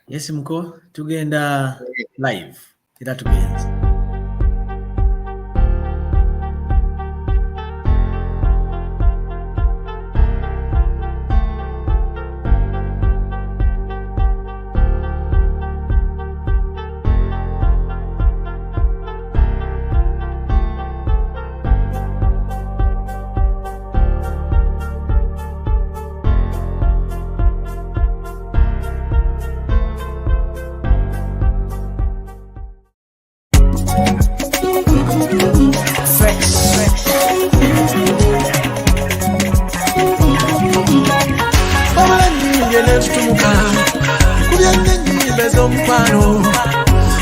Yes mko tugenda live era tugenze.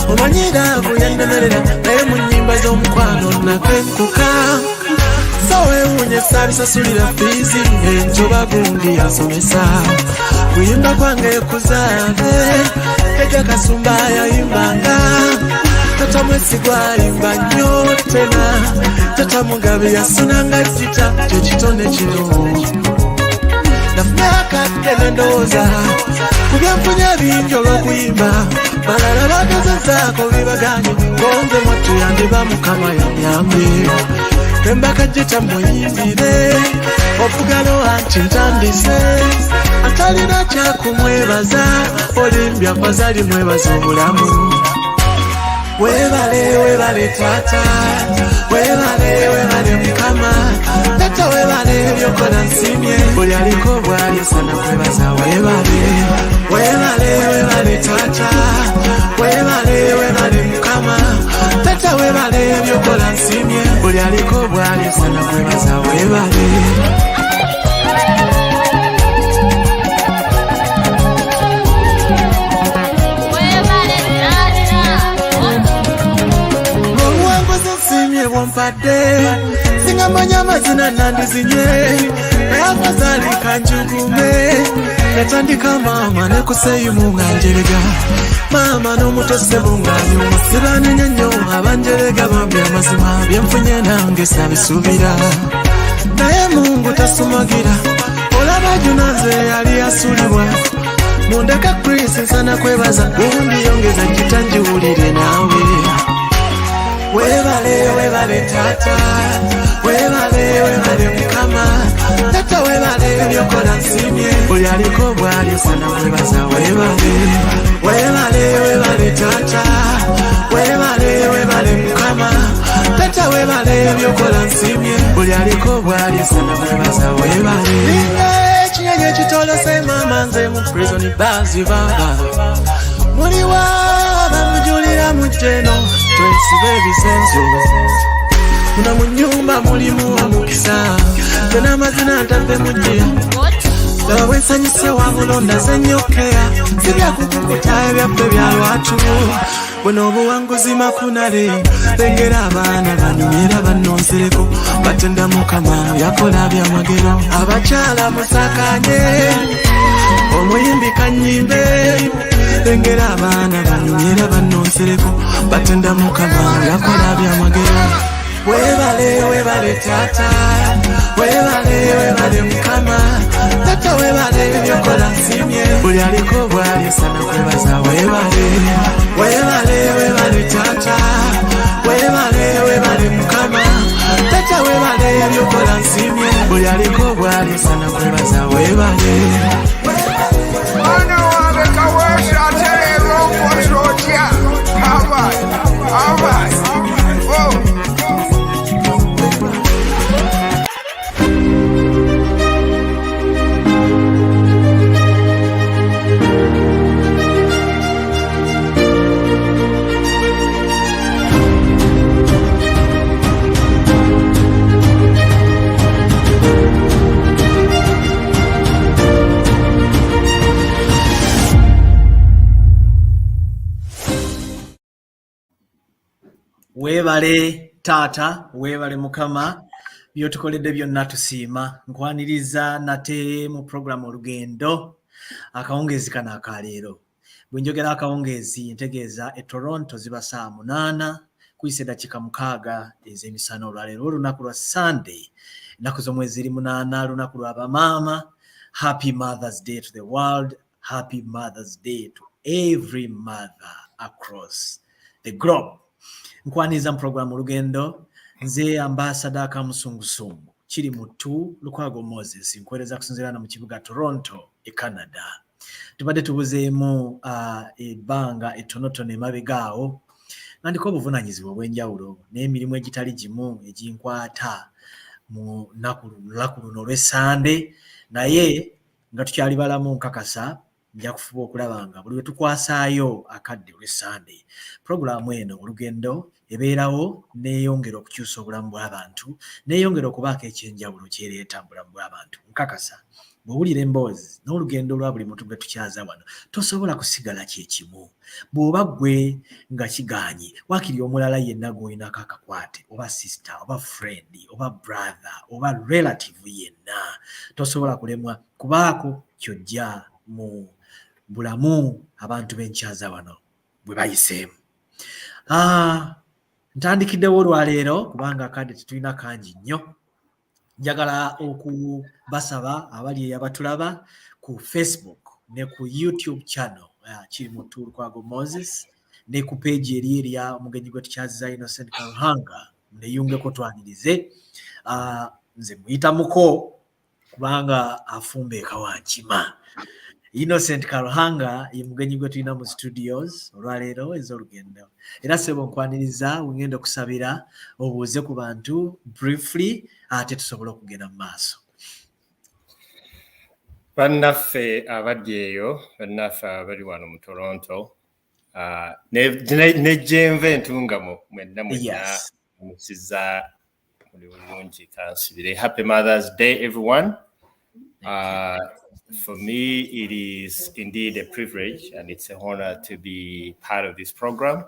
Omanyira kuyendemerera naye mu nnyimba z'omukwano nakenkuka sawe wunye sabisasulira fiizi enjoba gundi yasomesa kuyimba kwange kuzaabe eja kasumba yayimbanga tata mwesigwa ayimba nnyo tena tata mugabe yasinanga jita kyo kitone kino nafuna akadde ndowooza ku byenfunya bingi olw'okuyimba balala bagezezaako bibaganye konze mwattu yandiba mukama yanyambe embaka jita muyimbire ovugalo anti ntandise atalina kyakumwebaza olimbya kwazali mwebaza obulamu webale tata webale mukama tata webale byokola nsimye buli aliko bwalisana kwebaza webale tata webale mukama tata webale byokola nsimye buli aliko bwalisana kwebaza webale. Wampadde singa manya mazina nandizinye afadhali kanjugume natandika mama nekuseyimu nganjerega mama n'omutose bunganyuma sibanenya nnyo abanjerega bambi amazima byenfunye nange sabisuubira naye Mungu tasumagira olaba junanze yali yasulibwa mundeka Chris nsana kwebaza gundi yongeza kitanjiwulire nawe webale tata webale mukama tata webale byokola nsimye buli aliko bwalisana kwebaza webale tata webale mukama tata webale byokola nsimye buli aliko bwalisana kwebaza webale ekinyenye kitolose mama nze mu prison bazi baba muliwa bamujulira mujeno twesibe ebisenzo muna mu nnyumba mulimu omukisa tena amazina ntadde mujjira laba bwensanyise wabulonda zenyokeya sibyakukukuta ebyaffe bya lwatu buno obuwanguzi makunale lengera abaana banyumira bannonsereko batenda mukama yakola byamagero abakyala musakanye omuyimbi kanyimbe lengera abaana banyumira bannonsereko batenda mukama yakola byamagero webale tata webale mukama tata webale byokola nsimye buli aliko bwalisana kwebaza webale tata webale mukama tata webale byokola nsimye buli aliko bwalisana kwebaza webale. Webale tata webale mukama byotukoledde byonna tusiima nkwaniriza nate mu program Olugendo akawungezi kana akaleero bwenjogera akawungezi ntegeeza Toronto ziba saa 8 kuyise dakika 6 ez'emisana olwaleero olunaku lwa Sunday naku z'omwezi 8 lunaku lwa bamaama. Happy Mother's Day to the world. Happy Mother's Day to every mother across the globe. Nkwaniza mu programu Olugendo, nze ambassador Kamusungusungu, kiri mu 2 Lukwago Moses, nkwereza kusinzirana mu kibuga Toronto, Canada. Tubadde tubuzeemu ebbanga ettonotono emabegaawo nga ndiko obuvunanyizibwa obw'enjawulo n'emirimu egitali gimu eginkwata mu lunaku luno olw'Essande, naye nga tukyali balamu nkakasa nja kufuba okulaba nga buli we tukwasaayo akadde olw'Essande. Puroguramu eno Olugendo ebeerawo neeyongera okukyusa obulamu bw'abantu, neeyongera okubaako ekyenjawulo kyereeta mu bulamu bw'abantu. Nkakasa bw'owulira emboozi n'olugendo lwa buli muntu gwe tukyaza wano tosobola kusigala kyekimu. Bw'oba ggwe nga kiganye waakiri omulala yenna gw'olinako akakwate, oba sister oba friend oba brother oba relative yenna, tosobola kulemwa kubaako ky'ojja mu bulamu abantu b'enkyaza wano bwe bayiseemu. Ntandikiddewo olwaleero kubanga akadde tetulina kangi nnyo. Njagala okubasaba abali abatulaba ku Facebook ne ku YouTube channel kiri mu Lukwago Moses, ne ku page eri erya omugenyi gwe tukyaziza Innocent Karuhanga, neyungeko twanirize. Nze muyita muko kubanga afumba eka wankima. Innocent Karuhanga ye mugenyi gwe tulina mu studios olwaleero ez'Olugendo. Era sebo nkwaniriza wengenda okusabira obuuze ku bantu briefly ate tusobola okugenda mu maaso. Bannaffe abadde eyo, bannaffe abali wano mu Toronto, ne gyenva entungamo mwenna musiza muli bulungi kansibire. Happy Mother's Day everyone. For me, it is indeed a privilege and it's an honor to be part of this program.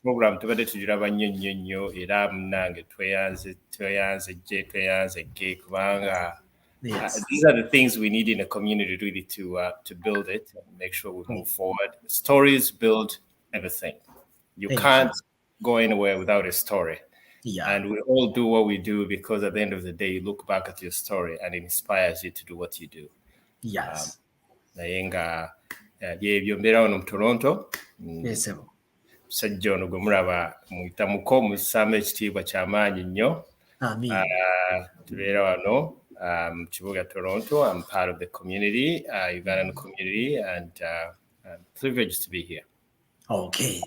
Program tubadde tugiraba nnyo era munange tweyanze kubanga these are the things we need in a community really to build it and make sure we move forward. Stories build everything. You can't go anywhere without a story. And we all do what we do because at the end of the day, you look back at your story and it inspires you to do what you do. Yes. Naye nga byebyo mbeera wano mu Toronto. Yes. Musajja ono gwe mulaba muyita muko musaamu ekitiibwa ky'amaanyi nnyo. Tubeera wano mu kibuga Toronto. I'm part of the community, Ugandan community, and I'm privileged to be here. Okay.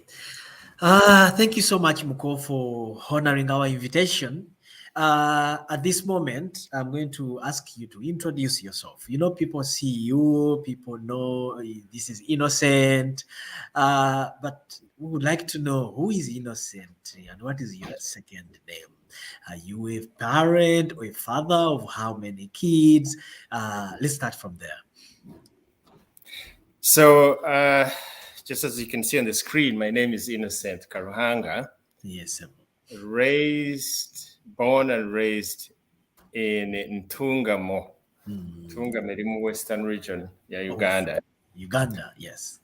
Thank you so much, Muko, for honoring our invitation. At this moment, I'm going to ask you to introduce yourself. You know, people see you, people know this is Innocent, but we would like to know who is Innocent and what is your second name. Are you a parent or a father of how many kids? Let's start from there. So, just as you can see on the screen, my name is Innocent Karuhanga. Yes, sir. Born and raised in Ntungamo. Ntungamo in Western region, Uganda. Uganda, yes.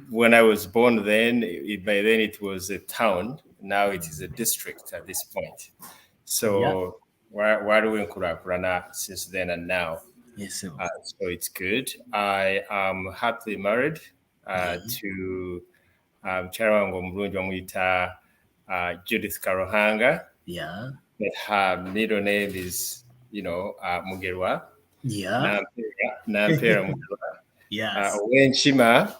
When I was born by then it was a town. Now it is a district at this point. So why do we Nkurakurana since then and now? Yes, sir. So it's good. I am happily married to Charango Mrunji Wamwita Judith Karuhanga. Yeah. Her middle name is, Mugerwa. Yeah. Nampera Mugerwa. Yes. Wenshima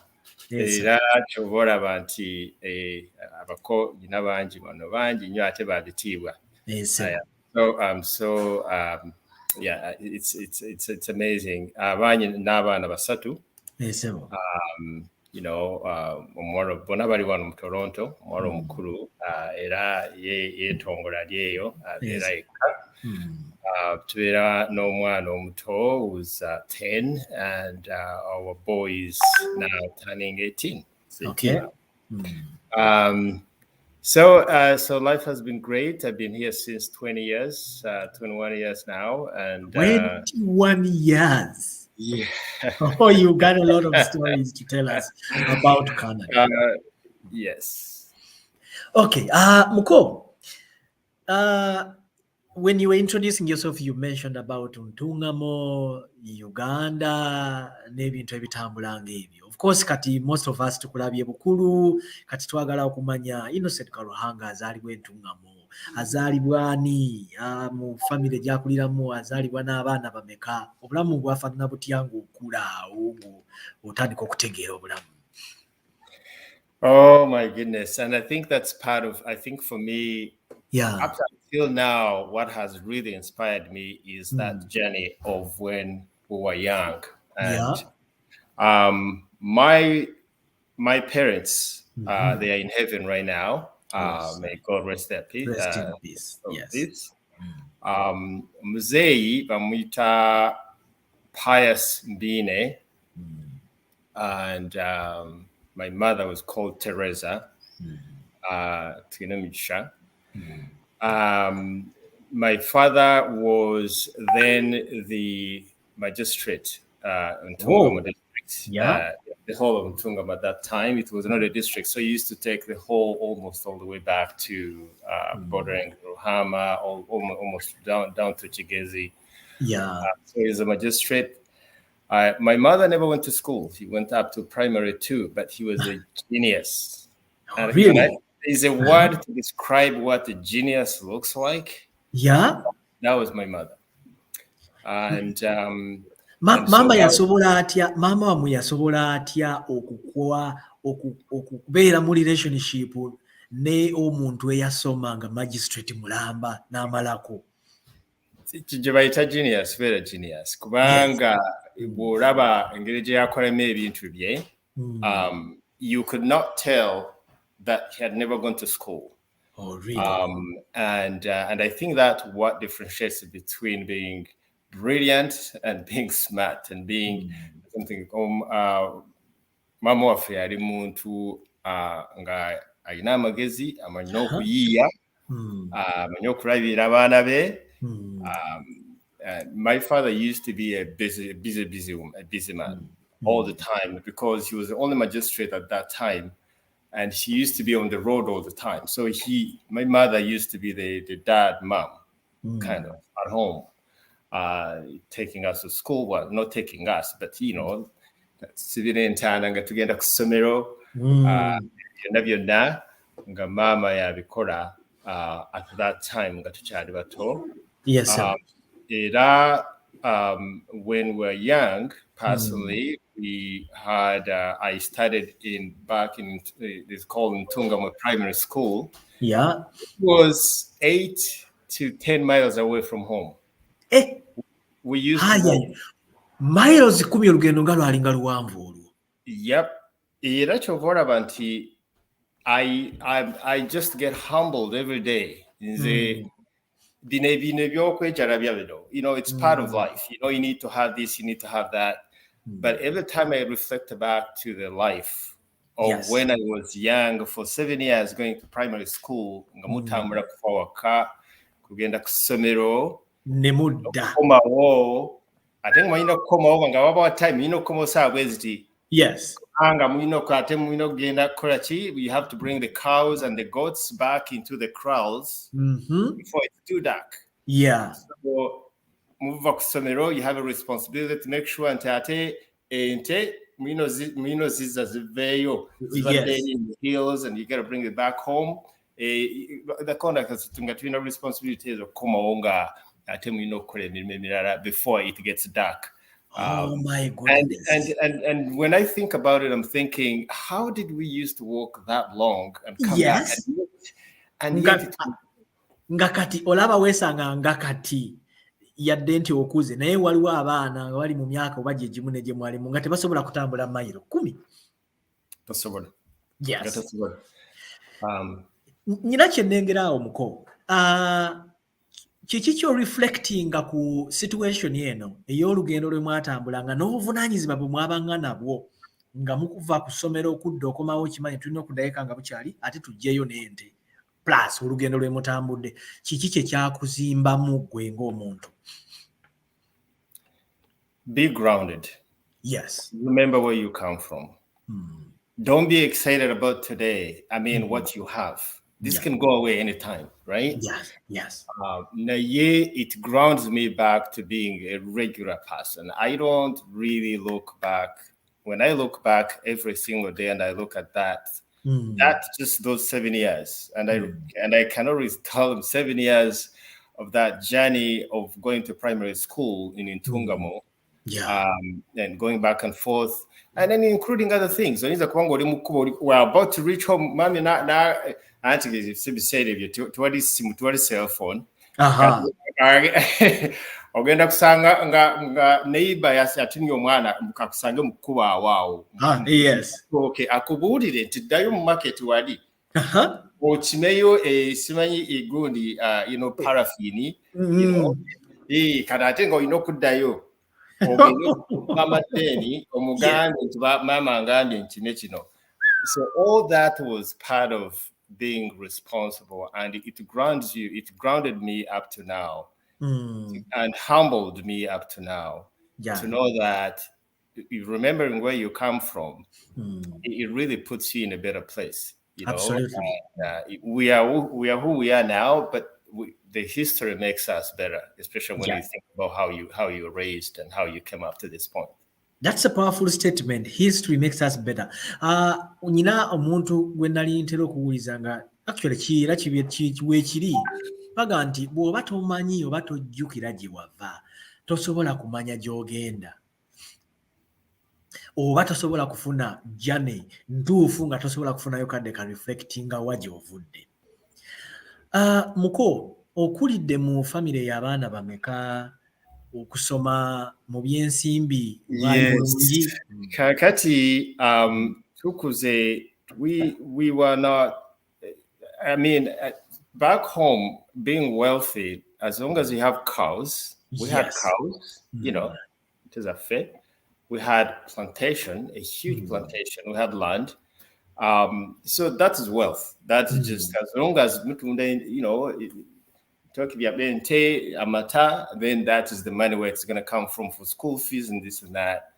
era kyobola banti abako nyina bangi bano bangi nnyo ate babitiibwa. It's amazing. Abanyi n'abaana basatu. Omuwala bonna bali wano mu Toronto, omuwala omukulu era yeetongola lyeyo abeera eka. Tubeera n'omwana omuto who's 10 and our boy is now turning 18. Okay. So life has been great. I've been here since 21 years now. And 21 years. Yeah. Oh, you got a lot of stories to tell us about Canada. Yes. Okay. Muko, when you were introducing yourself, you mentioned about Ntungamo, Uganda, n'ebintu ebitambulanga ebyo. Of course, kati most of us tukulabye bukulu, kati twagala okumanya Innocent Karuhanga azaalibwa Ntungamo, azaalibwa ani, mu family gyakuliramu, azaalibwa n'abaana bameka, obulamu bwafaanana butya ng'okula awo ng'otandika okutegeera obulamu? Oh my goodness. And I think that's for me, up until now, what has really inspired me is that journey of when we were young. And my parents, they are in heaven right now. May God rest their peace. Rest in peace. Yes. Mzei bamwita Pius Mbine, and my mother was called Teresa Tinamisha. My father was then the magistrate in Ntungamo district. The whole of Ntungamo at that time, it was not a district, so he used to take the whole almost all the way back to bordering Ruhama, almost down to Chigezi. So he's a magistrate. My mother never went to school. She went up to primary 2, but he was a genius. Really? Is a word to describe what a genius looks like. That was my mother. And mama yasobola atya, mama wamwe yasobola atya okubeera mu relationship ne omuntu eyasoma nga magistrate mulamba n'amalako? Kye bayita genius, very genius. Kubanga bw'olaba engeri gye yakolamu ebintu bye, you could not tell that he had never gone to school. Oh, really? And I think that what differentiates between being brilliant and being smart and being something. Mama waffe yali muntu nga alina amagezi, amanyi okuyiiya, amanyi okulabirira abaana be. My father used to be a busy man all the time, because he was the only magistrate at that time, and he used to be on the road all the time. So my mother used to be the dad, mom, kind of at home, taking us to school. Well, not taking us, but sibire entaana nga tugenda ku ssomero, byonna byonna nga maama yabikola at that time nga tukyali bato. Yes, sir. When we were young, personally, we had I studied back in it's called Ntungamo Primary School. It was 8 to 10 miles away from home. We used to miles 10 olugendo nga lwalinga luwanvu olwo. Era kyova olaba nti I just get humbled every day. It's part of life. You need to have this, you need to have that. But every time I reflect back to the life of when I was young, for 7 years, going to primary school, ngamutambula kuva waka, kugenda ku ssomero, nemudda komawo, ate mulina kukomawo nga wabawa time, mulina okukomawo saa bweziti. Anga mulina kugenda kukola ki? We have to bring the cows and the goats back into the kraals before it's too dark. So, muva ku ssomero, you have a responsibility to make sure nti ate ente mulino zizza ziveeyo zibadde in the hills, and you got to bring it back home. The conduct nga tulina responsibility okukomawo nga ate mulina okukola emirimu emirala before it gets dark. Oh my goodness. And when I think about it, I'm thinking, how did we used to walk that long and come back? And yet nga kati olaba weesanga nga kati yadde nti okuze naye waliwo abaana nga bali mu myaka oba gye gimu ne gye mwalimu nga tebasobola kutambula mayiro 10. Tasobola. Nyina kye nnengera awo muko. Kiki kyo reflectinga ku situation eno ey'olugendo lwe mwatambulanga n'obuvunaanyizibwa bwe mwabanga nabwo nga mukuva ku ssomero okudda okomawo kimanyi tulina okudayika nga bukyali ate tujjeyo n'ente plus olugendo lwe mutambudde, kiki kye kyakuzimbamu gwe ng'omuntu? Be grounded. Remember where you come from. Don't be excited about today. I mean, what you have. This can go away anytime, right? Yes. It grounds me back to being a regular person. I don't really look back. When I look back every single day and I look at that, that's just those 7 years. And I can always tell them 7 years of that journey of going to primary school in Ntungamo, and going back and forth, and then including other things. So we're about to reach home. Mommy, I think it's said if you to cell phone. Ogenda kusanga nga neighbor yatumye omwana mukakusange mukuba awaawo. Yes. Okay, akubuulire nti ddayo mu market wali. Okimeyo simanyi egundi paraffini, kana ate nga olina okuddayo mama deni omuganda nti mama ngambye nkine kino. So all that was part of being responsible, and it grounded me up to now, and humbled me up to now, to know that remembering where you come from, it really puts you in a better place. Absolutely. We are who we are now, but the history makes us better, especially when you think about how you were raised and how you came up to this point. That's a powerful statement. History makes us better. Nyina omuntu gwe nali ntera okuwuliza nga actually kiira weekiri baga nti bw'oba tomanyi oba tojjukira gye wava tosobola kumanya gy'ogenda, oba tosobola kufuna journey ntuufu nga tosobola kufunayo kadde ka reflectinga wa gy'ovudde. Muko, okulidde mu famire y'abaana bameka? Okusoma mu byensimbi bulungi? Kakati tukuze, we were not, I mean, back home, being wealthy, as long as you have cows, we had cows, it is a fair. We had plantation, a huge plantation. We had land. So that is wealth. That is just, as long as, amata, then that is the money where it's going to come from for school fees and this and that.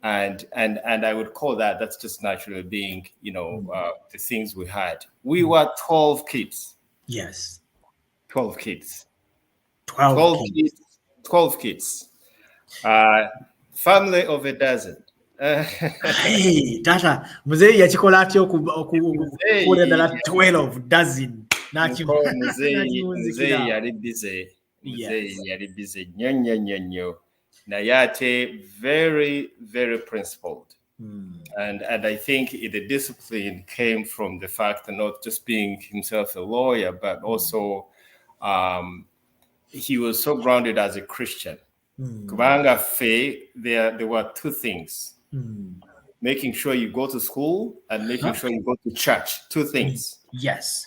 And I would call that's just naturally being, the things we had. We were 12 kids. Yes. 12 kids. 12 kids. Family of a dozen. Hey, tata, mzee yachikola atya okukola ddala 12 dozen. Mzee yali busy. Yali busy nnyo. Naye ate very, very principled. And I think the discipline came from the fact that not just being himself a lawyer, but also he was so grounded as a Christian. Kubanga fe, there were two things. Making sure you go to school and making sure you go to church. Two things. Yes.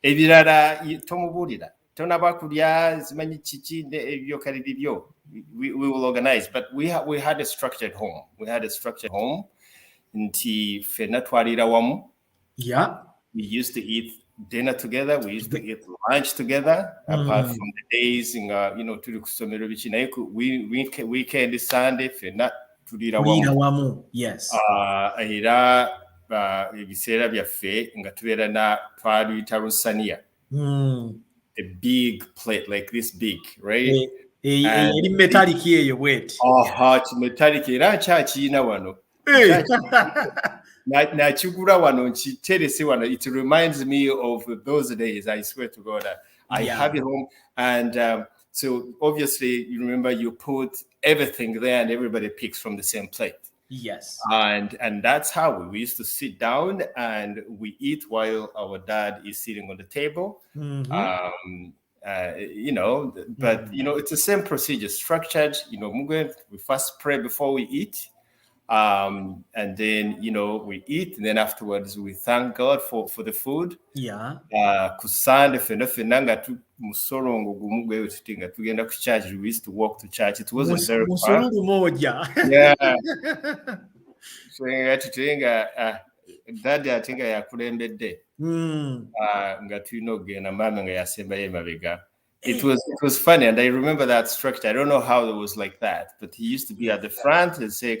Ebirala tomubulira. Tonaba kulya zimanyi chichi ebyo kali bibyo. We will organize, but we had a structured home. Nti fena twalira wamu. Yeah. We used to eat dinner together. We used to eat lunch together. Apart from the days tuli kusomero bichi naye weekend Sunday fena tulira wamu. Yes. Era ebiseera byaffe nga tubeera na twaluyita rusania. A big plate like this big, right? Eri metallic eyo bweti. Metallic era nkyakiyina wano. Nakigula wano nkiterese wano. It reminds me of those days, I swear to God. I have it home. And so obviously, you remember you put everything there and everybody picks from the same plate. Yes. And that's how we used to sit down and we eat while our dad is sitting on the table. But it's the same procedure, structured. We first pray before we eat. And then we eat, and then afterwards we thank God for the food. Kusande fena nga tu musolongo gumu gwe tutinga tugenda ku church. We used to walk to church. It wasn't very far. So tutinga dad atinga yakulembedde nga tulina okugenda mama nga yasembayo emabega. It was funny, and I remember that structure. I don't know how it was like that, but he used to be at the front and say,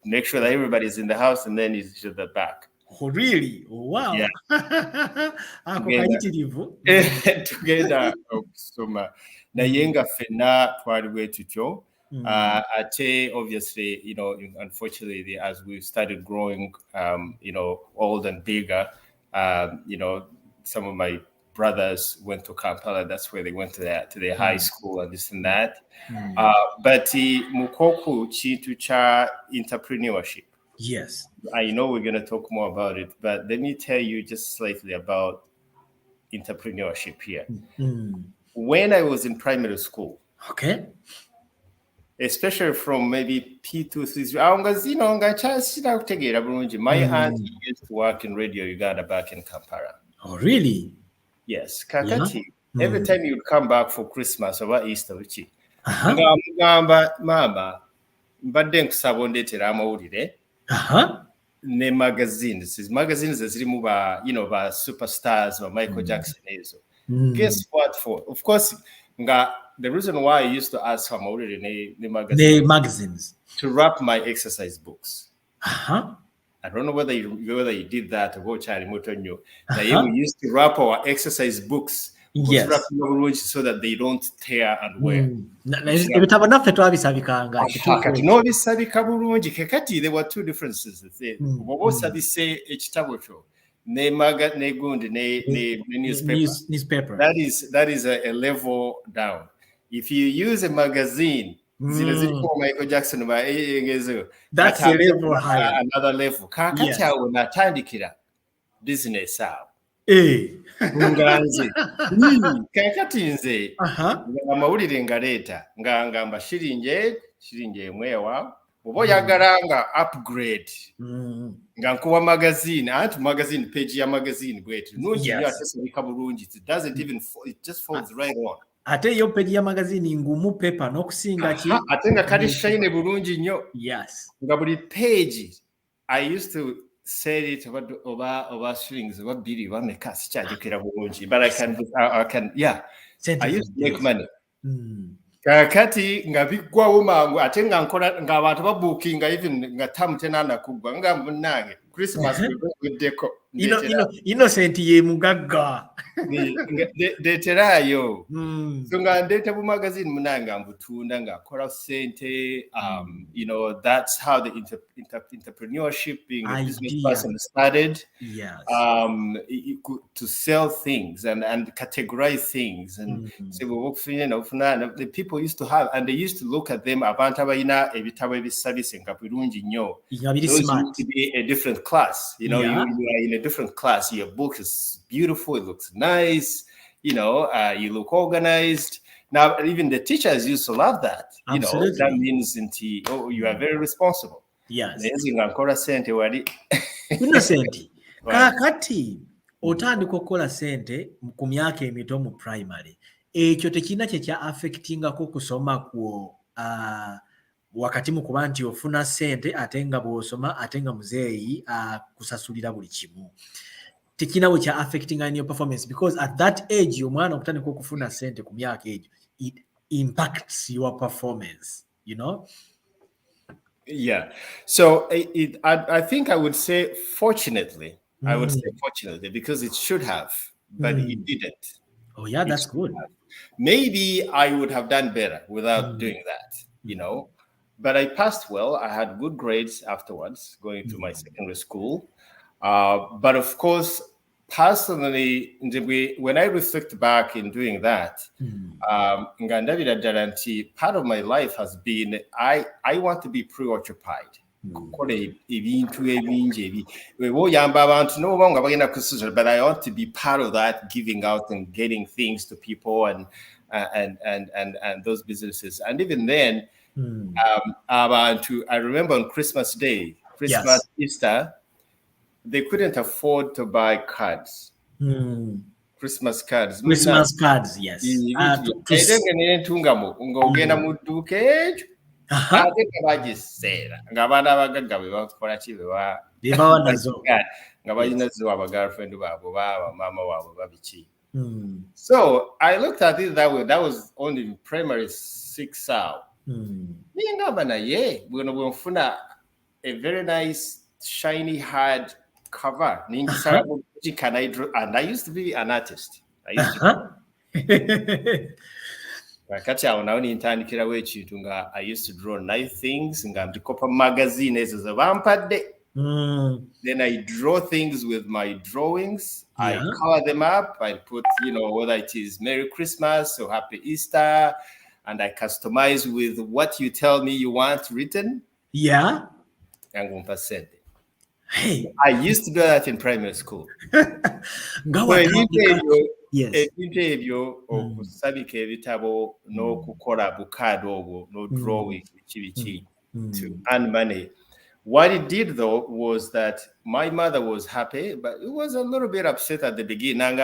make sure that everybody's in the house, and then he's at the back. Oh, really? Oh, wow. Yeah. Ako kayitirivu. Tugenda okusoma naye nga ffenna twali bwe tutyo. Ate obviously, unfortunately, as we started growing, old and bigger, some of my brothers went to Kampala. That's where they went to their high school and this and that. But mukoku kintu kya entrepreneurship. Yes. I know we're going to talk more about it, but let me tell you just slightly about entrepreneurship here. When I was in primary school, okay, especially from maybe P2, 3, my auntie used to work in Radio Uganda back in Kampala. Oh, really? Yes. Kakati, every time you'd come back for Christmas or Easter, mama, mbadde nkusaba ondeetera amawulire ne magazines ezirimu ba superstars ba Michael Jackson ezo. Guess what for? Of course, the reason why I used to ask for amawulire ne magazines to wrap my exercise books. I don't know whether you did that or we used to wrap our exercise books. Yes. So that they don't tear and wear. There were two differences. Newspaper. That is a level down. If you use a magazine, Michael Jackson, that's a level higher. Another level. Business out. Kakati nze amawulire ngaleeta ngamba shiringi emwewa oba oyagalanga upgrade nga nkuwa magazine anti magazine page ya magazine bwetu nungi nnyo ate sobika bulungi it just folds right on ate yo page ya magazine ngumu paper n'okusinga ki ate nga kali shine bulungi nnyo yes nga buli page I used to sell it over shillings about biri wameka sikyajukira bulungi but I can I used to make money kakati nga biggwawo mangu ate nga nkola nga abantu babookinga even nga tamu tenana kuggwa nga munnange Christmas weddeko innocent ye mugagga deeterayo so nga ndeeta bu magazine munange mbutunda nga akola sente that's how the entrepreneurship being a business person started. Yes. To sell things and categorize things and say the people used to have and they used to look at them abantu abalina ebitabo ebisabise nga birungi nnyo. Those used to be a different class. You are in a different class. Your book is beautiful. It looks nice. You look organized. Now, even the teachers used to love that. Absolutely. That means you are very responsible. Yes. Innocent. Kakati otandika okukola sente ku myaka emito mu primary. Ekyo tekina kya affectingako kusoma kwo wakati mu kuba nti ofuna sente ate nga bw'osoma ate nga muzeeyi kusasulira buli kimu. Tekina bwe kya affecting in your performance because at that age omwana okutandika okufuna sente ku myaka egyo it impacts your performance, Yeah. So I think I would say fortunately, because it should have, but it didn't. Oh yeah, that's good. Maybe I would have done better without doing that, but I passed well. I had good grades afterwards going to my secondary school. But of course, personally, when I reflect back in doing that, part of my life has been I want to be preoccupied. But I want to be part of that, giving out and getting things to people and those businesses. And even then, I remember on Christmas Day, Easter, they couldn't afford to buy cards. Christmas cards. Yes. So I looked at it that way. That was only primary 6 out. A very nice, shiny, hard cover. Can I draw? And I used to be an artist. I used to. I used to draw nice things and copper magazine as a vampire. Then I draw things with my drawings. I cover them up. I put, whether it is Merry Christmas or Happy Easter, and I customize with what you tell me you want written. Yeah. Hey. I used to do that in primary school. Ebyo okusabika ebitabo n'okukola bukaadi obwo no drawing kibiki to earn money. What it did though was that my mother was happy, but it was a little bit upset at the beginning.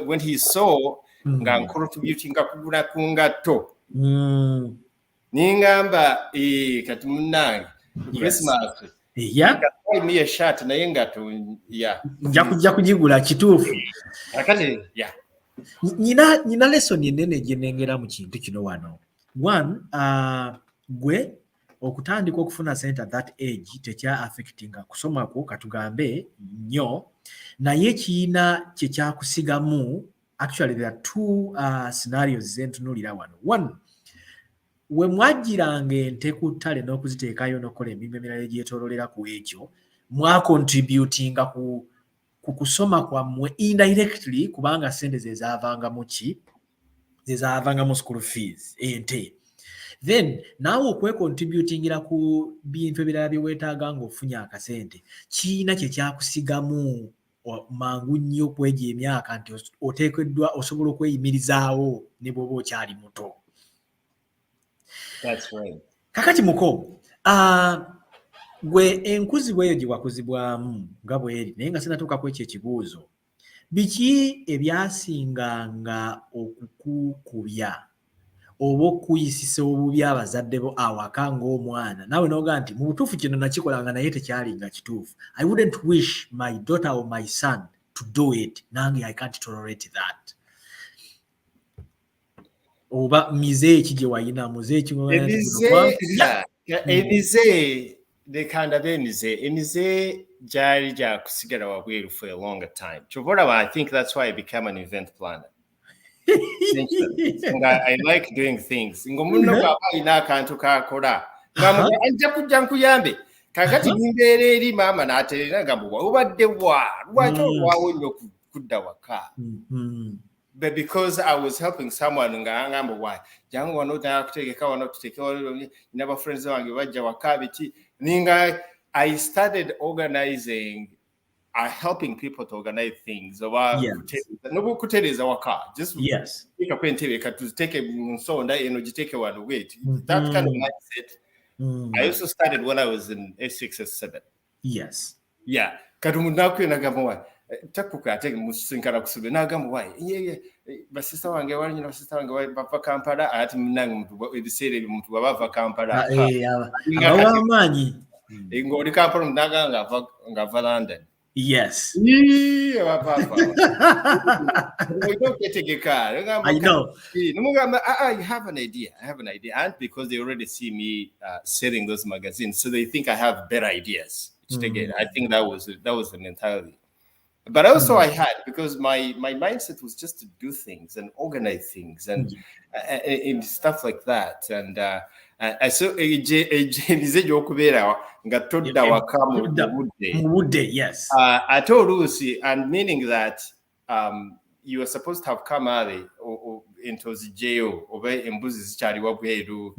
When he saw nga contributing kugula kungato ningamba kati munange Christmas buy me a shirt naye ngato nja kugigula kituufu nyina lesson enene gye nnengera mu kintu kino wano. One, gwe okutandika okufuna sente at that age tekya affectinga kusoma kwo katugambe nnyo, naye kiina kye kyakusigamu. Actually there are two scenarios zentunuulira wano. One, we mwajjiranga ente ku ttale n'okuziteekayo n'okukola emirimu emirala egyetoololera ku ekyo, mwacontributinga ku kusoma kwammwe indirectly kubanga sente ze zaavangamu ki? Ze zaavangamu school fees, ente. Then naawe okwecontributingira ku bintu ebirala bye weetaaga ng'ofunye akasente, kiina kye kyakusigamu mangu nnyo kwegya emyaka nti oteekeddwa osobola okweyimirizaawo ne bw'oba okyali muto. That's right. Kakati muko, gwe enkuzi bweyo gye wakuzibwamu nga bweri, naye nga sinatuuka ku ekyo ekibuuzo, biki ebyasinganga okukukubya oba okuyisisa obubi abazadde bo awaka ng'omwana naawe n'ogaa nti mu butuufu kino nakikolanga naye tekyalinga kituufu. I wouldn't wish my daughter or my son to do it, nange I can't tolerate that. Oba mize ki gye wayina muze emize dekanda emize gyali gya kusigala wabweru for a longer time. I think that's why I became an event planner. I like doing things. Ngomuno baba ina akantu kakola anja kujja nkuyambe kakati nimbeera eri maama n'aterera ngambwa obadde lwaki olwawo nnyo kudda waka. But because I was helping someone ngamba why jangu wano kutegeka wano tutekewa never friends wange bajja waka biti ninga I started organizing helping people to organize things about no kutereza waka just take a pentebe to take a nsonda take one wait that kind of mindset. I also started when I was in S6 S7. Kadumunda kwena wa takuka ate musinkana kusube nagamba why basista wange wali basista wange bava Kampala ati munange mutu ebisere mutu bava Kampala abamanyi ngoli Kampala ngava London. Yes. I know. I have an idea. And because they already see me selling those magazines, so they think I have better ideas. I think that was the mentality. But also I had, because my mindset was just to do things and organize things and stuff like that. And so yes. I told Lucy, and meaning that you were supposed to have come early or into the jail or embuzi zichari wabweru,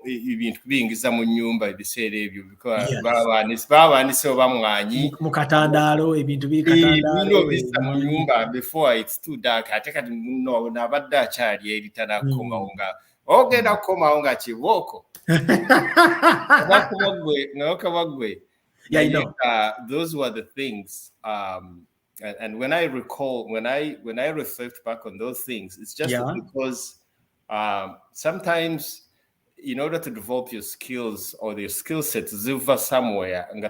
ibintu bingiza mu nyumba ebiseera ebyo because baba niso bamwanyi mu katandalo ebintu bikatandalo mu nyumba before it's too dark ateka no nabadde akyali eritana komaunga ogenda komaunga kiboko nakubagwe. Those were the things and when I recall, when I reflect back on those things, it's just because sometimes in order to develop your skills or your skill sets, ziva somewhere. I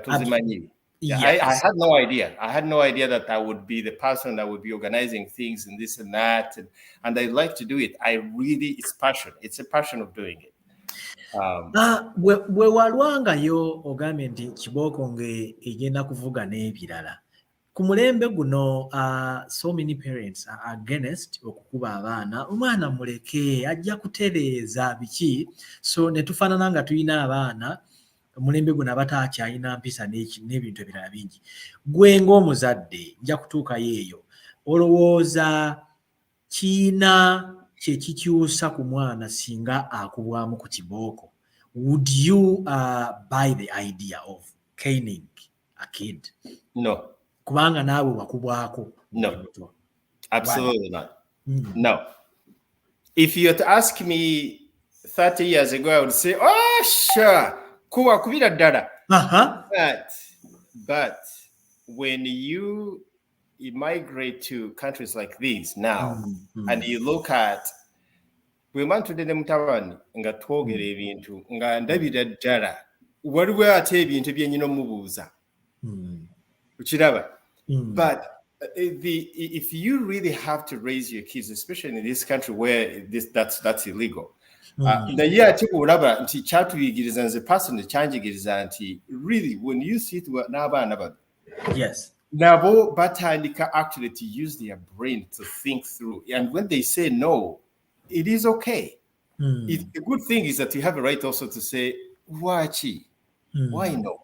had no idea. I had no idea that I would be the person that would be organizing things and this and that, and I like to do it. It's passion. It's a passion of doing it. bwe walwangayo ogambye nti kibooko ng'egenda kuvuga n'ebirala. Ku mulembe guno so many parents are against okukuba abaana. Omwana muleke ajja kutereeza biki, so ne tufaanana nga tulina abaana omulembe guno abatakyalina mpisa n'ebintu ebirala bingi. Gwe ng'omuzadde nja kutuukayo eyo, olowooza kiina kye kikyusa ku mwana singa akubwamu ku kibooko? Would you buy the idea of caning a kid? No. Kubanga naawe wakubwako. No. Absolutely not. No. If you had to ask me 30 years ago, I would say, oh, sure. Kuwa kubira dada. But when you migrate to countries like these now, and you look at we want to the mutawani nga twogera ebintu nga ndabira ddala waliwo ate ebintu byenyina omubuuza ukiraba. But if you really have to raise your kids, especially in this country where that's illegal, naye ate olaba nti kyatuyigiriza nze personally kyanjigiriza nti really when you sit n'abaana bano, yes, nabo batandika actually to use their brain to think through, and when they say no, it is okay. The good thing is that you have a right also to say why no.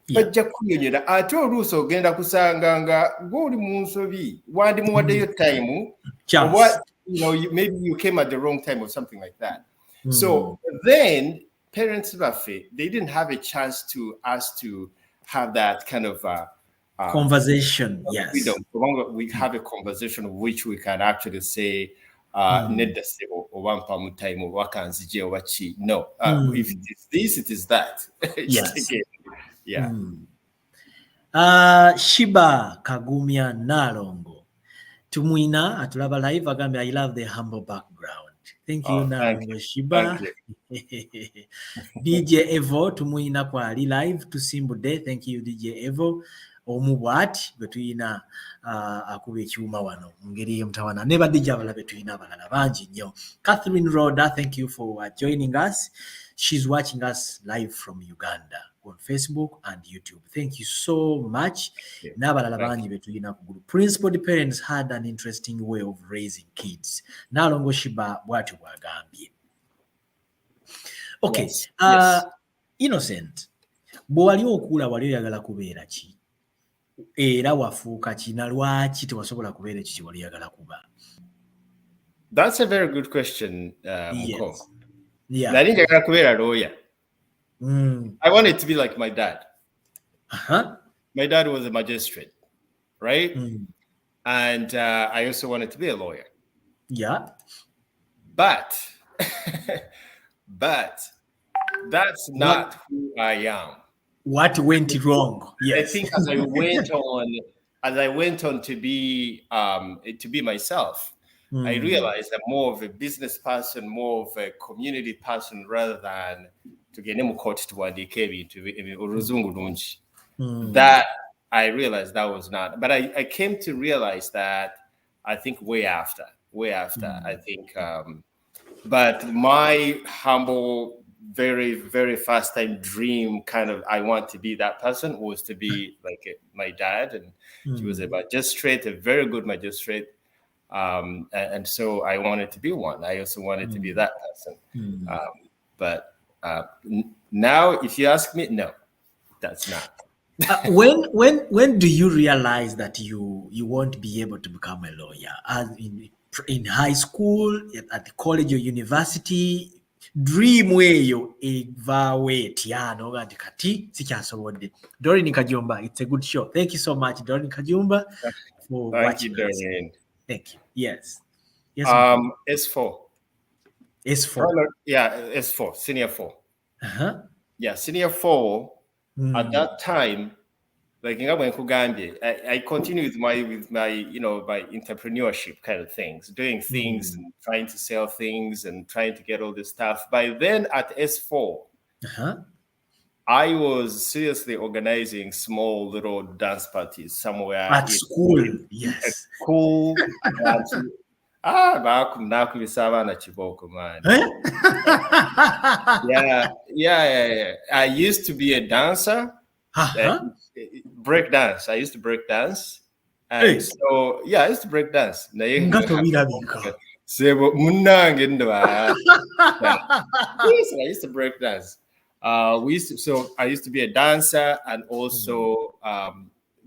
Bajja kunyonyera ate oluusi ogenda kusanga nga gw'oli mu nsobi wandimuwaddeyo time, maybe you came at the wrong time or something like that. So then parents baffe, they didn't have a chance to us to have that kind of conversation. Yes, we have a conversation of which we can actually say nedda sebo obampa mu time wakanzije obachi. No, if it is this, it is that. Yes. Yeah. Shiba Kagumya Nalongo tumwina atulaba live agambye I love the humble background. Thank you, Nalongo Shiba. DJ Evo tumwina kwa ali live tusimbudde. Thank you DJ Evo. Omubwati bwe tuyina akuba ekyuma wano ngeri y'emutawana ne badijja abalabe tuyina abalala bangi nnyo. Catherine Roda, thank you for joining us. She's watching us live from Uganda on Facebook and YouTube. Thank you so much. N'abalala bangi be tuyina ku group. Principled parents had an interesting way of raising kids. Nalongo Shiba bw'atyo bw'agambye. Okay. Yes. Innocent, bwe wali okuula wali oyagala kubeera ki? Era wafuuka ki na lwaki tewasobola kubeera ekyo kye wali oyagala kuba? That's a very good question, Muko. Yeah. Nali njagala kubeera lawyer. I wanted to be like my dad. My dad was a magistrate, right? And I also wanted to be a lawyer. Yeah. But that's not who I am. What went wrong? Yes. I think as I went on to be myself, I realized I'm more of a business person, more of a community person, rather than to get them caught to what they came into. That I realized that was not. But I came to realize that I think way after. I think. But my humble, very, very first time dream kind of, I want to be that person, was to be like my dad. And he was a magistrate, a very good magistrate. And so I wanted to be one. I also wanted to be that person. But now, if you ask me, no, that's not. When do you realize that you won't be able to become a lawyer? As in high school, at the college or university? Dream weyo evawe tiano gati kati sikyasobodde. Doreen Kajumba, it's a good show. Thank you so much, Doreen Kajumba, for watching. Thank you, Doreen. Thank you. Yes. S4. S4. Yeah, S4, senior 4. Yeah, senior 4. At that time, like I continue with my my entrepreneurship kind of things, doing things and trying to sell things and trying to get all this stuff. By then at S4, I was seriously organizing small little dance parties somewhere at school. Yes, at school. Yeah. I used to be a dancer. Break dance. I used to break dance. And so, I used to break dance. Yes, I used to break dance. I used to be a dancer, and also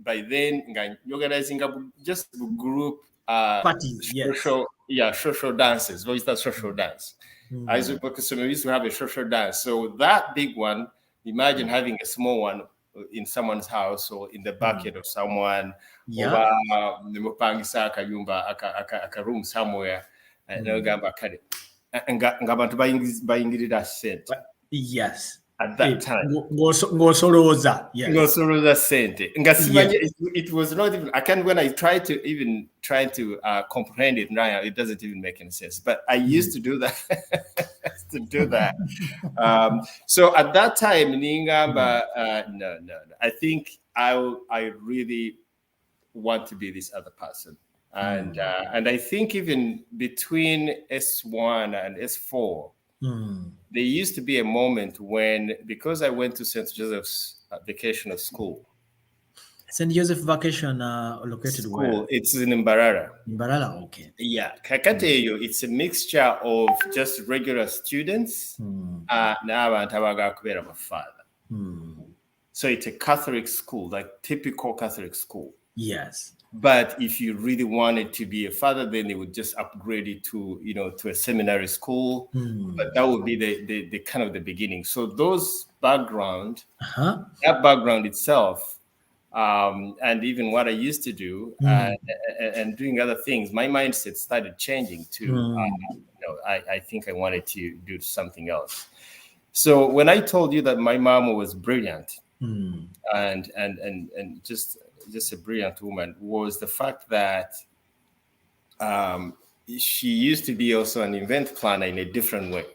by then organizing just a group parties, social dances. What is that social dance? We used to have a social dance. So that big one, imagine having a small one in someone's house or in the backyard of someone, or a room somewhere. Yes. At that time. It was not even, when I try to comprehend it now, it doesn't even make any sense. But I used to do that. So at that time, no. I think I really want to be this other person. And I think even between S1 and S4, there used to be a moment when, because I went to St. Joseph's Vocational School. St. Joseph Vocation located where? It's in Mbarara. Mbarara, okay. Yeah, Kakateyo, it's a mixture of just regular students and my father. So it's a Catholic school, like typical Catholic school. Yes. But if you really wanted to be a father, then they would just upgrade it to, to a seminary school. But that would be the kind of the beginning. So those background, that background itself, and even what I used to do and doing other things, my mindset started changing to, I think I wanted to do something else. So when I told you that my mom was brilliant and just a brilliant woman, was the fact that she used to be also an event planner in a different way.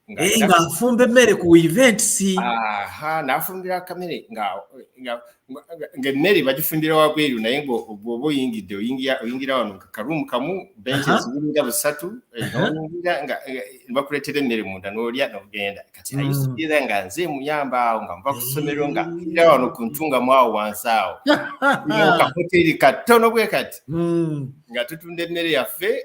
Ngafumba emmere ku events. Nafumbira akamere ng'emmere bagifumbira wabweru naye ng'oba oyingidde oyingira wano kakarumu kamu benches ziringa busatu nga bakuleetera emmere munda n'olya n'ogenda. Kati ayisubira nga nze muyamba awo nga nva ku ssomero nga ngira wano ku ntungamu awo wansi awo kahoteri katono bwe kati nga tutunda emmere yaffe.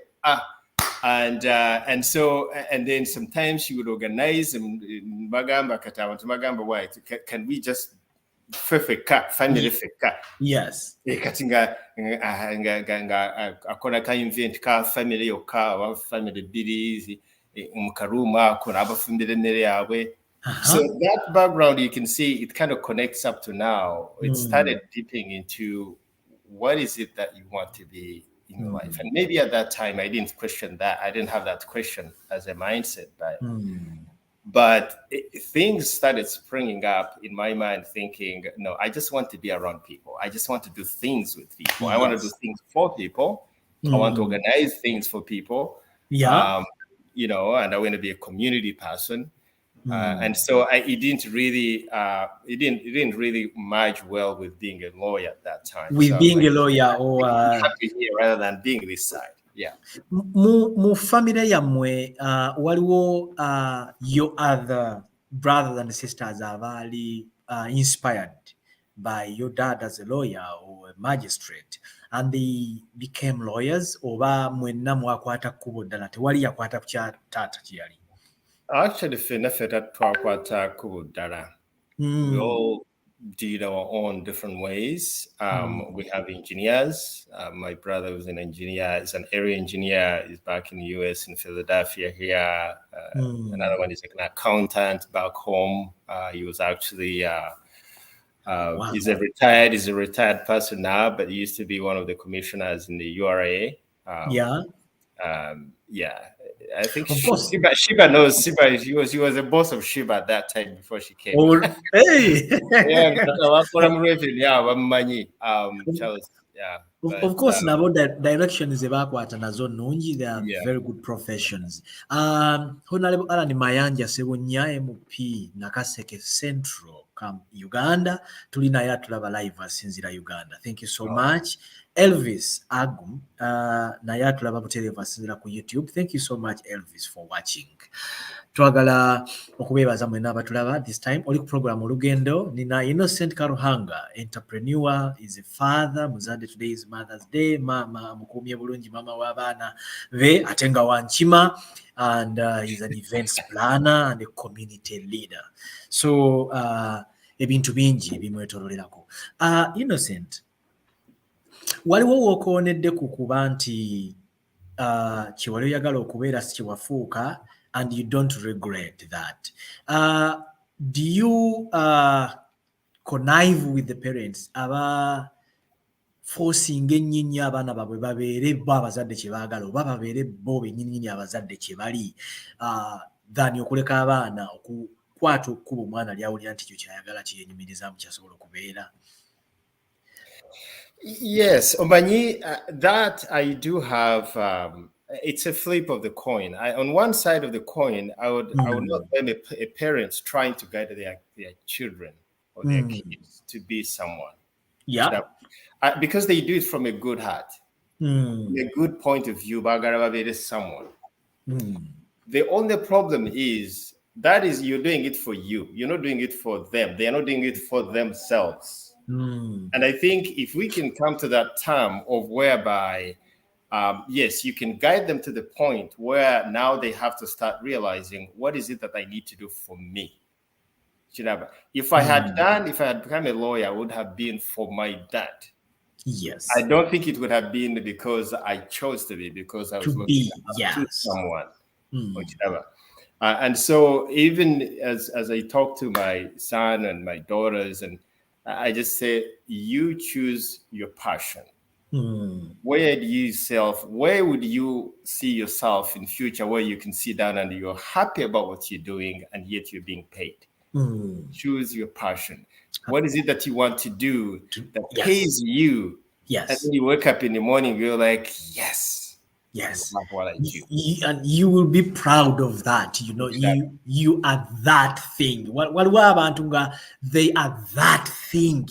And then sometimes she would organize bagamba katabantu bagamba, why can we just family feka? Yes. Kati nga akona ka event ka family yoka wa family birizi mu karuma akona abafumbira emmere yabwe. So that background, you can see it kind of connects up to now. It started dipping into what is it that you want to be in your life. And maybe at that time I didn't question that. I didn't have that question as a mindset, but things started springing up in my mind, thinking, no, I just want to be around people. I just want to do things with people. I want to do things for people. I want to organize things for people. And I want to be a community person. And so it didn't really merge well with being a lawyer at that time. With being a lawyer, or happy here rather than being this side. Yeah. Mu family yammwe waliwo your other brothers and sisters abali inspired by your dad as a lawyer or a magistrate, and they became lawyers, oba mwenna mwakwata kkubo ddala tewali yakwata ku kya taata kye yali? Actually, we all did our own different ways. We have engineers. My brother was an engineer, is an area engineer, is back in the US in Philadelphia here. Another one is an accountant back home. He was actually he's a retired person now, but he used to be one of the commissioners in the URA. I think Shiba knows. Shiba, he was a boss of Shiba at that time before she came. Oh, hey! Of course, now the directions ebakwata nazo nungi, they are very good professions. Honorable Alan Mayanja Sewunya MP Nakaseke Central from Uganda. Tuli naye atulaba live asinzira Uganda. Thank you so much. Elvis Agum, naye atulaba butereevu asinzira ku YouTube. Thank you so much, Elvis, for watching. Twagala okubeebaza mwenna abatulaba this time. Oli ku program Olugendo. Nina Innocent Karuhanga, entrepreneur, is a father. Muzadde, today is Mother's Day. Mama mukumye bulungi, mama w'abaana be, atenga wankima, and he's an events planner and a community leader. So ebintu bingi bimwetoololerako. Innocent, waliwo wookoonedde ku kuba nti kiwali oyagala okubeera si kyewafuuka, and you don't regret that. Do you connive with the parents aba forcing ennyinyi abaana baabwe babeere bo abazadde kye baagala oba babeere bo bennyinnyini abazadde kye bali than okuleka abaana okukwata okkuba omwana lyawulira nti kyo kyayagala kyeyenyumirizaamu kyasobola okubeera? Yes, Obanyi, that I do have. It's a flip of the coin. On one side of the coin, I would not blame a parents trying to guide their children or their kids to be someone. Yeah. Because they do it from a good heart, a good point of view. Bagarababe is someone. The only problem is that is you're doing it for you. You're not doing it for them. They are not doing it for themselves. And I think if we can come to that term of whereby, yes, you can guide them to the point where now they have to start realizing what is it that I need to do for me. If I had become a lawyer, I would have been for my dad. Yes. I don't think it would have been because I chose to be, because I was looking to someone. And so even as I talk to my son and my daughters, and I just say, you choose your passion. Where would you see yourself in future where you can sit down and you're happy about what you're doing and yet you're being paid? Choose your passion. What is it that you want to do that pays you? Yes. And when you wake up in the morning, you're like, yes. Yes. Like what I do. And you will be proud of that. You know, you are that thing. They are that thing.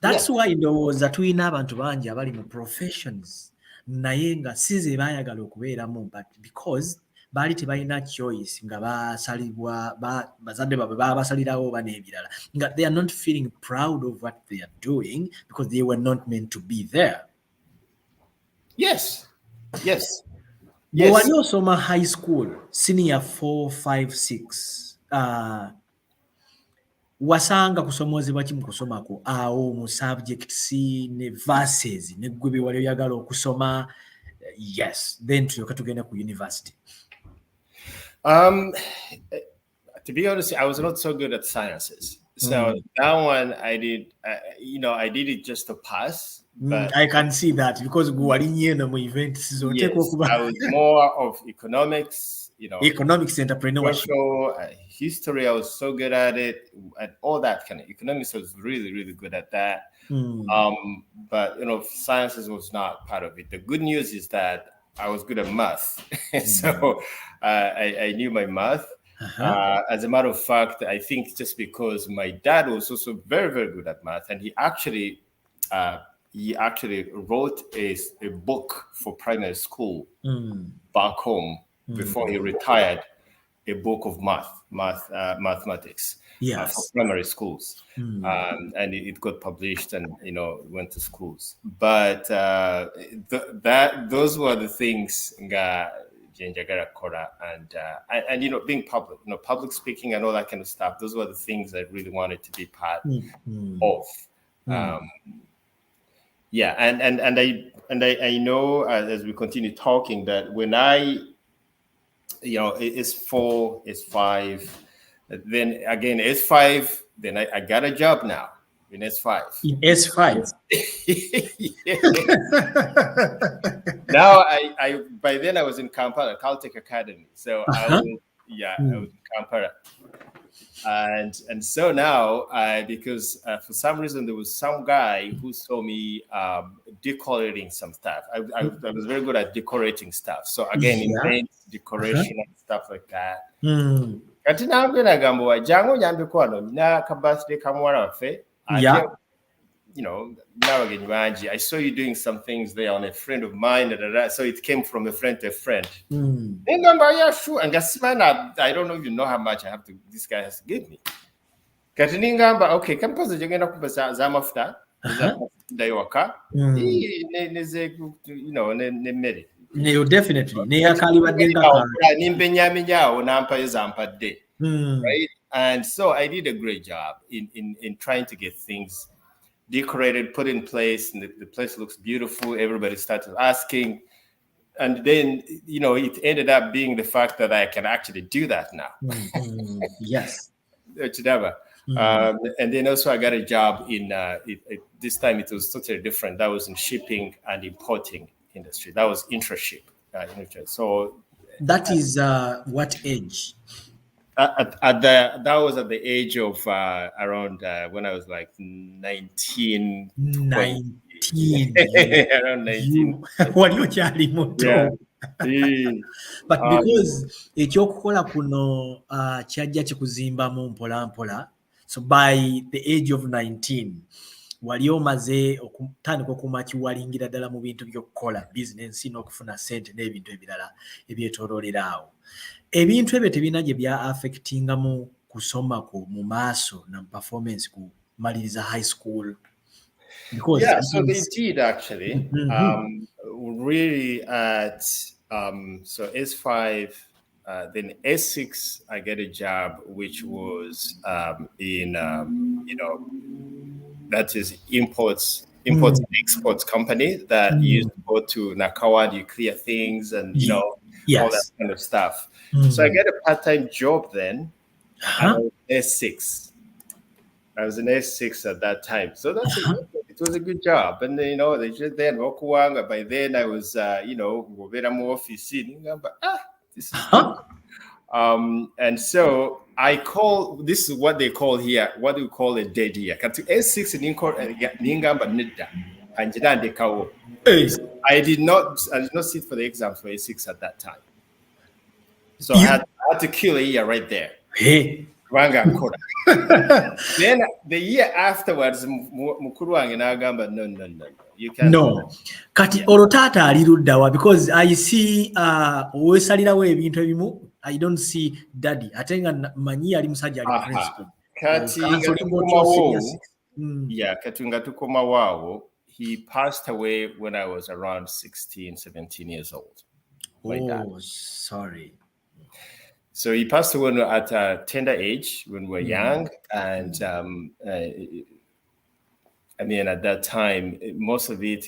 That's why ndowooza tulina abantu bangi abali mu professions naye nga si ze baayagala okubeeramu, but because baali tebalina choice nga basalibwa bazadde baabwe babasalirawo oba n'ebirala nga they are not feeling proud of what they are doing because they were not meant to be there. Yes. Wali osoma high school senior 4, 5, 6 wasanga kusomoozebwa ki mu kusomako awo mu subjects ne verses ne ggwe bye wali oyagala okusoma? Yes, then tulyoka tugenda ku university. To be honest, I was not so good at sciences. So that one I did, I did it just to pass. But I can see that because wali nyeno mu events. So yes, I was more of economics, economics, entrepreneurship. History, I was so good at it, and all that kind of economics. I was really, really good at that. But sciences was not part of it. The good news is that I was good at math, so I knew my math. As a matter of fact, I think just because my dad was also very, very good at math, and he actually wrote a book for primary school back home before he retired. A book of mathematics for primary schools, and it got published and went to schools. But those were the things and being public speaking and all that kind of stuff. Those were the things I really wanted to be part of. I know as we continue talking that when it's 4, it's 5. Then again, it's 5. Then I got a job now in S5. In S5. Now I by then I was in Kampala, Caltech Academy. So I was in Kampala. And so now because for some reason there was some guy who saw me decorating some stuff. I was very good at decorating stuff. So again, events, decoration and stuff like that. Kati nange nagamba wajangu nyambe kwano na ka birthday kamwara waffe. Yeah. You know, nabagenyi bangi. I saw you doing some things there on a friend of mine. So it came from a friend to a friend. Ngamba, yeah, sure. And Gasimana, I don't even know how much this guy has to give me. Kati ningamba, okay, kampazo jengena kubasa zamafuta. Daiwaka. You know, ne No, definitely. Right? And so I did a great job in trying to get things decorated, put in place, and the place looks beautiful. Everybody started asking. And then, you know, it ended up being the fact that I can actually do that now. Yes. And then also I got a job in, this time it was totally different. That was in shipping and importing industry. That was intraship. So that is what age? That was at the age of around when I was like 19. 19. Around 19. What you Charlie Moto? But because ekyokukola kuno kyajja kikuzimbamu mpola mpola, so by the age of 19 wali omaze okutandika okumakiwalingira ddala mu bintu by'okukola business n'okufuna ssente n'ebintu ebirala ebyetooloolera awo. Ebintu ebyo tebina gye bya affectinga mu kusoma mu maaso na performance ku maliriza high school? Because so they did actually. Really at so S5, then S6 I get a job which was in you know, that is imports and exports company that used to go to Nakawa, you clear things and you know all that kind of stuff. So I get a part-time job then. I was S6. I was in S6 at that time. So that's it was a good job. And then, you know, they just then Okuwanga. By then I was you know, this is and so I call, this is what they call here, what do we call a dead year? S6 in Ningamba Nidda and Jedande Kawo. I did not sit for the exams for S6 at that time. So I had to kill a year right there. Then the year afterwards, mukuru wange n'agamba no. You can't. No. Kati olotata aliruddawa because I see wesalirawo ebintu ebimu. I don't see daddy. Ate nga manyi ali musajja ali principal. Kati nga tukoma waawo, he passed away when I was around 16, 17 years old. Sorry. So he passed away at a tender age when we were young. And I mean, at that time, most of it,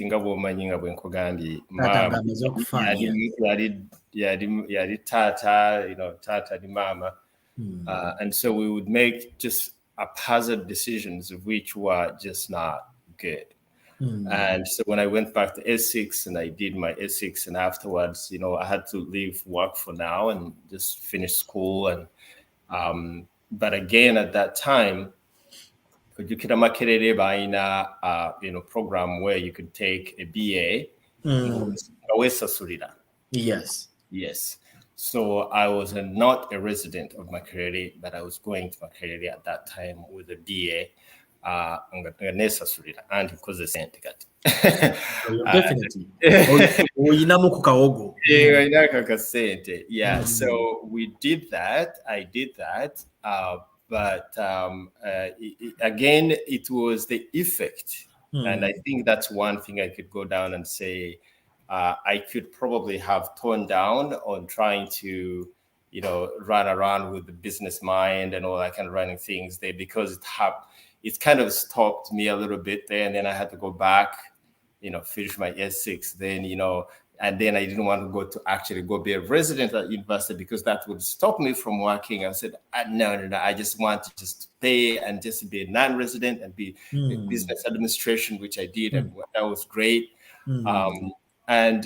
yadi tata, you know, tata di mama. And so we would make just haphazard decisions of which were just not good. And so when I went back to S6 and I did my S6 and afterwards, you know, I had to leave work for now and just finish school. And but again, at that time, you could program where you could take a BA. Yes. So I was not a resident of Makerere, but I was going to Makerere at that time with a BA. And because the sent definitely. So we did that. I did that. But again, it was the effect. And I think that's one thing I could go down and say, I could probably have toned down on trying to, you know, run around with the business mind and all that kind of running things there, because it kind of stopped me a little bit there. And then I had to go back, you know, finish my S6 then, you know, and then I didn't want to go be a resident at university because that would stop me from working. I said, no, I just want to just pay and just be a non-resident and be in business administration, which I did. And that was great. And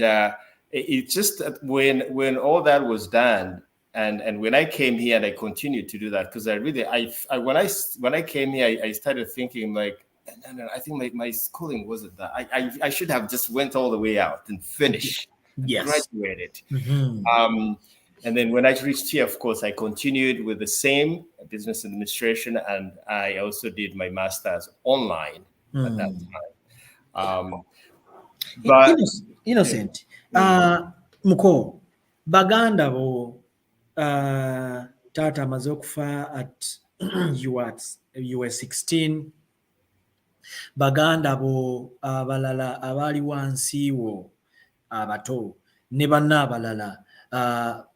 it just, when all that was done, and when I came here and I continued to do that, because when I came here, I started thinking like, no, I think my schooling wasn't that. I should have just went all the way out and finished, graduated. And then when I reached here, of course, I continued with the same business administration, and I also did my master's online at that time. But Innocent, muko baganda bo tata amaze okufa at you were 16. Baganda bo abalala abali wansi wo abato ne banna abalala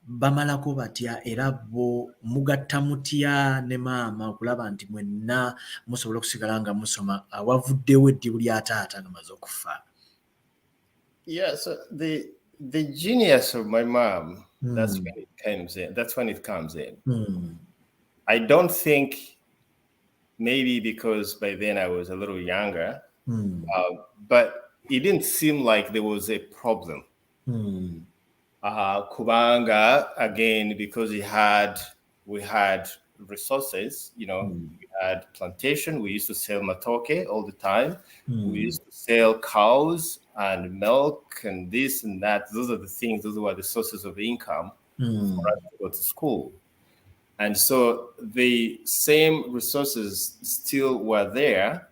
bamalako batya era bo mugatta mutya ne maama okulaba nti mwenna musobola okusigala nga musoma awavuddewo eddibu lya taata ngamaze okufa? Yeah, so the genius of my mom, that's when it comes in. That's when it comes in. I don't think, maybe because by then I was a little younger, but it didn't seem like there was a problem. Kubanga, again, because we had resources, we had plantation. We used to sell matoke all the time. We used to sell cows and milk and this and that. Those are the things, those were the sources of income for us to go to school. And so the same resources still were there.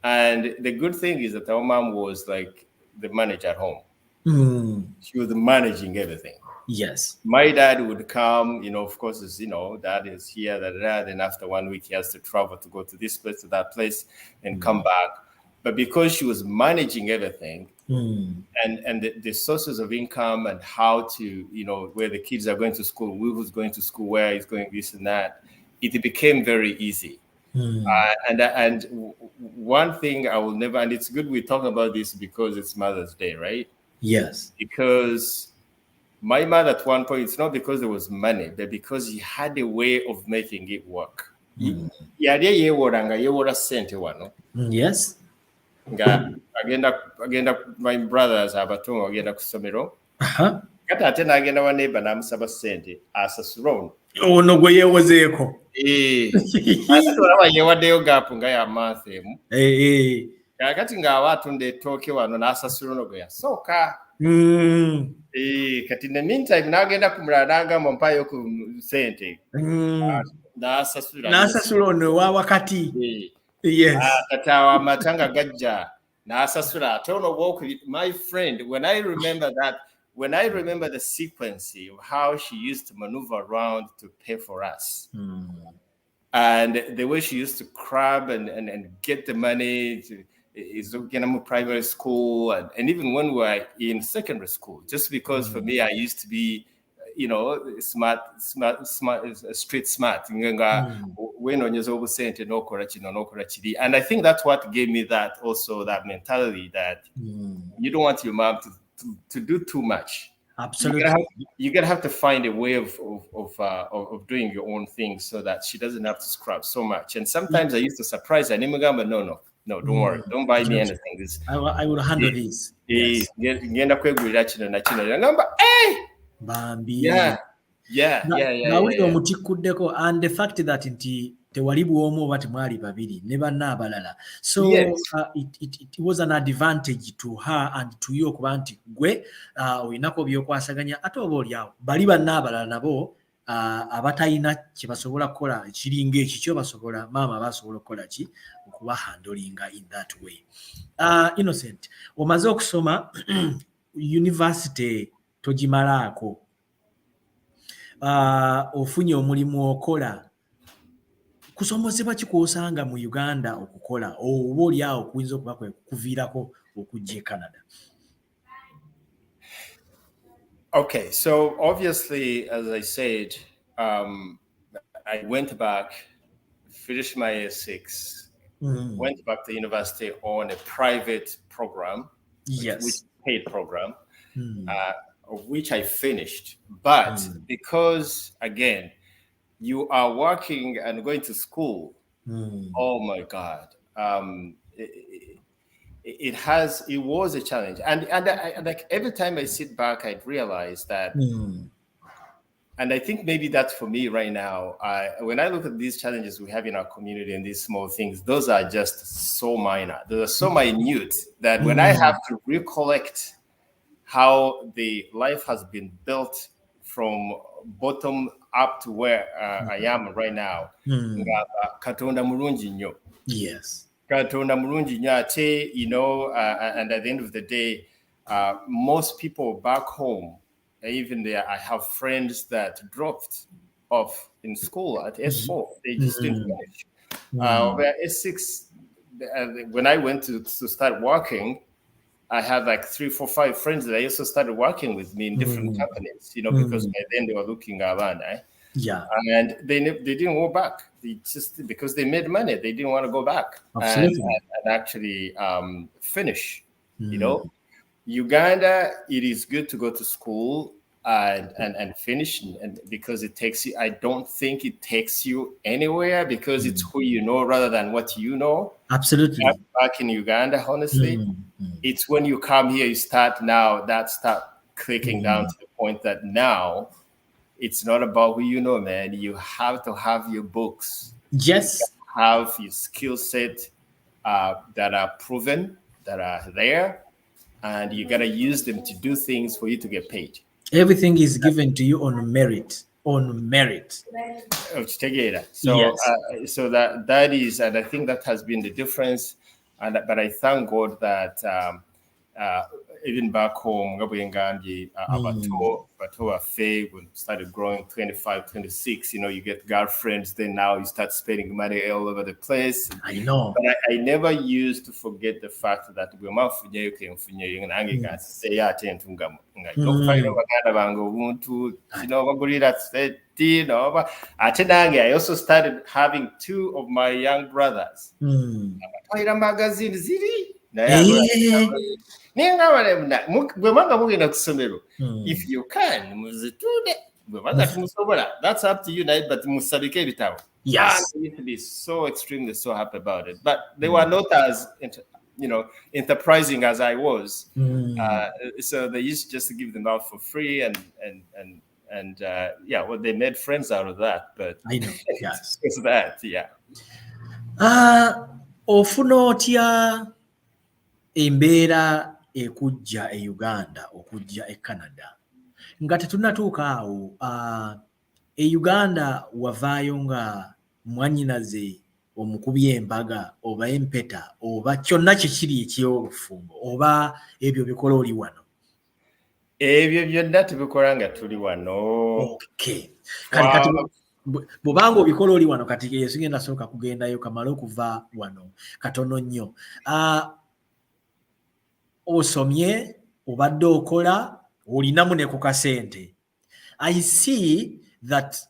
And the good thing is that our mom was like the manager at home. She was managing everything. Yes. My dad would come, of course, dad is here, then after 1 week he has to travel to go to this place, to that place, and come back. But because she was managing everything, and the sources of income and how to, where the kids are going to school, who's going to school, where is going this and that, it became very easy. And one thing I will never, and it's good we talk about this because it's Mother's Day, right? Yes. Because my mother at one point, it's not because there was money, but because he had a way of making it work. Yes. Agenda my brothers abatungo agenda ku ssomero kata ate n'agenda wa neighbor n'amusaba ssente asasula ono gwe yeewozeeko ate olaba yeewaddeyo gaapu nga ya month emu kati ng'aba atunda ettooke wano n'asasula ono gwe yasooka kati in the meantime n'agenda ku mulala n'agamba mpayo ku ssente n'asasula ono wa wakati. Yes. Tatawa matanga gajja n'asasula ate ono bwokubiri. My friend, when I remember the sequence of how she used to maneuver around to pay for us, and the way she used to crab and get the money is primary school, and even when we were in secondary school, just because for me I used to be smart, street smart. And I think that's what gave me that mentality that you don't want your mom to do too much. Absolutely. You're gonna have to find a way of doing your own thing so that she doesn't have to scrap so much. And sometimes I used to surprise her. No, don't worry. Don't buy me anything. I will handle this. Yes. Bambi. Nawulira omutikuddeko, and the fact that nti tewali bwomu oba temwali babiri ne banna abalala, so yes. It was an advantage to her and to you okuba nti gwe olinako byokwasaganya ate oba oliawo bali banna abalala nabo abatalina kye basobola kukola kiringa ekikyo basobola maama basobola okukola ki okuba handlinga in that way. Innocent, omaze okusoma university togimalaako, ofunye omulimu okola, kusomozebwa kikwosanga mu Uganda okukola oba oliawo kuyinza okuba kwe kuviirako okujja e Canada? Okay, so obviously, as I said, I went back, finished my A6, went back to university on a private program, which paid program, of which I finished. But because, again, you are working and going to school, oh my God, it was a challenge. And like every time I sit back, I realize that, and I think maybe that's for me right now, when I look at these challenges we have in our community and these small things, those are just so minor. Those are so minute that when I have to recollect how the life has been built from bottom up to where I am right now. Katonda mulungi nnyo. Yes. Katonda mulungi nnyo ate, you know, and at the end of the day, most people back home, even there, I have friends that dropped off in school at S4. They just didn't finish. Where S6, when I went to start working, I had like 3, 4, 5 friends that I also started working with me in different companies, you know, because by then they were looking around. Yeah. And they didn't go back. They just, because they made money, they didn't want to go back and actually finish. You know, Uganda, it is good to go to school and finish, and because it takes you. I don't think it takes you anywhere because it's who you know rather than what you know. Absolutely. Back in Uganda, honestly, it's when you come here, you start clicking down to the point that now it's not about who you know, man. You have to have your books. Yes. You have your skill set that are proven, that are there, and you got to use them to do things for you to get paid. Everything is given to you on merit. On merit. So, so that is, and I think that has been the difference. But I thank God that even back home, bato afe, when started growing 25, 26, you know, you get girlfriends, then now you start spending money all over the place. I know. But I never used to forget the fact that I also started having 2 of my young brothers. If you can, that's up to you, but yes, I need to be so extremely so happy about it. But they were not as enterprising as I was. So they used just to give them out for free, and well, they made friends out of that. But I know. Yes, it's that. Yeah. Ofuna otya embeera ekujja e Uganda okujja e Canada nga tetunnatuuka awo. E Uganda wavaayo nga mwannyinaze omukubye embaga oba empeta oba kyonna kikiri eky'obufumbo oba ebyo bikola oli wano? Ebyo byonna tubikola nga tuli wano. Okay. Kati bw'obanga obikola oli wano, kati sigenda sooka kugendayo kamale okuva wano katono nnyo. Osomye, obadde okola, olinamu ne ku kasente. I see that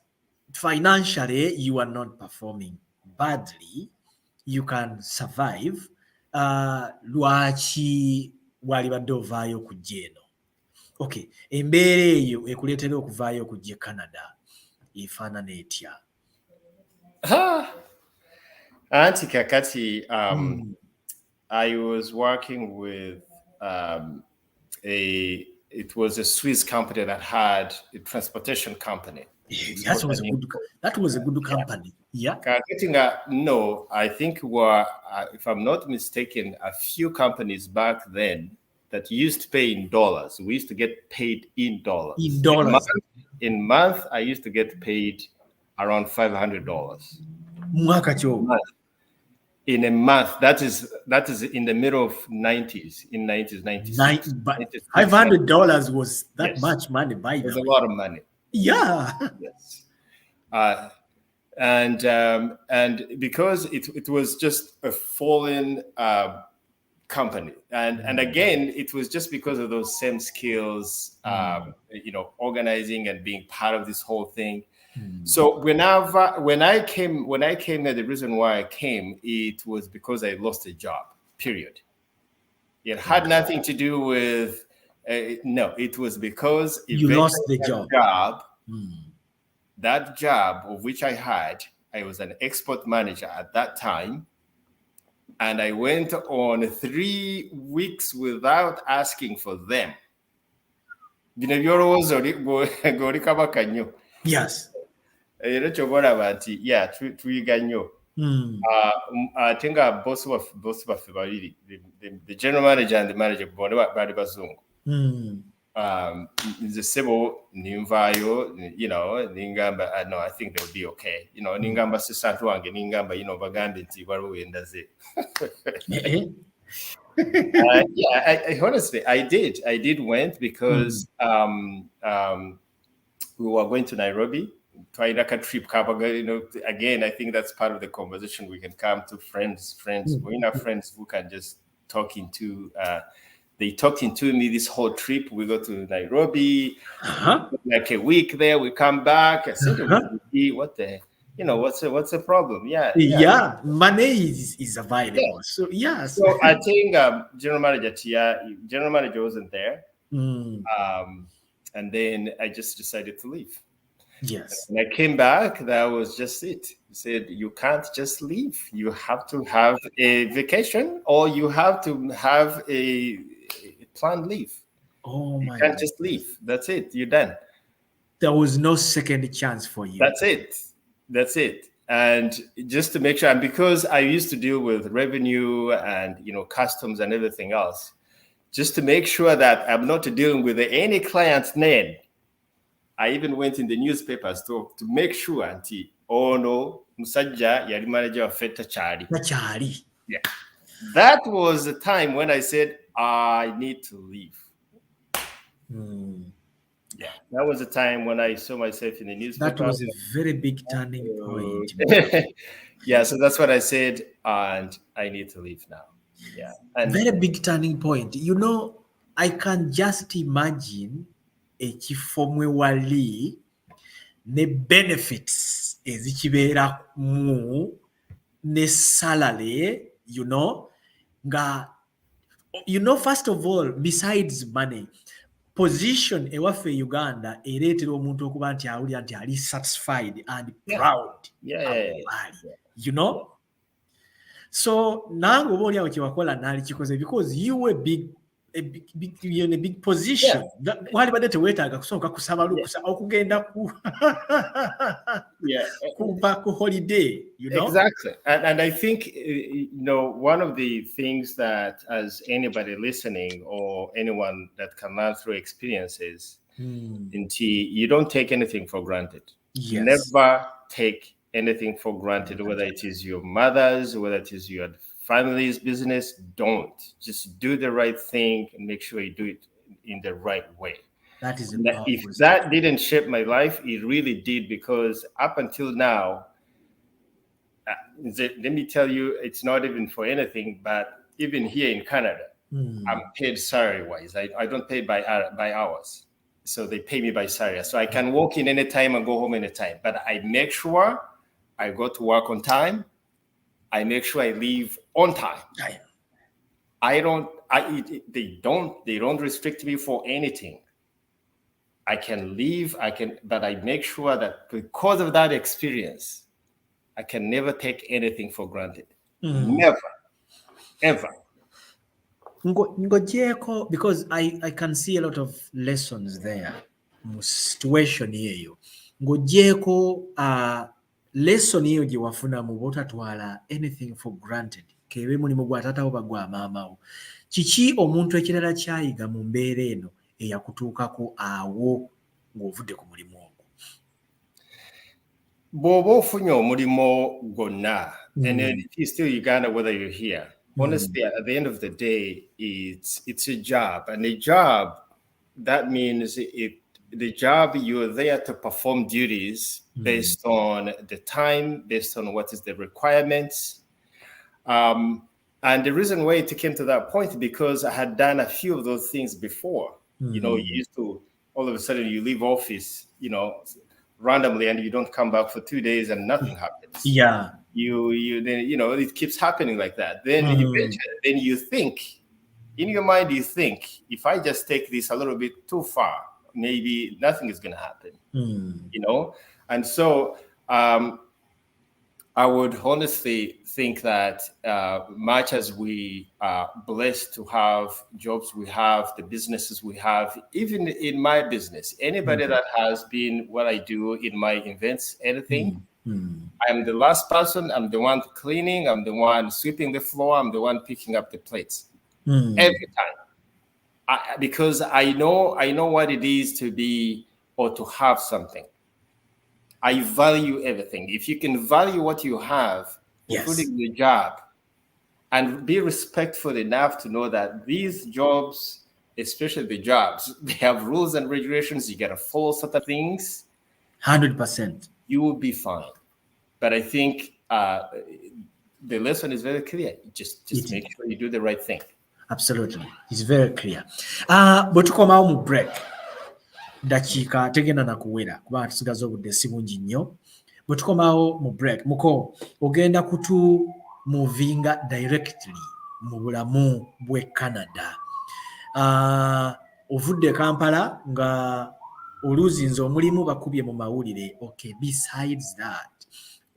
financially you are not performing badly. You can survive. Lwaki wali badde ovaayo okujja eno? Okay, embeera eyo ekuleetera okuvaayo okujja e Canada efaanana etya? Anti kakati, I was working with it was a Swiss company that had a transportation company. That was a good company. Yeah. No, I think were, if I'm not mistaken, a few companies back then that used to pay in dollars. We used to get paid in dollars. In dollars. In month, I used to get paid around $500. In a month, that is in the middle of 90s, in 96. $500 was that yes. much money by it was a lot of money. Yeah. Yes. And because it was just a fallen company, and again, it was just because of those same skills, organizing and being part of this whole thing. So when I came here, the reason why I came, it was because I lost a job, period. It had nothing to do with, no, it was because you lost the job. That job of which I was an export manager at that time. And I went on 3 weeks without asking for them. Yes. Yeah, tuyiga nnyo. Ate nga boss baffe babiri, the general manager and the manager, bonna baali bazungu. the civil nimvayo, ningamba, no, I think they'll be okay. Ningamba sisantu wange, ningamba, bagambe nti waliwo endaze. I honestly, I did went because we were going to Nairobi, trying like a trip. Again, I think that's part of the conversation. We can come to friends. We're not friends who can just talk into. They talked into me this whole trip. We go to Nairobi, like a week there. We come back. I said, what the, what's the problem? Yeah, money is available. Yeah. So yes. So I think general manager wasn't there. And then I just decided to leave. Yes. When I came back, that was just it. He said, you can't just leave. You have to have a vacation, or you have to have a planned leave. Oh my! You can't just leave. That's it. You're done. There was no second chance for you. That's it. And just to make sure, and because I used to deal with revenue and customs and everything else, just to make sure that I'm not dealing with any client's name, I even went in the newspapers to make sure, auntie, oh no, Musajja yali manager of Tachari. Yeah. That was the time when I said, I need to leave. Yeah, that was the time when I saw myself in the newspaper. That was a very big turning point. Yeah, so that's what I said, and I need to leave now. Yeah. And very big turning point. I can just imagine ekifo mwe wali ne benefits ezikibeera mu ne salary, first of all, besides money, position ewaffe Uganda ereetera omuntu okuba nti awulira nti ali satisfied and proud. So nange oba oli awo kyewakola naali kikoze because you were a big position. Wali badde teweetaaga kusooka kusaba lukusa okugenda ku holiday, Exactly. And I think one of the things that, as anybody listening or anyone that can learn through experiences, you don't take anything for granted. Yes. Never take anything for granted, whether it is your mother's, whether it is your family's business. Don't. Just do the right thing and make sure you do it in the right way. That is if that didn't shape my life, it really did, because up until now, let me tell you, it's not even for anything, but even here in Canada, I'm paid salary-wise. I don't pay by hours. So they pay me by salary. So I can walk in anytime and go home anytime. But I make sure I go to work on time. I make sure I leave on time. They don't restrict me for anything. I can leave, but I make sure that because of that experience, I can never take anything for granted. Never, ever. Because I can see a lot of lessons there. Situation yeyo. Ngojeko lesson yeyo gye wafuna mu botatwala anything for granted. Kebe mulimu gwa tata oba gwa mama wo. Kiki omuntu ekirala kyayiga mu mbeera eno eyakutuukako awo ng'ovudde ku mulimu ogwo? Bw'oba ofunye omulimo gwonna, and if you're still Uganda, whether you're here, honestly, at the end of the day, it's a job. And a job, that means the job, you're there to perform duties based on the time, based on what is the requirements. And the reason why it came to that point, because I had done a few of those things before. You used to, all of a sudden you leave office, randomly, and you don't come back for 2 days and nothing happens. Yeah. You then, it keeps happening like that. Then eventually, then you think, in your mind, you think, if I just take this a little bit too far, maybe nothing is going to happen, And so I would honestly think that much as we are blessed to have jobs we have, the businesses we have, even in my business, anybody that has been what I do in my events, anything, I'm the last person, I'm the one cleaning, I'm the one sweeping the floor, I'm the one picking up the plates every time. because I know what it is to be or to have something. I value everything. If you can value what you have, including your job, and be respectful enough to know that these jobs, especially the jobs, they have rules and regulations. You got to follow certain things. 100%. You will be fine. But I think the lesson is very clear. Just make sure you do the right thing. Absolutely. It's very clear. But tukomawo mu break. Dakiika tegenda na kuwera kuba tusigaze obudde si bungi nnyo. Bwe tukomawo mu break muko ogenda kutu movinga directly mu bulamu bwe Canada. Ovudde Kampala nga oluzinze omulimu bakubye mu mawulire. Okay, besides that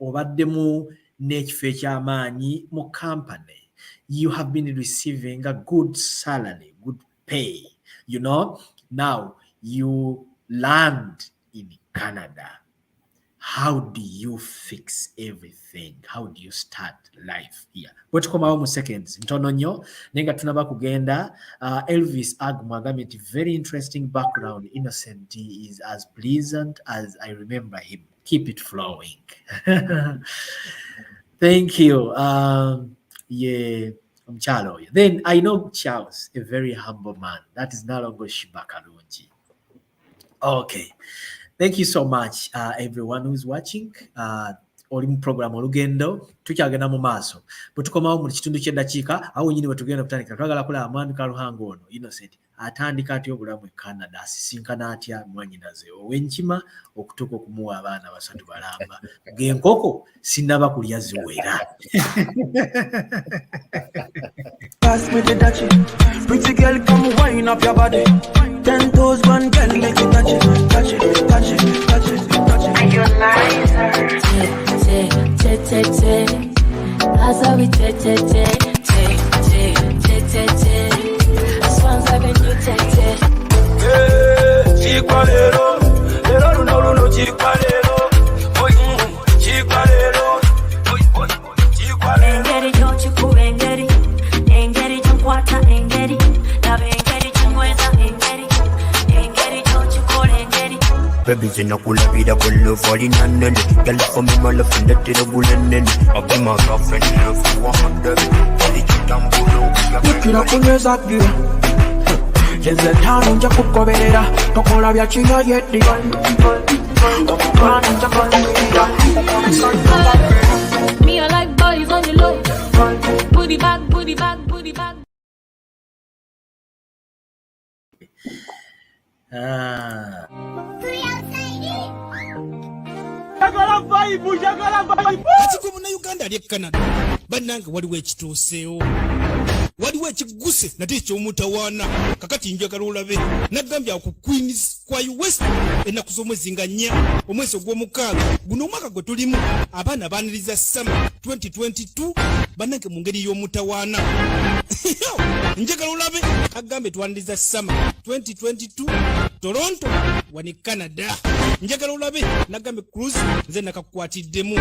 obaddemu n'ekifo eky'amaanyi mu company. You have been receiving a good salary, good pay, you know. Now you land in Canada. How do you fix everything? How do you start life here? But come out seconds. Ntono nnyo nenga tunaba kugenda. Elvis Agumagami, very interesting background. Innocent is as pleasant as I remember him. Keep it flowing. Thank you. Yeah, Chalo. Then I know Charles, a very humble man. That is no longer Shibakarunji. Okay. Thank you so much, everyone who's watching. Oli mu program Olugendo tukyagenda mu maaso bwe tukomawo mu kitundu ky'eddakiika awo nyini bwe tugenda kutandika twagala kulaba mwami Karuhanga ono Innocent atandika atya obulamu e Canada asisinkana atya mwannyinaze ow'enkima okutuuka okumuwa abaana basatu balamba ng'enkoko sinnaba kulya ziwera. Pass me the Dutchie. Pretty girl, come wind up your body. 10 toes, one girl, make it touch it, touch it, touch it, touch it, touch it. Are you a liar? That's how we Swans like a new Chiqualero, no, Chiqualero. Chiqualero, Chiqualero. Engeri, don't you go, Engeri. Engeri, don't water, Engeri. Love Engeri, Chumweza, Engeri. Engeri, don't you go, Engeri. Baby, you know, cool, be the cool, falling on it. Girl, for me, my love, and the terrible ending. I'll be my girlfriend, love for 100. Ikira kunyeza gira Jeze tano nja kukoberera Tokola bya chinya yedi Okutwana nja kwanirira Me I like boys on the low Booty bag, booty bag, booty bag. Kati gwe muna Uganda ali e Canada bannange waliwo ekituuseewo waliwo ekiguse nate ekyomutawaana kakati njagala olabe nagambye ku Queens kwa West ennaku z'omwezi nga 4 omwezi ogw'omukaaga guno omwaka gwe tulimu abaana baaniriza Summer 2022 bannange mu ngeri y'omutawaana njagala olabe agambe twaniriza Summer 2022 Toronto wani Canada njagala olabe nagambe cruise nze nakakwatiddemu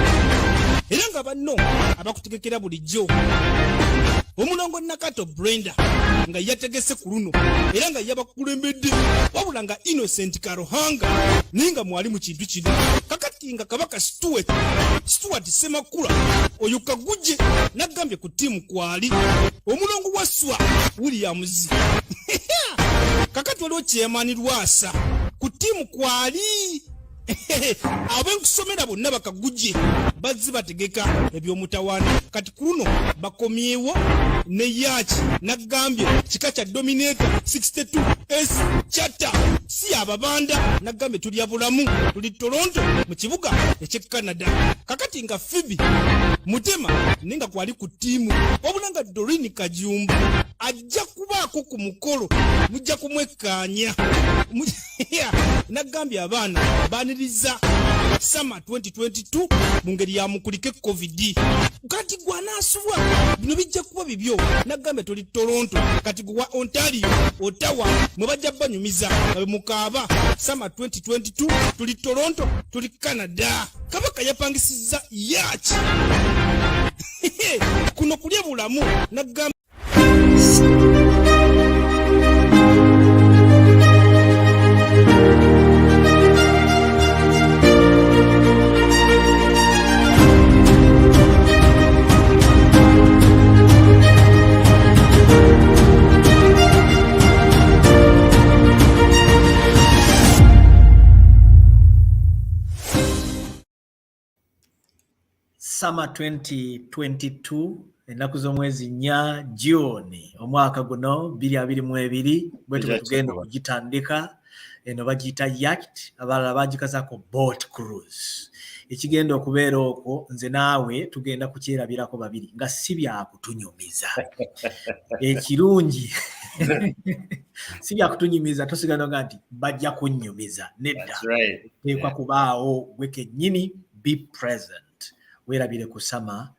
era nga banno abakutegekera bulijjo omulongo Nakato Brenda nga yategese ku luno era nga yabakulembedde wabula nga Innocent Karuhanga ninga mwali mu kintu kino kakati nga kabaka Stuart Semakula oyo kaguje nagambye ku timu kwali omulongo wa Swa Williams kakati waliwo chairman Lwasa ku timu kwali abenkusomera bonna bakaguje bazzi bategeka ebyomutawaana kati kuno bakomyewo ne yachi nagambye kika kya Dominator 62S chata si ababanda nagambye tuli abulamu tuli Toronto mu kibuga ekye Canada kakati nga Phoebe Mutema ninga kwali ku timu wabulanga Doreen Kajumba ajja kubaako ku mukolo mujja kumwekkaanya nagambye abaana baniriza Summer 2022 mu ngeri ya mukulike COVID kati gwanasubwa bino bijja kuba bibyo nagambye tuli Toronto kati gwa Ontario Ottawa mwe bajja banyumiza mukaaba Summer 2022 tuli Toronto tuli Canada kabaka yapangisiza yachi kuno kulya bulamu nagambye summer 2022 ennaku z'omwezi 4 June omwaka guno 2022 bwe tugenda okugitandika eno bagiyita yacht abalala bagikazako boat cruise ekigenda okubeera okwo nze naawe tugenda kukyerabirako babiri nga si byakutunyumiza ekirungi si byakutunyumiza tosigala nti bajja kunnyumiza nedda teekwa kubaawo gwe kennyini be present weerabire ku sama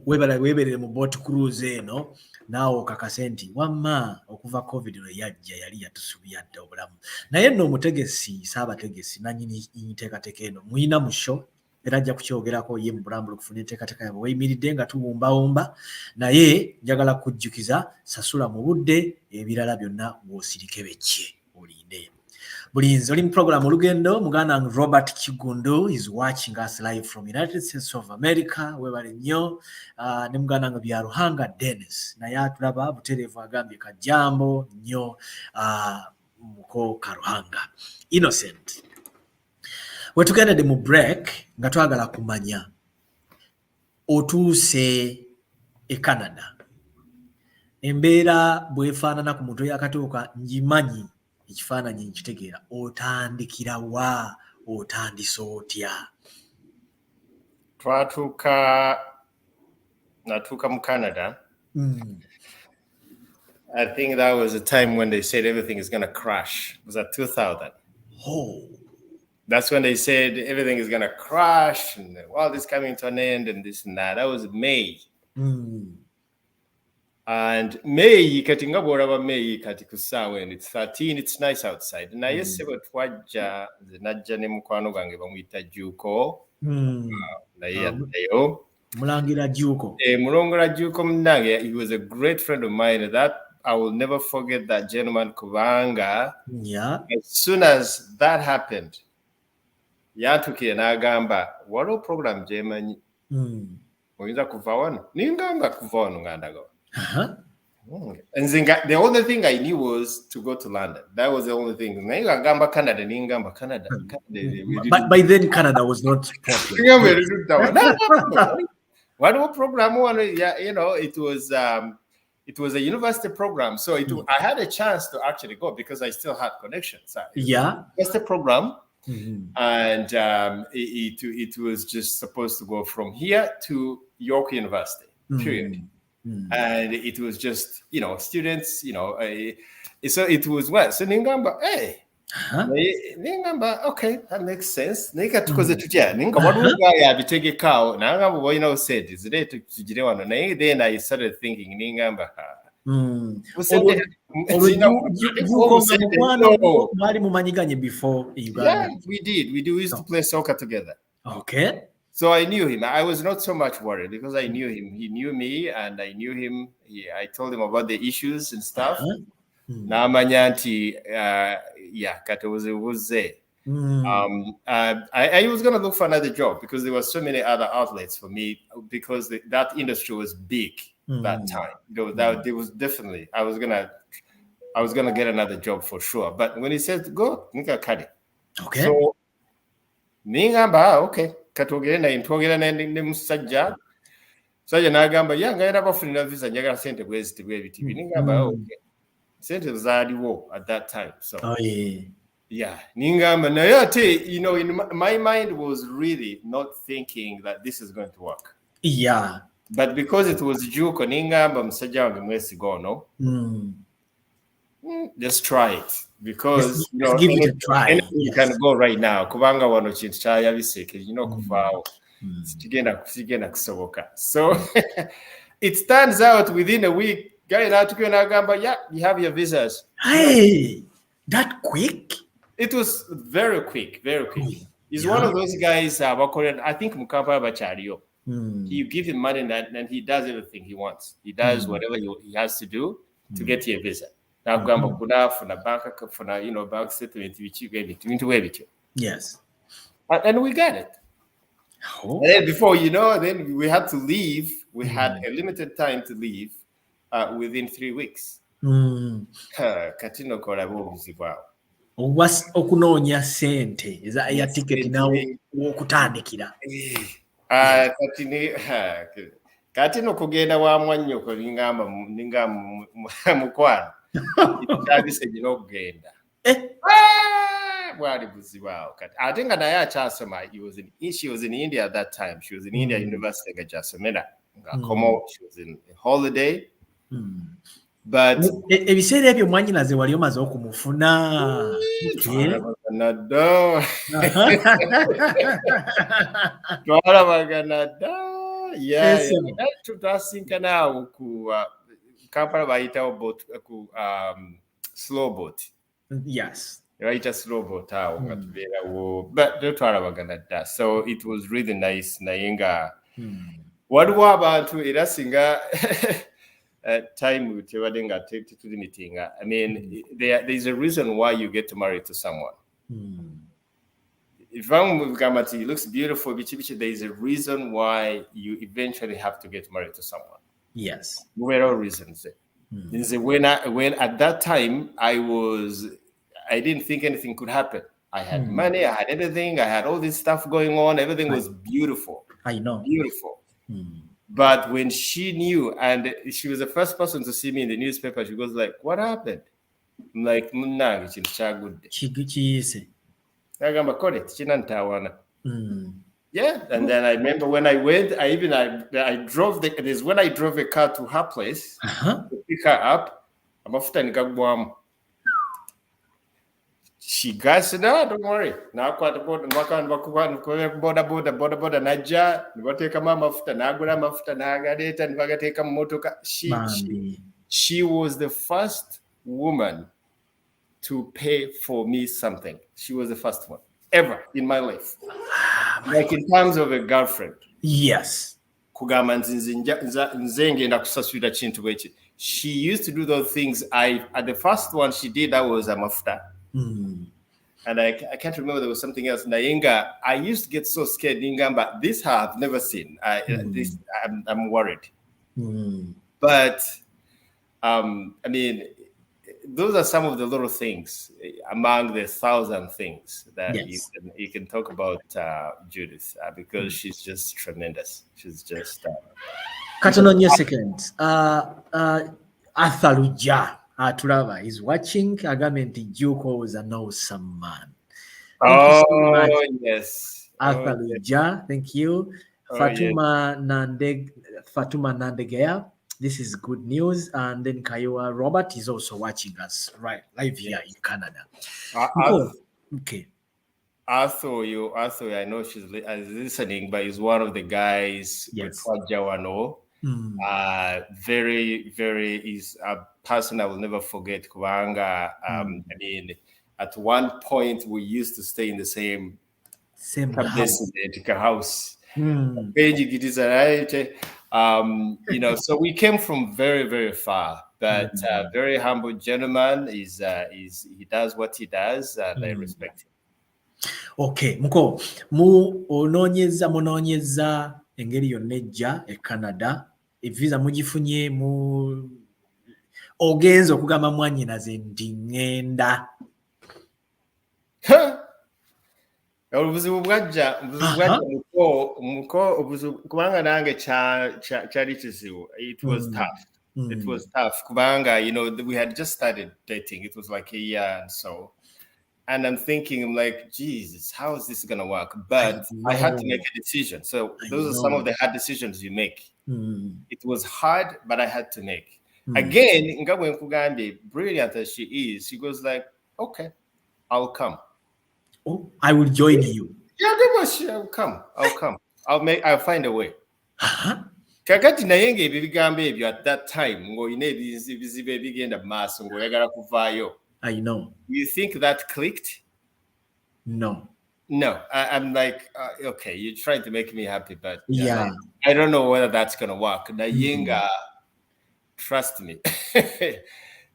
weeberere mu boat cruise eno naawe okakase nti wamma okuva covid lwe yajja yali yatusubiyadde obulamu naye nno omutegesi saabategesi nanyini nteekateeka eno muyina mu show era ajja kukyogerako ye mu bulambula okufuna enteekateeka yaabwe weyimiridde nga tuwumbawumba naye njagala kujjukiza sasula mu budde ebirala byonna bw'osirike bekkye olinde bulinzi oli mu program Olugendo muganda Robert Kigundu is watching us live from United States of America webale nnyo ne muganda nga Karuhanga Dennis naye atulaba butereevu agambye kajambo nnyo muko Karuhanga Innocent wetugendedde mu break nga twagala kumanya otuuse e Canada embeera bwefaanana ku muntu yakatuuka njimanyi ekifaananyi nkitegeera otandikira wa otandise otya natuuka mu Canada. I think that was a time when they said everything is going to crash. It was at 2000. Oh. That's when they said everything is going to crash and the world is coming to an end and this and that. That was May. And May, katinga boraba May kati kusawa and it's 13, it's nice outside. Na yese batwaja najja ne mukwano gange bamuyita Juko. Na yeyo Mulangira Juko. Mulongora Juko mnange, he was a great friend of mine. That I will never forget that gentleman Karuhanga. Yeah. As soon as that happened, yatukiye n'agamba waliwo program gyemanyi oyinza kuva wano ningamba kuva wano ng'andaga and the only thing I knew was to go to London. That was the only thing. Naye agamba Canada ningamba Canada. But by then Canada was not popular. Waliwo program one, you know, it was a university program, so I had a chance to actually go because I still had connections. Yeah. It's the program. And it was just supposed to go from here to York University, period. And it was just, you know, students, you know, so it was what? So Ningamba, hey, Ningamba, okay, that makes sense. Ninga tukoze tutya. Ninga wadu guy abitege kao. Nangamba what you know said is there to jirewana. Then I started thinking Ningamba. Before yeah, we did. We used to play soccer together. Okay. So I knew him. I was not so much worried because I knew him. He knew me and I knew him. I told him about the issues and stuff. Namanyanti, yeah, katoze. I was going to look for another job because there were so many other outlets for me because that industry was big that time. There was definitely, I was gonna get another job for sure. But when he said go, nika kadi. Okay. So ningamba okay, katogere na intogera na musajja. Sajja nagamba yanga era bafunira visa njagala sente bwezi bwebiti. Ningamba okay. Sente zaaliwo at that time. So yeah, ningamba naye ate, you know, in my mind was really not thinking that this is going to work. Yeah. But because it was Juko ningamba musajja wange mwesigo no. Just try it because you know, give it a try. You can go right now. Kubanga wano chintu chayabiseke, you know, kuvao. Sigenda kusoboka. So it turns out within a week, guy natukiwe nagamba, yeah, you have your visas. Hey, that quick? It was very quick, very quick. He's one of those guys, I think Mukapa Bachario. You give him money and he does everything he wants. He does whatever he has to do to get you a visa. Now, you know, bank statement, which you gave it. Yes. And we got it. Oh. And then before you know, then we had to leave. We had a limited time to leave within 3 weeks. Katino kolabo muzibwa. Okunoonya sente eza ya ticket nawo okutandikira. kati no kugenda wa mwannyoko ninga mukwano kyabise gino okugenda bwali buzibaawo kati ate nga naye akyasoma she was in India at that time. She was in India University nga gyasomera she was in holiday but ebiseera ebyo mwanyinaze wali omaze okumufuna twalabagana dda twasinkana awo ku Kampala bayitawo ku slow boat. Yes. Bayita slow boat awo nga tubeerawo but twalabagana dda so it was really nice naye nga waliwo abantu era singa time tebadde nga tetulimitinga. I mean there's a reason why you get married to someone. If he looks beautiful, there is a reason why you eventually have to get married to someone. Yes. There were all reasons. When at that time I didn't think anything could happen. I had money, I had everything, I had all this stuff going on, everything was beautiful. I know. Beautiful. But when she knew, and she was the first person to see me in the newspaper, she goes like, "What happened?" I'm like, yeah, and then I remember when I went, I drove when I drove a car to her place to pick her up. She guys said, "No, don't worry. Now quite about boda naja, take a mama after Nagura after Nagadeta and Vagateka Motoka." She was the first woman to pay for me something. She was the first one ever in my life. Like in terms of a girlfriend. Yes. She used to do those things. The first one she did, that was a mafuta. And I can't remember, there was something else. Nayenga, I used to get so scared, but this I've never seen. I'm worried. But I mean, those are some of the little things among the 1,000 things that you can talk about Judith because she's just tremendous. She's just. Katononya seconds. Athaluja Aturava is watching. Agamenti Juko was an awesome man. Thank you so much. Yes. Athaluja, thank you. Fatuma Nandegea. This is good news. And then Kaiwa Robert is also watching us live here in Canada. Okay. Arthur, I know she's listening, but he's one of the guys with Jawano. Very, very is a person I will never forget. Karuhanga. I mean, at one point we used to stay in the same house. So we came from very, very far, but very humble gentleman. He does what he does, and I respect him. Okay, muko munonyeza engeri yonnejja e Canada, visa mugifunye mu ogenzo okugamba mwanyinaze nti ngenda. Obuzibu bwajja muko kubanga nange kyali kizibu. It was tough. It was tough kubanga we had just started dating. It was like a year and so. And I'm thinking, like, Jesus, how is this gonna work? But I had to make a decision. So those are some of the hard decisions you make. It was hard, but I had to make. Again, Ngabwe Nkugande, brilliant as she is, she goes like, okay, I'll come. Oh, I will join you. Yeah, I'll come. I'll find a way. Kakati nayenge bibigambe ebyo at that time ngo bizibe bigenda maaso ngo yagala kuvayo. I know. You think that clicked? No. I'm like, okay, you're trying to make me happy, but I don't know whether that's gonna work. Nayenga, trust me.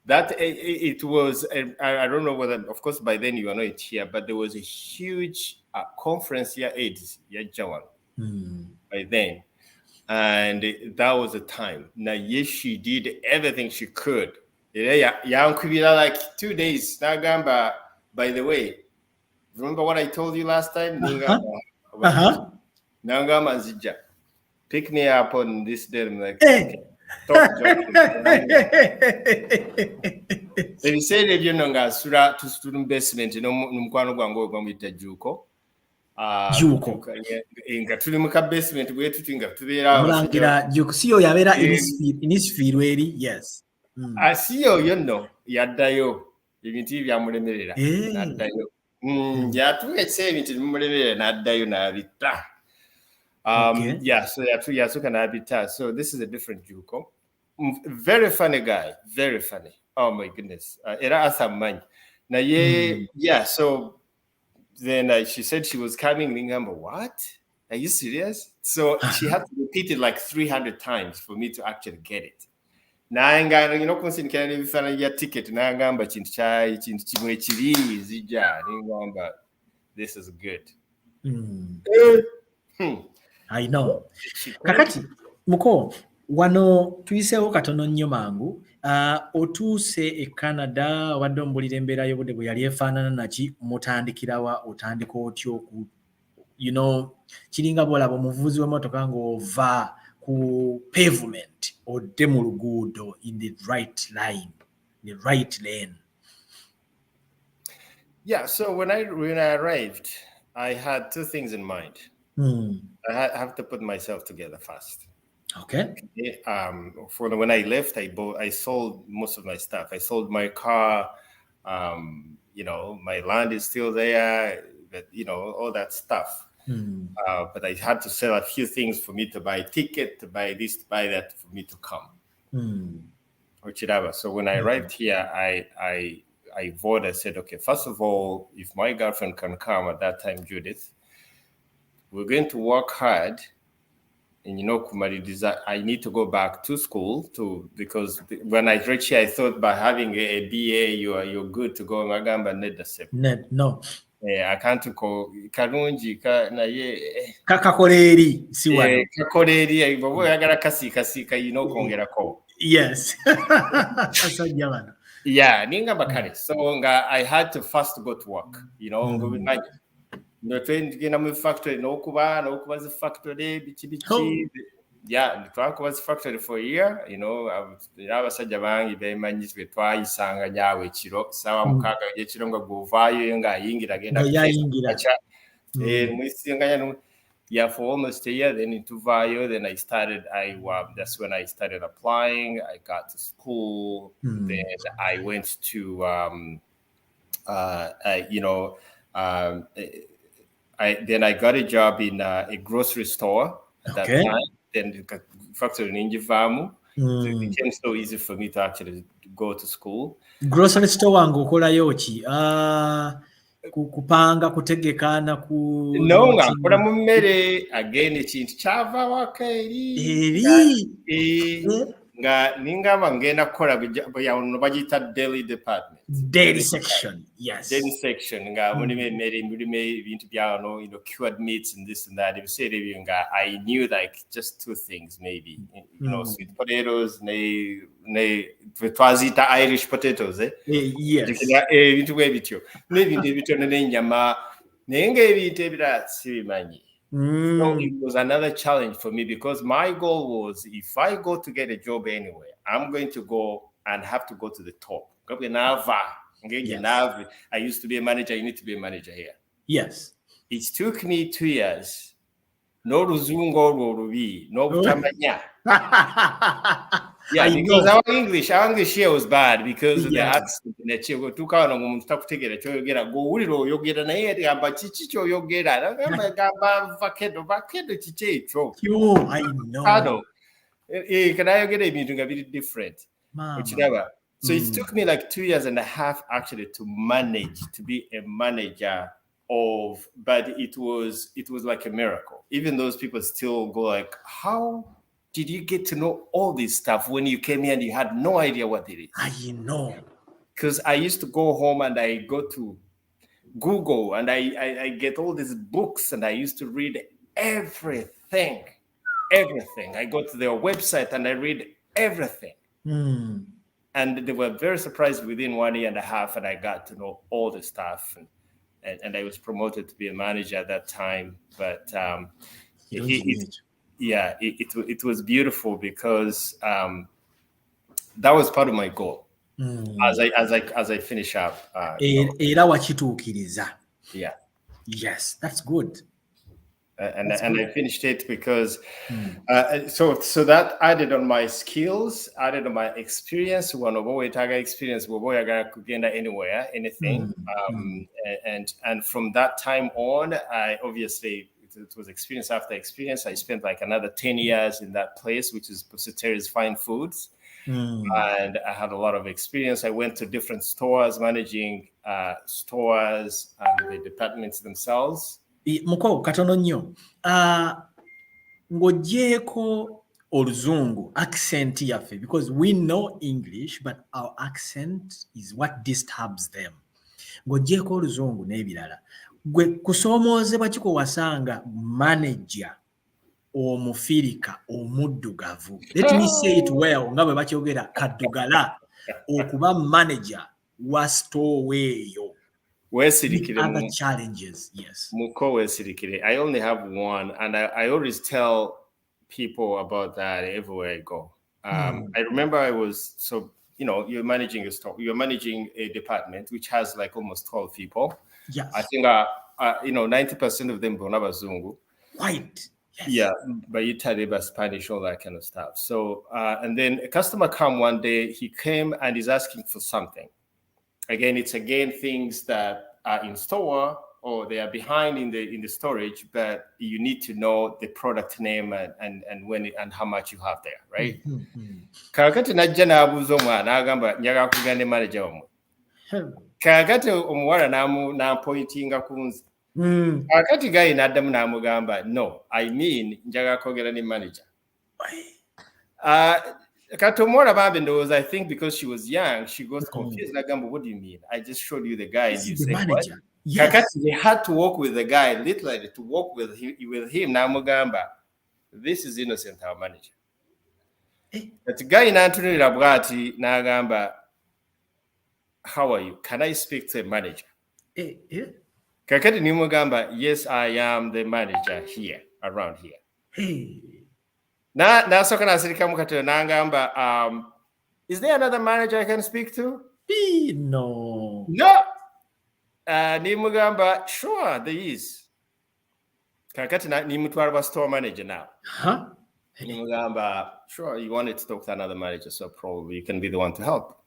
That it was. I don't know whether, of course, by then you are not here, but there was a huge conference here, AIDS, Jawan, by then, and that was the time. Now, yes, she did everything she could. Like 2 days. Nagamba, by the way, remember what I told you last time? Nangama Nzija. Pick me up on this day. I'm like, Hey. talk They said if you know Sura to student basement, you know, Mkwano Gwango Gomita Juko. Juko. Inga tuli muka basement bwe tutinga tubera Mulangira Juko siyo yabera inisfiru eri, yes. Asiyo yonno yaddayo ebintu byamulemerera naddayo. Yatuwese ebintu bimulemerera naddayo n'abita. Yeah, so yasuka n'abita. So this is a different Juko. Very funny guy, very funny. Oh my goodness. Era asamanyi. Na ye, yeah, so then she said she was coming. Ningamba, what? Are you serious? So she had to repeat it like 300 times for me to actually get it. Nanga, you know, considering if I get ticket, Nangamba, Chinchai, Chinchimwe Chiri, Zija, Ningamba, this is good. I know. Kakati, Muko, wano tuiseho katono nnyo mangu. Otuuse e Canada wadde ombulira embeera y'obudde bwe yali efaanana naki mutandikirawa otandika otyo you know kiringa bwolaba omuvuzi w'emmotoka ng'ova ku pavement odde mu luguudo in the right line, the right lane. Yeah, so when I arrived, I had two things in mind. I have to put myself together first. Okay. For when I left, I sold most of my stuff. I sold my car. You know, my land is still there, but you know, all that stuff. But I had to sell a few things for me to buy a ticket, to buy this, to buy that, for me to come. Or Chiraba. So when I arrived here, I voted. I said, okay, first of all, if my girlfriend can come at that time, Judith, we're going to work hard. And you know, Kumari, I need to go back to school because when I reached here, I thought by having a BA, you're good to go. No. I can't go. Karunji na ye. Kakakoleri siwano. Kakakoleri. But we agara kasi you know kongera ko. Yes. Yeah, ninga bakare. So I had to first go to work. You know, no train gina mu factory no kuba the factory bichi. Yeah, the factory for a year. You know, abasajja bangi bemanyizwe twayisanga nyawe kiro sawa mukaga ye kirongo govayo nga yingira genda acha muisinganya. Yeah, for almost a year. Then into Vayo, then that's when I started applying. I got to school. Then I went to then I got a job in a grocery store at that time. Then the factory in Injivamu. So it became so easy for me to actually go to school. Grocery store wangu okolayo ki? Kupanga kutegeka na ku No nga kola mu mmere again ekintu kyava waka eri nga ningamba ngenda kukola bwe bagiyita daily department. Daily section, yes. Daily section nga mulimu emmere mulimu ebintu byano, you know, cured meats and this and that. Ebiseera ebyo nga I knew like just two things maybe, you know, sweet potatoes ne twazita Irish potatoes yes. Ebintu bwe bityo n'ebintu ebitono n'ennyama naye ng'ebintu ebirala sibimanyi. So it was another challenge for me because my goal was if I go to get a job anywhere, I'm going to go and have to go to the top. Yes. I used to be a manager. You need to be a manager here. Yes. It took me 2 years. No ruzungo rubi, no butamanya. Yeah, because our English here was bad because of the accent. I know. Can I get a meeting a bit different? So it took me like 2 years and a half actually to manage to be a manager but it was like a miracle. Even those people still go like, how did you get to know all this stuff when you came here and you had no idea what it is? I know. Because I used to go home and I go to Google and I get all these books and I used to read everything. I go to their website and I read everything. And they were very surprised within 1 year and a half, and I got to know all the stuff. And I was promoted to be a manager at that time. But it was beautiful because that was part of my goal as I finish up. Era wakituukiriza. Yeah. Yes, that's good. And I finished it because so that added on my skills, added on my experience. One of our experience, kugenda anywhere, anything. And from that time on, I obviously it was experience after experience. I spent like another 10 years in that place, which is Pusitteri's Fine Foods. And I had a lot of experience. I went to different stores, managing stores and the departments themselves. Muko katono nnyo. Ng'oggyeko Oluzungu accent yaffe, because we know English but our accent is what disturbs them. Ng'oggyeko Oluzungu n'ebirala. Gwe kusoomoozebwa kiko wasanga manager omufirika omuddugavu. Let me say it well, nga bwe bakyogera kaddugala okuba manager wa store eyo. Other challenges, yes. I only have one, and I always tell people about that everywhere I go. I remember I was, so, you're managing a store, you're managing a department which has like almost 12 people. Yes. I think, 90% of them are Abazungu. White. Yes. Yeah, but Italian, Spanish, all that kind of stuff. So, and then a customer come one day, he came and he's asking for something. Again, it's things that are in store or they are behind in the storage, but you need to know the product name and when and how much you have there, right? Kakati najja n'abuuza omwana agamba njagala kugenda manager omwe. Kakati omuwala n'ampointinga ku nze. Kakati gayi n'addamu n'amugamba, no, I mean njagala kwogera ne manager. Katomora Babin was, I think, because she was young, she got confused. What do you mean? I just showed you the guy. And you say, manager. What? Yes. They had to walk with the guy, literally to walk with him. Namugamba, this is Innocent, our manager. That guy in Anthony Rabgati Nagamba, how are you? Can I speak to a manager? Kakati Nimugamba, yes, I am the manager here, around here. Hey. Is there another manager I can speak to? No. Nimugamba, sure, there is. Kakati Nimutwarba store manager now. Huh? Nimugamba, sure, you wanted to talk to another manager, so probably you can be the one to help.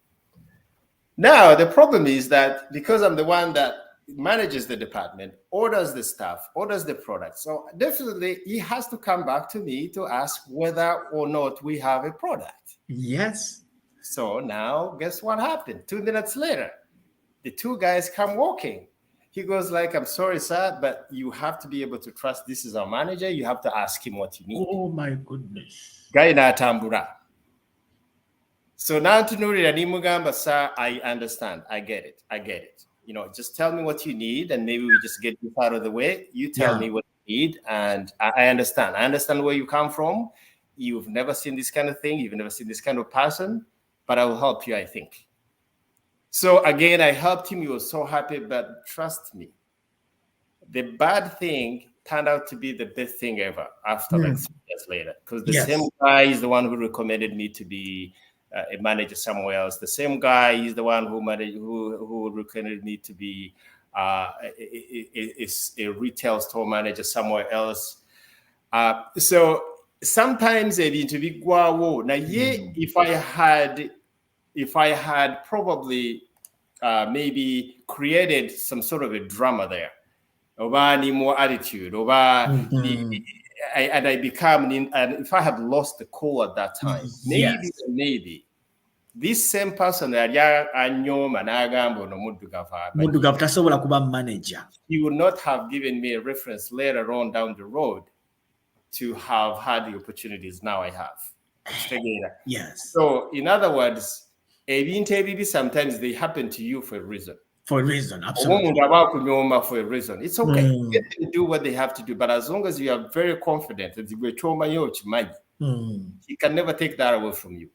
Now, the problem is that because I'm the one that manages the department, orders the stuff, orders the product. So definitely he has to come back to me to ask whether or not we have a product. Yes. So now guess what happened? 2 minutes later, the two guys come walking. He goes like, I'm sorry, sir, but you have to be able to trust this is our manager. You have to ask him what you need. Oh my goodness. Guy na tambura. So now to Nuri Mugamba, sir, I understand. I get it. Just tell me what you need, and maybe we just get this out of the way. You tell me what you need, and I understand. I understand where you come from. You've never seen this kind of thing. You've never seen this kind of person, but I will help you, I think. So again, I helped him. He was so happy, but trust me, the bad thing turned out to be the best thing ever after like 3 years later, because the same guy is the one who recommended me to be a manager somewhere else. The same guy is the one who recommended me to be a retail store manager somewhere else. So sometimes it need to be guawo. Now, if I had probably maybe created some sort of a drama there, or more attitude, or and I become, and if I had lost the call at that time, maybe this same person that he would not have given me a reference later on down the road to have had the opportunities now I have. Yes. So in other words, sometimes they happen to you for a reason. For a reason, absolutely. For a reason. It's okay. Let them do what they have to do. But as long as you are very confident that he can never take that away from you.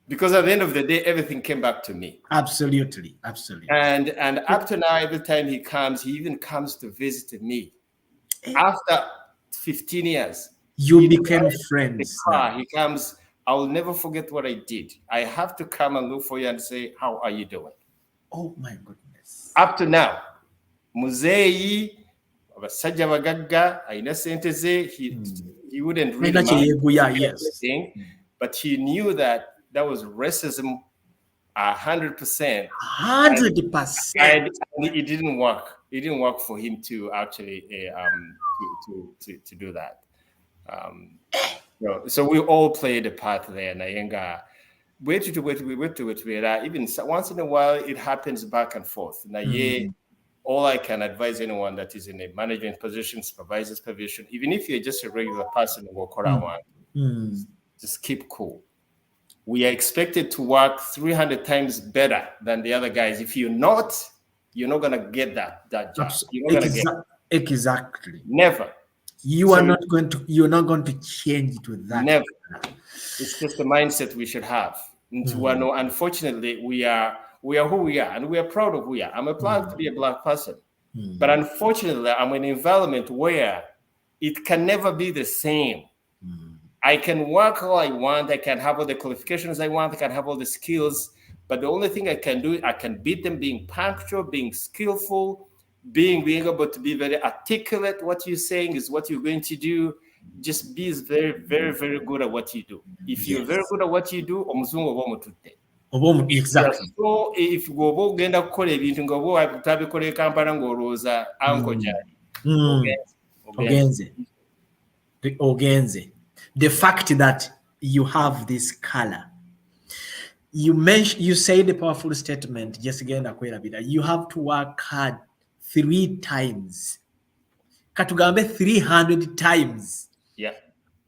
Because at the end of the day, everything came back to me. Absolutely. And up to now, every time he comes, he even comes to visit me. After 15 years, you became friends. He comes, I will never forget what I did. I have to come and look for you and say, how are you doing? Oh my goodness. Up to now, Muzeyi, abasajja bagagga, ayina sente ze, he wouldn't really mind anything, but he knew that was racism 100%. 100%. And it didn't work. It didn't work for him to actually to do that. So we all played a part there. Nayenga, even once in a while it happens back and forth. All I can advise anyone that is in a management position, supervisor's position, even if you're just a regular person who walk around, just keep cool. We are expected to work 300 times better than the other guys. If you're not gonna get that job. You're not gonna get it. Exactly. Never. You're not going to change to that. Never. It's just the mindset we should have. Unfortunately, we are who we are, and we are proud of who we are. I'm proud to be a Black person, but unfortunately, I'm in an environment where it can never be the same. I can work all I want. I can have all the qualifications I want. I can have all the skills, but the only thing I can do, I can beat them being punctual, being skillful, being able to be very articulate. What you're saying is what you're going to do. Just be very, very, very good at what you do. If you're very good at what you do, exactly. So if you go genda kukola ebintu ngo tabikole Kampala ng'olowooza anko gyali ogenze. The fact that you have this color, you said a powerful statement just again, you have to work hard 3 times, katugambe 300 times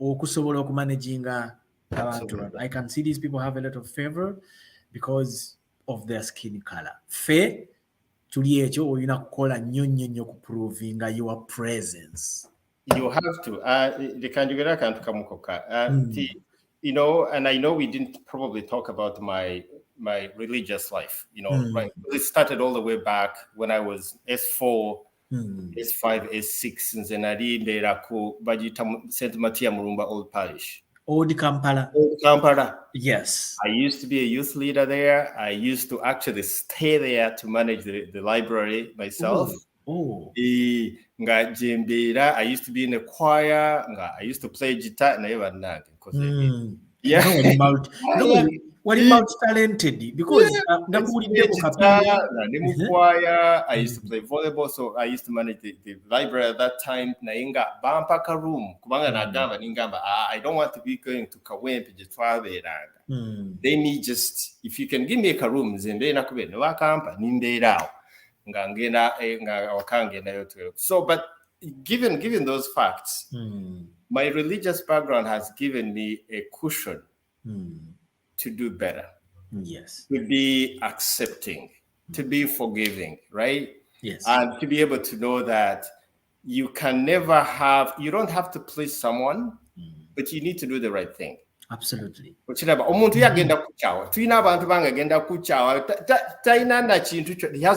okusobola okumanaginga abantu. I can see these people have a lot of favor because of their skin color. Fe tuli ekyo olina kukola nnyo kuprovinga your presence. You have to. And I know we didn't probably talk about my religious life. Right? It started all the way back when I was S4, S5, S6, and then I did Bajita St. Matia Murumba Old Parish. Old Kampala. Yes. I used to be a youth leader there. I used to actually stay there to manage the library myself. I used to be in a choir. I used to play guitar. What about talented? Because I used to play volleyball, so I used to manage the library at that time. Nainga bampaka room. I don't want to be going to Kawempe. They need just, if you can give me a room, so, but given those facts, my religious background has given me a cushion to do better. Yes. To be accepting, to be forgiving, right? Yes. And to be able to know that you don't have to please someone, but you need to do the right thing. Absolutely. He has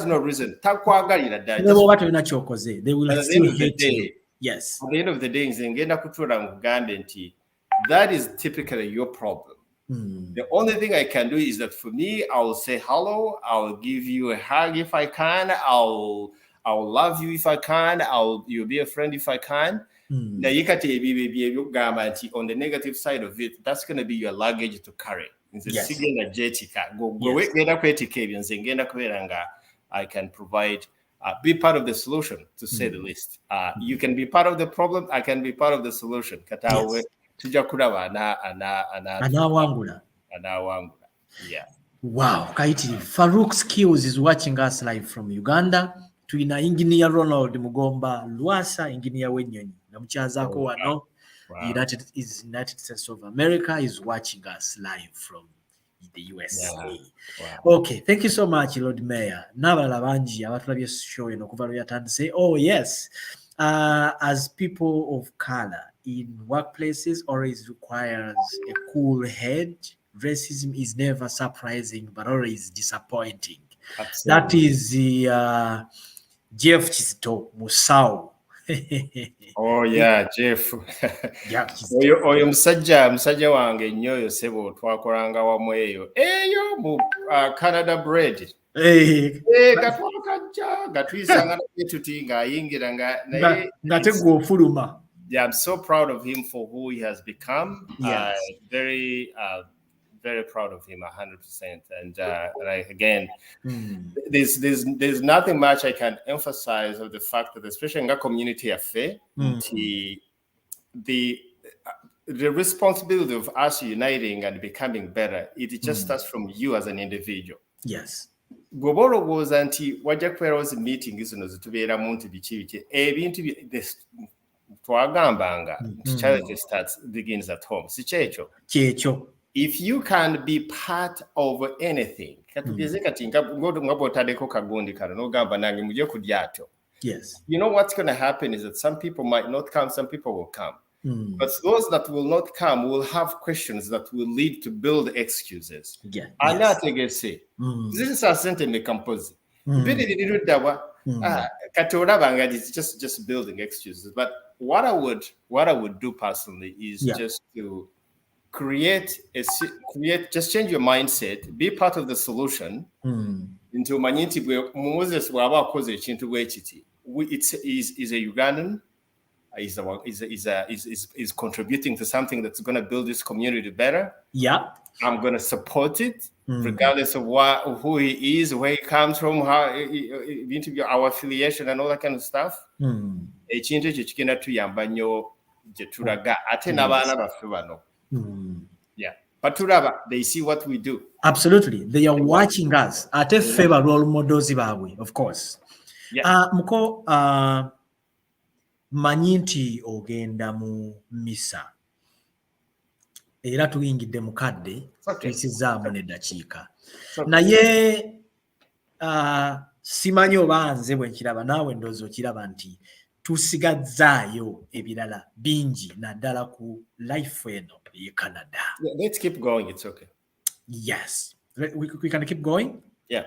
no reason. They will still hate you. Yes. At the end of the day, that is typically your problem. The only thing I can do is that for me, I will say hello. I'll give you a hug if I can. I'll love you if I can. You'll be a friend if I can. On the negative side of it, that's going to be your luggage to carry. Yes. I can provide, be part of the solution, to say the least. You can be part of the problem. I can be part of the solution. Yes. Yeah. Wow. Kaiti Farouk Skills is watching us live from Uganda. Tuina engineer Ronald Mugomba Luasa, engineer Wenyonyi. Namchazako wano. United States of America is watching us live from the USA. Yeah. Wow. Okay, thank you so much, Lord Mayor. Nabala banji abatulabye show eno kuva luyatandise say, oh yes, as people of color in workplaces always requires a cool head. Racism is never surprising, but always disappointing. Absolutely. That is Jeff Chisto Musau. Oh yeah, Jeff. Yeah, oyo musajja wange nnyo oyo sebo twakolanga wamu eyo mu Canada bread. Katwalo kajja nga tuyisanga naye tuti ng'ayingira nga tegwa ofuluma. Yeah, I'm so proud of him for who he has become. Yes. Very proud of him, 100%. And again, there's nothing much I can emphasize of the fact that, especially in our community affair, the responsibility of us uniting and becoming better, it just starts from you as an individual. Yes. Bw'oba olowooza nti wajja kubeerawo zi meeting zino zitubeeramu nti biki ebintu twagambanga charity begins at home. Si kyekyo. If you can be part of anything, katugeze kati nga bw'otaddeko kagundi kano n'ogamba nange mujje ku lyato. Yes. You know what's going to happen is that some people might not come, some people will come. But those that will not come will have questions that will lead to build excuses. Yeah. Anategese. This is sente mekampozi. Bidi diruddawa. Katorabanga is just building excuses. But what I would do personally is just to just change your mindset, be part of the solution. Into manyinti Moses waba akoze ekintu bwekiti. Is a Ugandan. Is contributing to something that's going to build this community better. Yeah, I'm going to support it, regardless of who he is, where he comes from, how our affiliation and all that kind of stuff. Ekintu ekyo kigenda tuyamba nnyo gye tulaga ate n'abaana baffe bano. Yeah, but turaba, they see what we do. Absolutely, they are watching us. Ate ffe ba role models baabwe, of course. Yeah. Muko manyi nti ogenda mu misa era tuyingidde mukadde tuyisizaamu n'eddakiika naye simanyi oba nze bwe nkiraba naawe ndowooza okiraba nti tusigazzaayo ebirala bingi naddala ku life eno ye Canada. Let's keep going, it's okay. Yes, we can keep going. Yeah.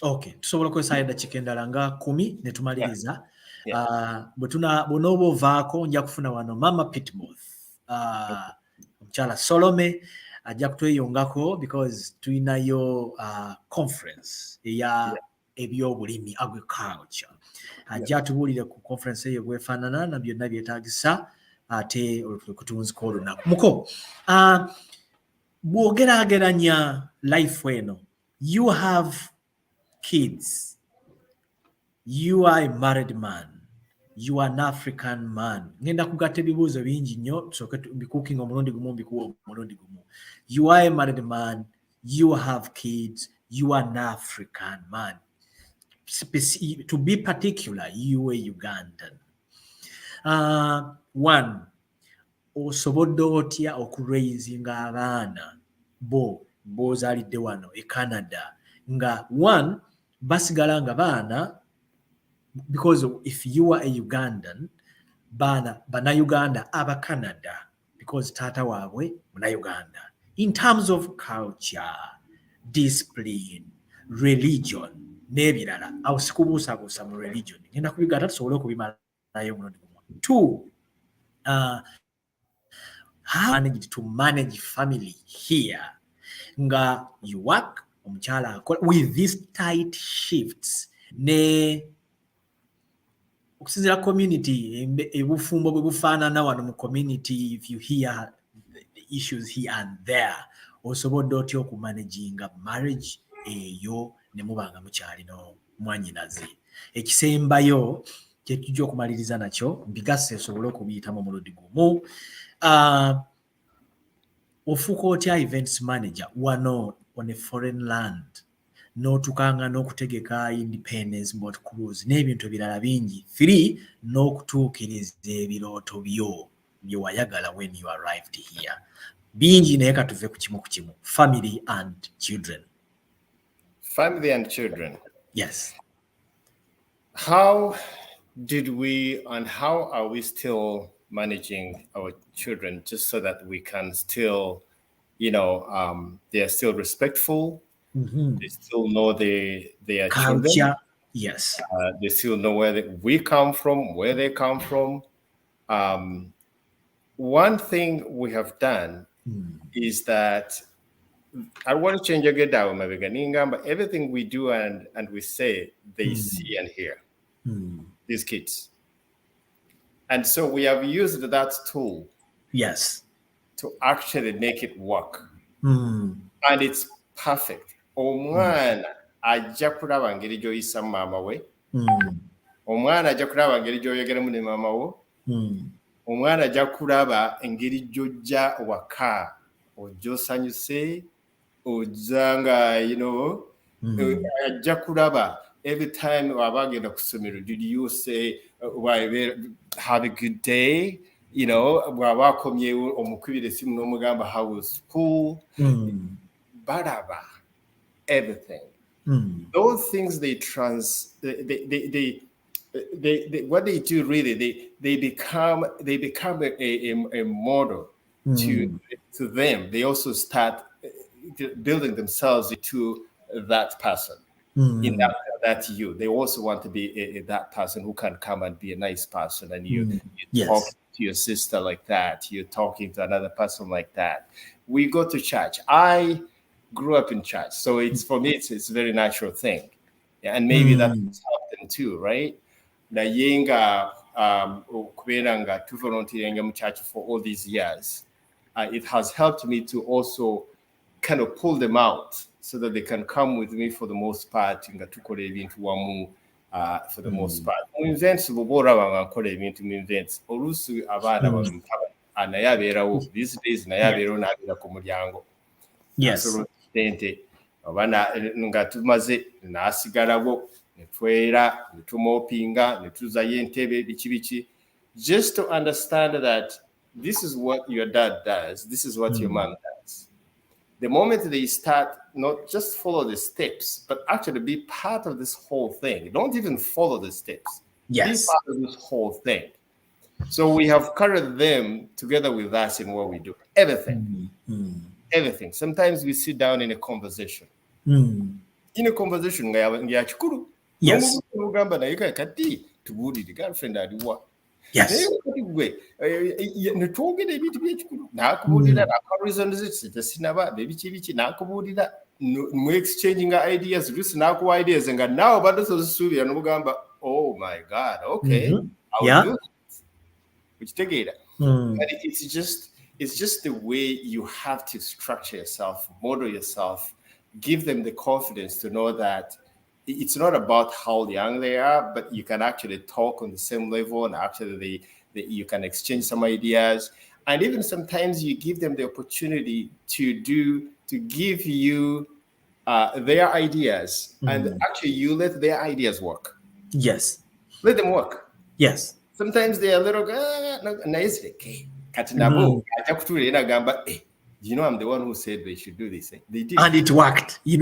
Okay, tusobola okukozesa eddakiika endala nga 10 ne tumaliriza. Bw'onooba ovaako nja kufuna wano Mama Pitmouth, omukyala Solome ajja kutweyongako because tulinayo conference eya ebyobulimi agriculture. Ajja atubuulire ku conference eyo bwefaanana na byonna byetaagisa ate okutunzika olunaku. Muko, bw'ogeraageranya life eno, you have kids, you are a married man, you are an African man. Ngenda kugatta ebibuuzo bingi nnyo tusooke mbikuukinga omulundi gumu mbikuwa omulundi gumu. You are a married man, you have kids, you are an African man. To be particular, you are Ugandan. One, osobodde otya okuraisinga abaana bozaalidde wano e Canada nga one basigala nga baana, because if you are a Ugandan, bana-Uganda aba Canada because tata waabwe muna-Uganda. In terms of culture, discipline, religion, n'ebirala, awo sikubuusabuusa mu religion. Ngenda kubigatta tusobole okubimalayo muno. Two, how to manage family here. Nga you work, omukyala with these tight shifts, ne okusinziira community ebufumbo bwe bufaanana wano mu community. If you hear the issues here and there, osobodde otya okumanaginga marriage eyo ne mubanga mukyalina mwanyinaze. Ekisembayo kye tujja okumaliriza nakyo bigase esobole okubiyitamu omulundi gumu. Ofuuka otya events manager wano on a foreign land, n'otukanga n'okutegeka independence boat cruise n'ebintu ebirala bingi. 3, n'okutuukiriza ebirooto byo bye wayagala when you arrived here. Bingi naye katuve ku kimu family and children. Family and children. Yes. How did we and how are we still managing our children just so that we can still, they are still respectful, they still know their culture. children, Yes. They still know where we come from, where they come from. One thing we have done is that I want to change again down my beginning, but everything we do and we say, they see and hear these kids. And so we have used that tool Yes. to actually make it work. Mm. And it's perfect. Omwana ajja kulaba ngeri gy'oyisa maama we. Omwana ajja kulaba engeri gy'oyogeramu ne maama wo. Omwana ajja kulaba engeri gy'ojja waka. Ojja osanyuse, ojja nga, ajja kulaba every time waba agenda ku ssomero, did you say, have a good day? Bw'aba akomyewo omukubira essimu n'omugamba how was school? Baraba everything. Those things they what they do really, they become a model to them. They also start building themselves into that person. In that you, they also want to be that person who can come and be a nice person, and you talk to your sister like that, you're talking to another person like that. We go to church. I grew up in church, so it's for me it's a very natural thing, and maybe that's helped them too, right? Na yenga kuberanga to volunteering in church for all these years, it has helped me to also kind of pull them out so that they can come with me for the most part nga tukole ebintu wamu for the most part. Mu events bobora banga nkole ebintu mu events olusu abaana bamutaba naye abeerawo these days naye abeerawo n'abeera ku mulyango. Yes. Tente abana nga tumaze n'asigalawo ne twera ne tumopinga ne tuzayo entebe biki just to understand that this is what your dad does, this is what your mom does. The moment they start not just follow the steps, but actually be part of this whole thing. Don't even follow the steps. Yes. Be part of this whole thing. So we have carried them together with us in what we do. Everything. Everything. Sometimes we sit down in a conversation. In a conversation, yes. Girlfriend, yes. Exchanging ideas, ideas, and now oh my God, okay, I'll do it. Which together, but it's just the way you have to structure yourself, model yourself, give them the confidence to know that it's not about how young they are, but you can actually talk on the same level, and actually you can exchange some ideas. And even sometimes you give them the opportunity to give you their ideas, and actually you let their ideas work. Yes. Let them work. Yes. Sometimes they are a little nice. You know, I'm the one who said they should do this. They did. And it worked, Yes.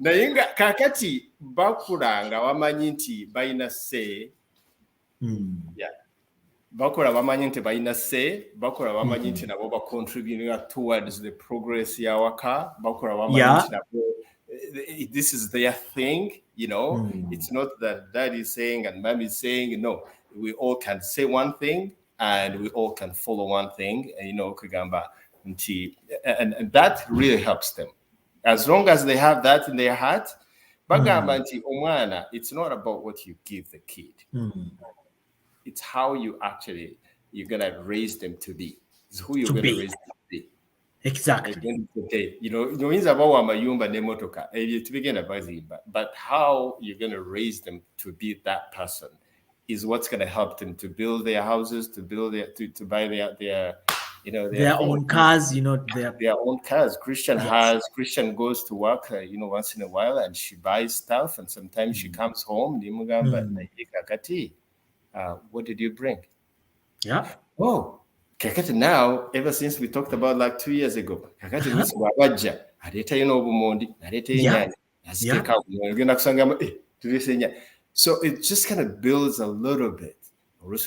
Nayenga kakati bakulanga wamanyi nti bayina se. Yeah. Bakola bamanyi nti bayina se, bakola bamanyi nti nabo ba contributing towards the progress ya waka, bakola bamanyi nti nabo this is their thing, It's not that dad is saying and mom is saying, no, we all can say one thing and we all can follow one thing, kugamba nti, and that really helps them. As long as they have that in their heart, bagamba nti omwana, it's not about what you give the kid. It's how you're gonna raise them to be. It's who you're gonna raise them to be. Exactly. At the end of the day, but how you're gonna raise them to be that person is what's gonna help them to build their houses, to build to buy their own cars, their own cars. Christian goes to work, once in a while, and she buys stuff, and sometimes she comes home. What did you bring? Yeah. Oh, kakati now, ever since we talked about like 2 years ago, kakati so it just kind of builds a little bit.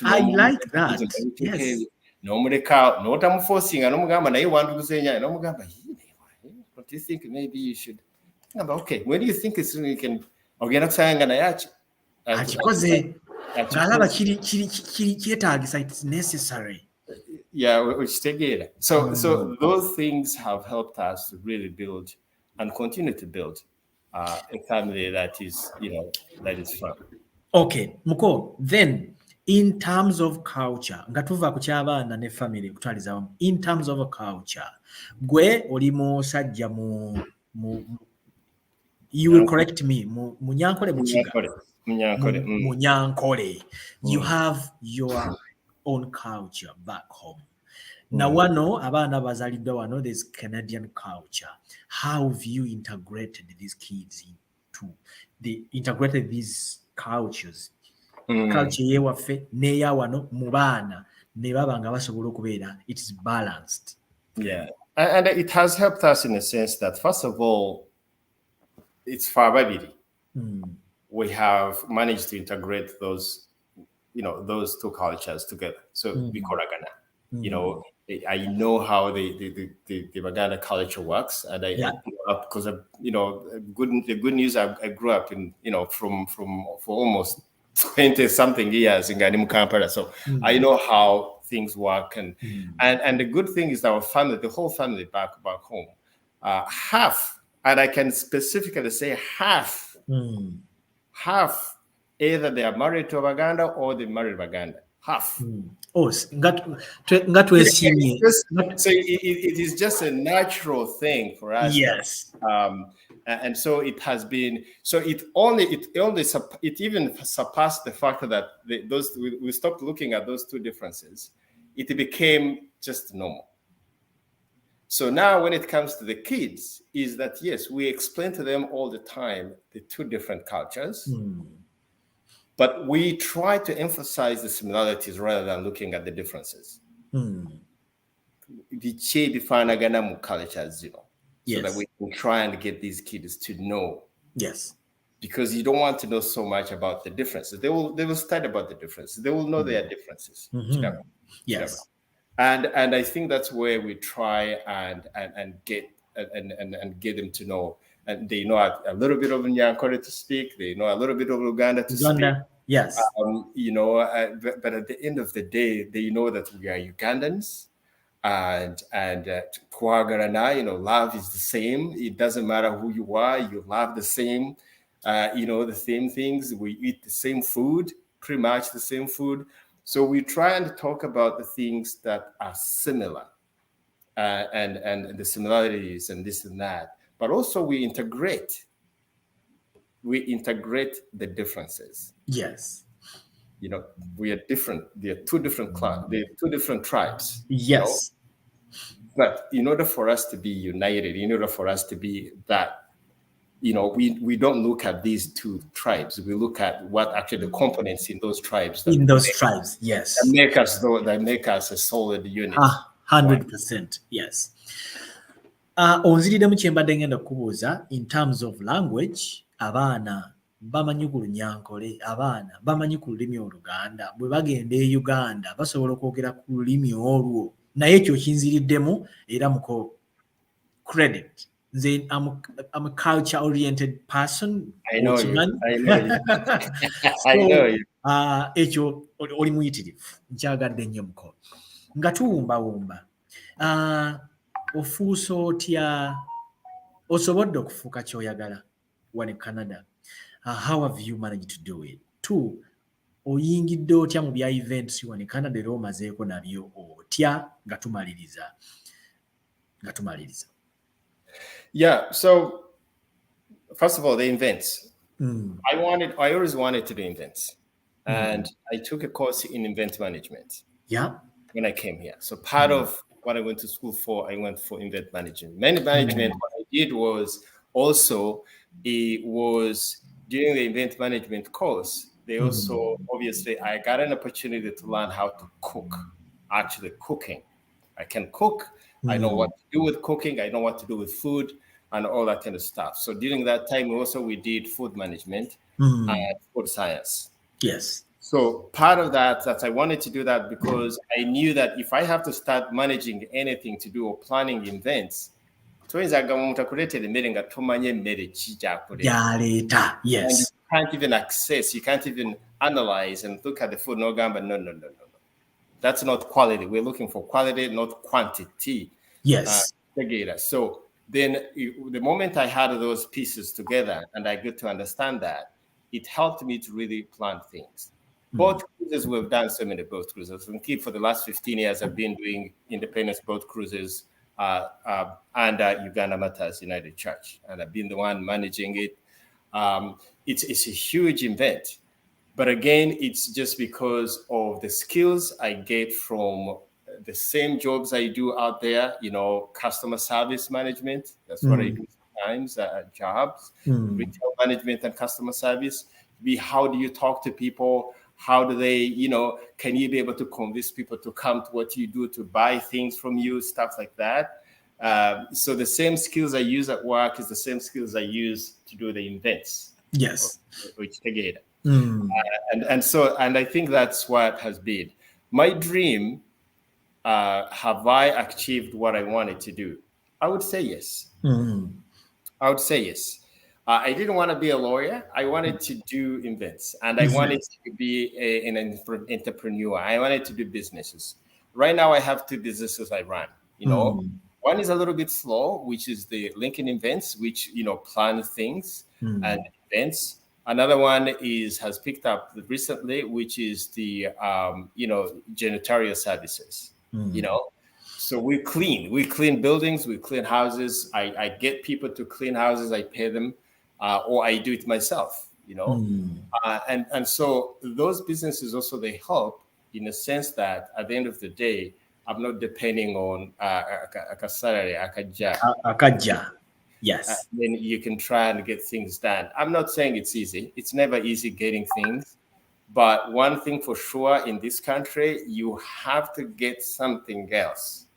I like that. Yes. nomuleka notamuforcinga nomugamba naye wanduguzenya nomugamba what do you think maybe you should okay when do you think it's you can ogenda kusanga naye akikoze ng'alaba kiri kyetaagisa, it's necessary. Which together. So those things have helped us to really build and continue to build a family that is, that is fun. Okay, Muko, then in terms of culture, nga tuva ku ky'abaana ne family kutwaliza wamu. In terms of culture, gwe oli musajja you will correct me, Munyankole Mukiga. Munyankole. You have your own culture back home. Now wano abaana bazaliddwa wano, there's Canadian culture. How have you integrated these kids integrated these cultures? Culture yewaffe neya wano mu baana ne baba nga basobola okubeera, it is balanced. Yeah, and it has helped us in a sense that first of all, it's Fababiri. We have managed to integrate those, those two cultures together. So Bikoragana, I know how the Baganda culture works, and I grew up because of, the good news. I grew up in, for almost 20 something years in Ganimu Kampala, so I know how things work, and the good thing is our family, the whole family back home, half, and I can specifically say half, either they are married to a Baganda or they married Baganda. Half. Oh, so it is just a natural thing for us. Yes. And so it has been. So it even surpassed the fact that we stopped looking at those two differences. It became just normal. So now when it comes to the kids, is that yes, we explain to them all the time the two different cultures. But we try to emphasize the similarities rather than looking at the differences. So that we can try and get these kids to know. Yes. Because you don't want to know so much about the differences. They will study about the differences. They will know their differences. Yes. And I think that's where we try and get them to know. And they know a little bit of Nyankore to speak. They know a little bit of Uganda to speak. Yes. But at the end of the day, they know that we are Ugandans, and love is the same. It doesn't matter who you are. You love the same, the same things. We eat the same food, pretty much the same food. So we try and talk about the things that are similar, and the similarities and this and that. But also we integrate the differences. Yes. We are different. There are two different clans. There are two different tribes. Yes. But in order for us to be united, in order for us to be that, we don't look at these two tribes. We look at what actually the components in those tribes. Yes. That make us a solid unit. 100%. Yes. Onziridemu kyembadde ngenda kukubuuza, in terms of language, abaana bamanyi ku Lunyankole, abaana bamanyi ku lulimi Oluganda, bwe bagenda e Uganda basobola okwogera ku lulimi olwo, naye ekyo kinziriddemu era muko credit. Nze I'm a culture oriented person. I know you. I know you. Ekyo oli muyitirivu, nkyagadde nnyo muko. Nga tuwumbawumba. Ofuusa otya, osobodde okufuuka ky'oyagala wano e Canada? How have you managed to do it? 2, oyingidde otya mu bya events wano e Canada era omazeeko nabyo otya nga tumaliriza? Yeah, so first of all, the events. I always wanted to do events. And I took a course in event management. Yeah. When I came here. So part of what I went to school for, I went for event management. What I did was also, it was during the event management course, they also, obviously, I got an opportunity to learn how to cook, actually cooking. I can cook. I know what to do with cooking. I know what to do with food and all that kind of stuff. So during that time, also we did food management and food science. Yes. So part of that I wanted to do that because I knew that if I have to start managing anything to do or planning events, Yaleeta, and you yes. can't even access, you can't even analyze and look at the food. No, that's not quality. We're looking for quality, not quantity. Yes. So then the moment I had those pieces together and I get to understand that, it helped me to really plan things. Boat cruises, we've done so many boat cruises. And for the last 15 years, I've been doing independence boat cruises under Uganda Matters United Church. And I've been the one managing it. It's a huge event. But again, it's just because of the skills I get from the same jobs I do out there, customer service management. That's what I do sometimes, jobs, retail management and customer service. How do you talk to people? How do they, can you be able to convince people to come to what you do, to buy things from you, stuff like that. So the same skills I use at work is the same skills I use to do the events. Yes. Which together. And I think that's what has been my dream. Have I achieved what I wanted to do? I would say yes. I would say yes. I didn't want to be a lawyer. I wanted to do events, and I wanted to be an entrepreneur. I wanted to do businesses. Right now, I have 2 businesses I run. One is a little bit slow, which is the Lincoln events, which plan things and events. Another one has picked up recently, which is the janitorial services. So we clean buildings, we clean houses. I get people to clean houses, I pay them, or I do it myself. And so those businesses also, they help in a sense that at the end of the day, I'm not depending on a salary, Akaja. Yes. Then you can try and get things done. I'm not saying it's easy. It's never easy getting things. But one thing for sure in this country, you have to get something else.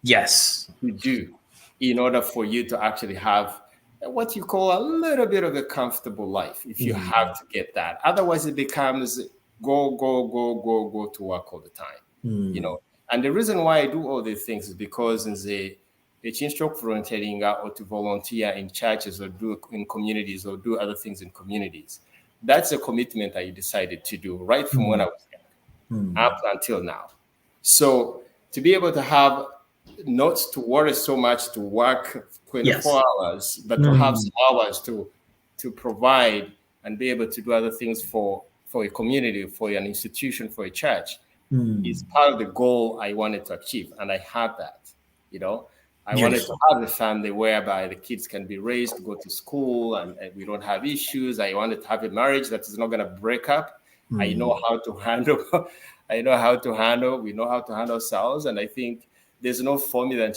Yes. To do in order for you to actually have what you call a little bit of a comfortable life. If you have to get that. Otherwise, it becomes go to work all the time. And the reason why I do all these things is because in the ekyinstwa volunteeringa or to volunteer in churches or do in communities or do other things in communities. That's a commitment I decided to do right from when I was young up until now. So to be able to have not to worry so much to work 24 hours, but to have some hours to provide and be able to do other things for a community, for an institution, for a church is part of the goal I wanted to achieve. And I have that, I wanted to have a family whereby the kids can be raised, go to school, and we don't have issues. I wanted to have a marriage that is not going to break up. I know how to handle. We know how to handle ourselves, and I think there's no formula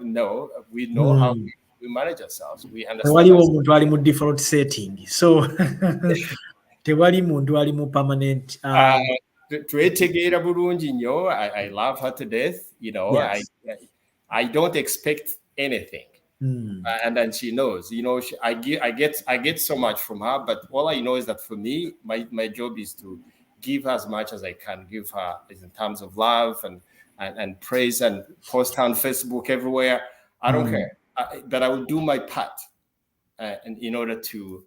no. We know how we manage ourselves. We understand. Default setting. So tewali muntu ali mu permanent. I love her to death. I don't expect anything, and then she knows. I get so much from her, but all I know is that for me, my job is to give her as much as I can give her in terms of love and praise and post on Facebook everywhere. I don't care, but I will do my part, and in order to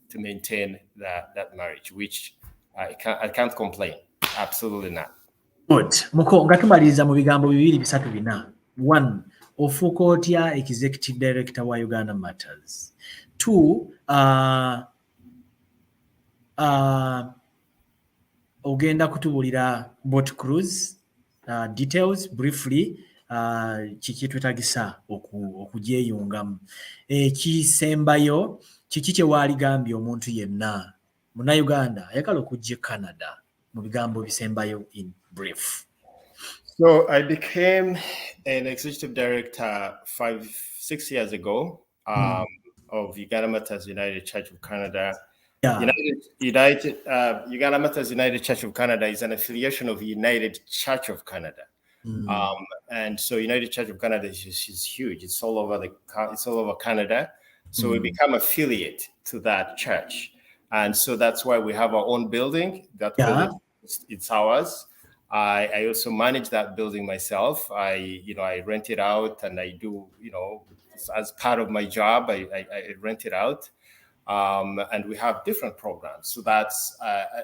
to maintain that marriage, which I can't complain. Absolutely not. Good. Muko nga tumaliriza mu bigambo bibiri bisatu bina. 1. Ofuuka otya executive director wa Uganda Matters. 2. Ogenda kutubulira boat cruise details briefly. Kiki twetagisa okugyeyungamu. Ekisembayo kiki kye waaligambye omuntu yenna Munnayuganda ayagala okujja Canada mu bigambo bisembayo in brief. So I became an executive director 5-6 years ago of Uganda Matters United Church of Canada. Uganda Matters United Church of Canada is an affiliation of United Church of Canada. And so United Church of Canada is huge. It's all over Canada. So we become affiliate to that church. And so that's why we have our own building. That building, it's ours. I also manage that building myself. I rent it out, and I do, as part of my job, I rent it out. And we have different programs. So that's,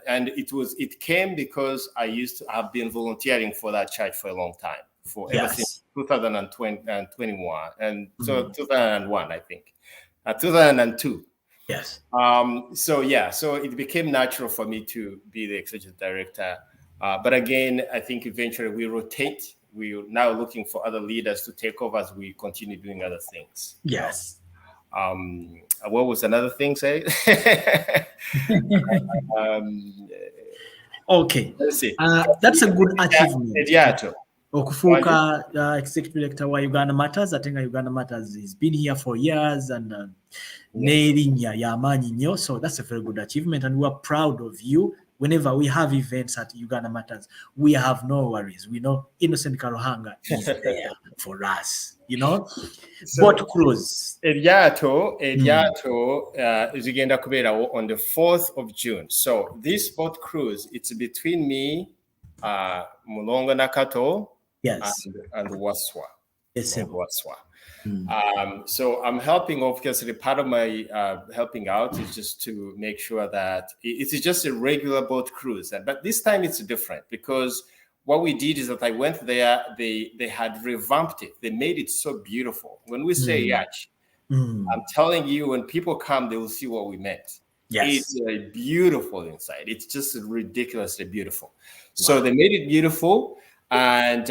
and it came because I used to have been volunteering for that church for a long time, ever since 2021, and so 2001, I think, 2002. Yes. So it became natural for me to be the executive director. But again, I think eventually we rotate. We're now looking for other leaders to take over as we continue doing other things. Yes. What was another thing, say? Okay. Let's see. That's a good achievement. Okufuuka executive director wa Uganda Matters. I think Uganda Matters has been here for years, and n'erinnya y'amaanyi nnyo. So that's a very good achievement, and we're proud of you. Whenever we have events at Uganda Matters, we have no worries. We know Innocent Karuhanga is there for us, Boat cruise. Eryato zigenda kubeerawo on the 4th of June. So this boat cruise, it's between me, Mulongo Nakato, and Waswa. Yes, Waswa. So I'm helping, obviously part of my helping out is just to make sure that it's just a regular boat cruise. But this time it's different, because what we did is that I went there, they had revamped it. They made it so beautiful. When we say yacht, I'm telling you, when people come, they will see what we meant. Yes. It's beautiful inside. It's just ridiculously beautiful. Wow. So they made it beautiful. And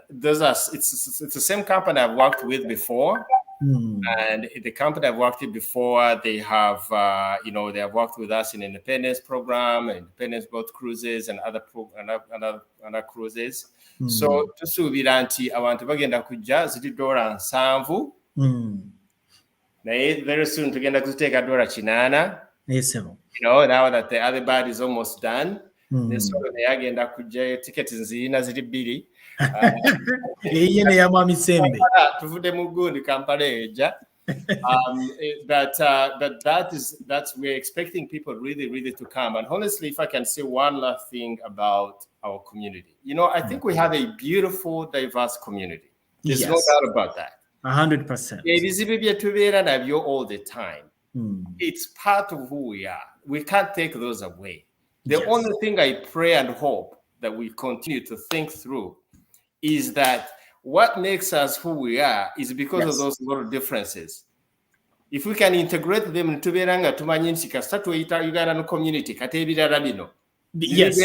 those are, it's the same company I've worked with before, and the company I've worked with before, they have they have worked with us in independence program, independence boat cruises, and other cruises. So tusuubira nti abantu bagenda kujja ziri $7 naye very soon tugenda kuziteeka $8. Yes, now that the other bad is almost done. Nesolo yagenda kujja tickets nzirina ziri 2 eyene ya Mwami Sembe tuvude mu gundi Kampala eja. But that's we're expecting people really to come. And honestly, if I can say one last thing about our community, I think we have a beautiful, diverse community. There's no doubt about that. 100%. Ebizibu bye tubeera nabyo all the time. It's part of who we are. We can't take those away. The only thing I pray and hope that we continue to think through is that what makes us who we are is because of those little differences. If we can integrate them into Beranga to Manyinsika, start to eat Uganda community, Katebira Rabino. Yes.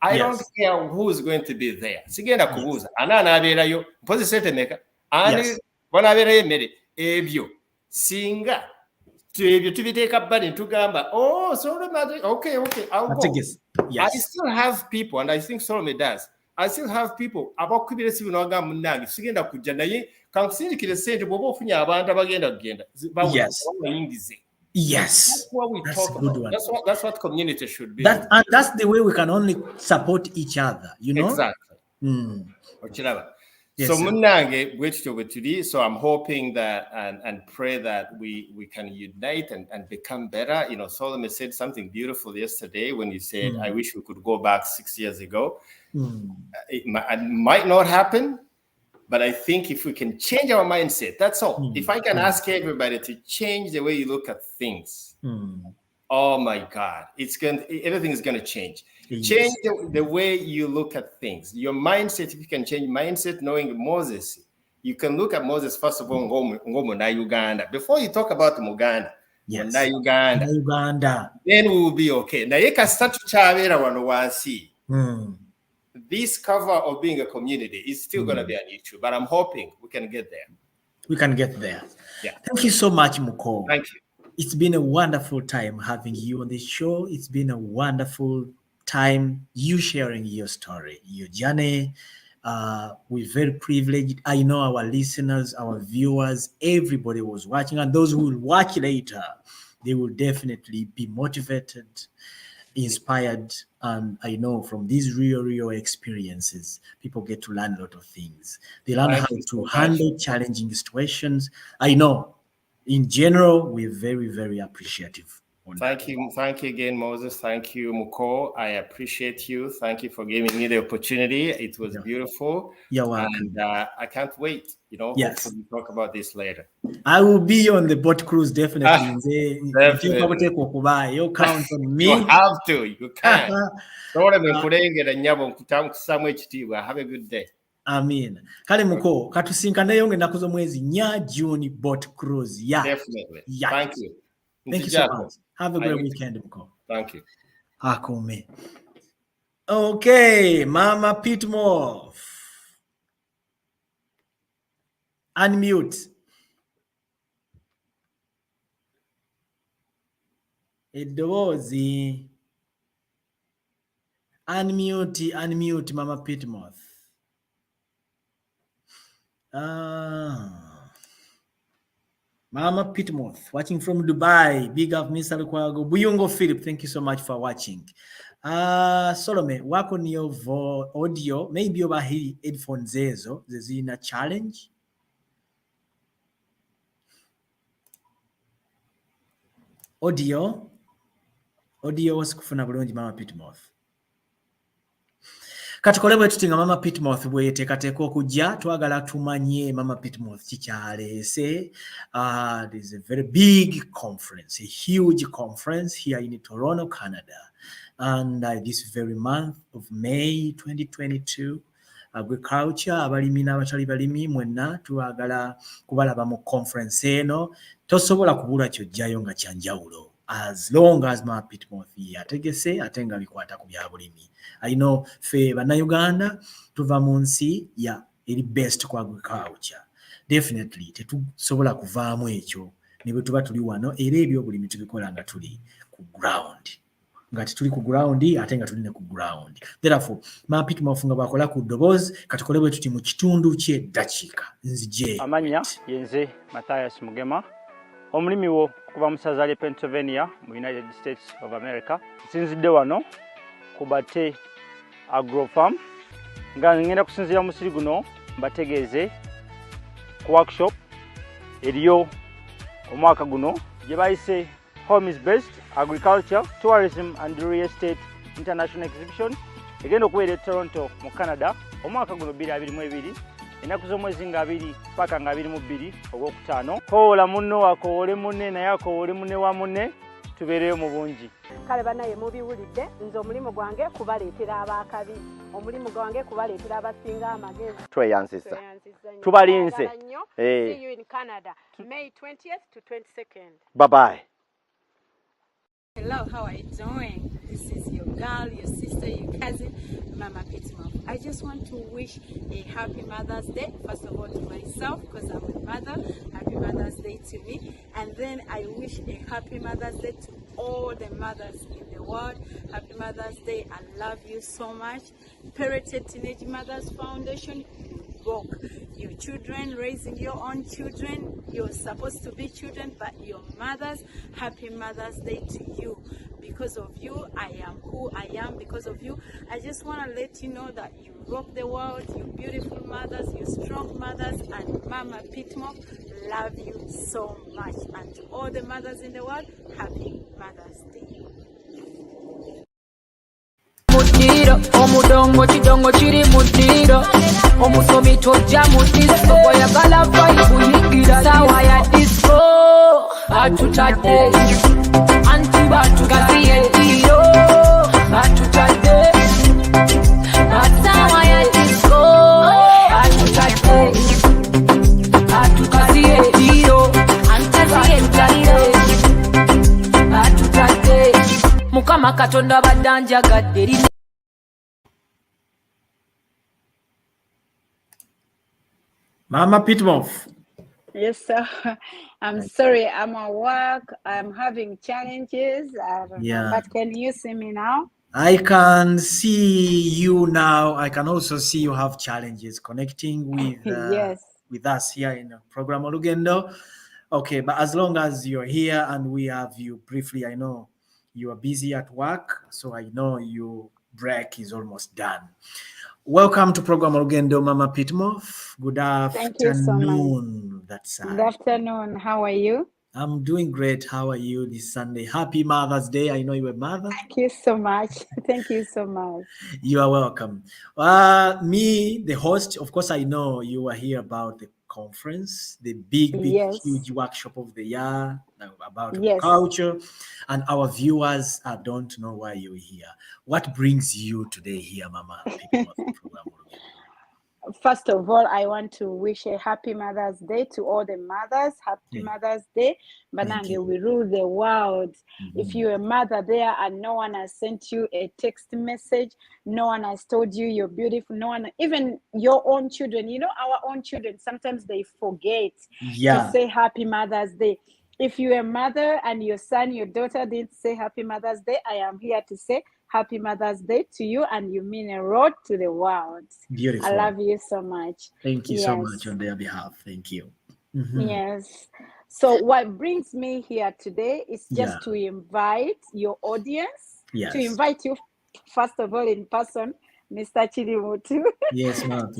I don't care who's going to be there. Sigenda kubuza. Anana aberayo. Mpozi sete meka. Ani bona aberayo mede. Ebyo. Singa. Tubiteka badi tugamba. Oh, Solomon. Okay. I'll go. I still have people, and I think Solomon does. I still have people about kubiresi binoga munangi. Sigenda kujja naye kankusindikire sente bobo ofunya abantu abagenda kugenda. Yes. That's what we talk about. That's what community should be. That's the way we can only support each other, Exactly. Yes, so munange bwetutyo. So I'm hoping that and pray that we can unite and become better. Solomon said something beautiful yesterday when he said, I wish we could go back 6 years ago. It might not happen, but I think if we can change our mindset, that's all. If I can ask everybody to change the way you look at things, oh my God, everything is going to change. Yes. Change the way you look at things. Your mindset, if you can change mindset, knowing Moses, you can look at Moses, first of all, na Uganda. Before you talk about Muganda, na Uganda, then we will be okay. Na yeka start to chavera wano wansi. This cover of being a community is still going to be an issue, but I'm hoping we can get there. We can get there. Yeah. Thank you so much, Muko. Thank you. It's been a wonderful time having you on the show. It's been a wonderful time you sharing your story, your journey. We're very privileged. I know our listeners, our viewers, everybody was watching, and those who will watch later, they will definitely be motivated, inspired, and I know from these real experiences, people get to learn a lot of things. They learn how to handle challenging situations. I know in general, we're very, very appreciative. Thank you again, Moses. Thank you, Muko. I appreciate you. Thank you for giving me the opportunity. It was beautiful. You're welcome. And I can't wait. Yes. Hopefully we'll talk about this later. I will be on the boat cruise definitely. Definitely. You count on me. You have to. You can. Have a good day. Amen. Kale Muko, katusinkanayo ngenaku z'omwezi nya June boat cruise. Yeah. Definitely. Yeah. Thank you. Thank you so much. Have a great weekend, Muko. Thank you. Akume. Okay, Mama Pitmore. Unmute. Edozi. Unmute, Mama Pitmore. Mama Pitmore, watching from Dubai. Big up, Mr. Lukwago. Buyungo Philip, thank you so much for watching. Solome, wako niyo audio, maybe over here headphones zezo, zezina challenge. Audio was kufuna bulungi Mama Pitmore. Katukole bwe tutinga Mama Pitmore bwe teekateeka okujja twagala tumanye Mama Pitmore kikyaleese. There's a very big conference, a huge conference here in Toronto, Canada. And this very month of May 2022, agriculture, abalimi n'abatali balimi mwenna twagala kubalaba mu conference eno. Tosobola kubula kyojjayo nga kyanjawulo. As long as Mama Pitmore yategese ate nga bikwata ku bya bulimi. I know fe bannayuganda tuva mu nsi ya eri best ku agriculture. Definitely tetusobola kuvaamu ekyo ne bwe tuba tuli wano era ebyobulimi tubikola nga tuli ku ground. Nga tuli ku ground ate nga tuli ne ku ground. Therefore, Mama Pitmore nga bakola ku ddoboozi katukole bwe tuti mu kitundu ky'eddakiika nzije. Amanya yenze Matthias Mugema. Omulimi wo kuva mu ssaza lya Pennsylvania mu United States of America. Sinzidde wano ku Bate Agro Farm nga ngenda kusinzira musiri guno mbategeeze ku workshop eriyo omwaka guno gye bayise Home is Best Agriculture, Tourism and Real Estate International Exhibition egenda okubeera e Toronto mu Canada omwaka guno 2022 enaku z'omwezi nga 2 paka nga 22 ogwokutaano. Koola munno akoole munne naye akoole munne wa munne tubeereyo mu bungi. Kale banaye mubiwulidde nze omulimu gwange kubaleetera abaakabi, omulimu gwange kubaleetera abasinga amagezi. Tweyanzisa tubalinze. See you in Canada, May 20th to 22nd. Bye bye. Hello, how are you doing? This is your girl, your sister, your cousin, Mama Pitmore. I just want to wish a happy Mother's Day, first of all to myself, because I'm a mother. Happy Mother's Day to me. And then I wish a happy Mother's Day to all the mothers in the world. Happy Mother's Day. I love you so much. Parented Teenage Mothers Foundation, work your children, raising your own children. You're supposed to be children, but your mothers. Happy Mother's Day to you. Because of you, I am who I am. Because of you, I just want to let you know that you rock the world. You beautiful mothers, you strong mothers, and Mama Pitmore love you so much. And to all the mothers in the world, happy Mother's Day. Omudongo kidongo kiri mudiro omusomi tojja mudisko oyagala vibe yingira sawa ya disco atutadde anti batugaziye diro atutadde sawa ya disco atutadde atugaziye diro anti batugaziye atutadde mukama katonda badanjagadde. Mama Pitmore. Yes, sir. I'm sorry, I'm at work. I'm having challenges. But can you see me now? I can see you now. I can also see you have challenges connecting with yes. with us here in the program Olugendo. Okay, but as long as you're here and we have you briefly, I know you are busy at work, so I know your break is almost done. Welcome to program Olugendo, Mama Pitmoff. Good afternoon. Thank you so much. That's Good afternoon. How are you? I'm doing great. How are you this Sunday? Happy Mother's Day. I know you're a mother. Thank you so much. Thank you so much. You are welcome. Me, the host, of course, I know you are here about the conference, the big, huge workshop of the year about culture, and our viewers don't know why you're here. What brings you today here, Mama? First of all, I want to wish a happy Mother's Day to all the mothers. Happy Mother's Day. Banange, we rule the world. If you're a mother there and no one has sent you a text message, no one has told you you're beautiful, no one, even your own children, you know, our own children, sometimes they forget to say Happy Mother's Day. If you're a mother and your son, your daughter didn't say Happy Mother's Day, I am here to say Happy Mother's Day to you, and you mean a lot to the world. Beautiful. I love you so much. Thank you so much on their behalf. Thank you. Yes. So what brings me here today is just to invite your audience, to invite you, first of all, in person, Mr. Chirimutu. Yes, ma'am.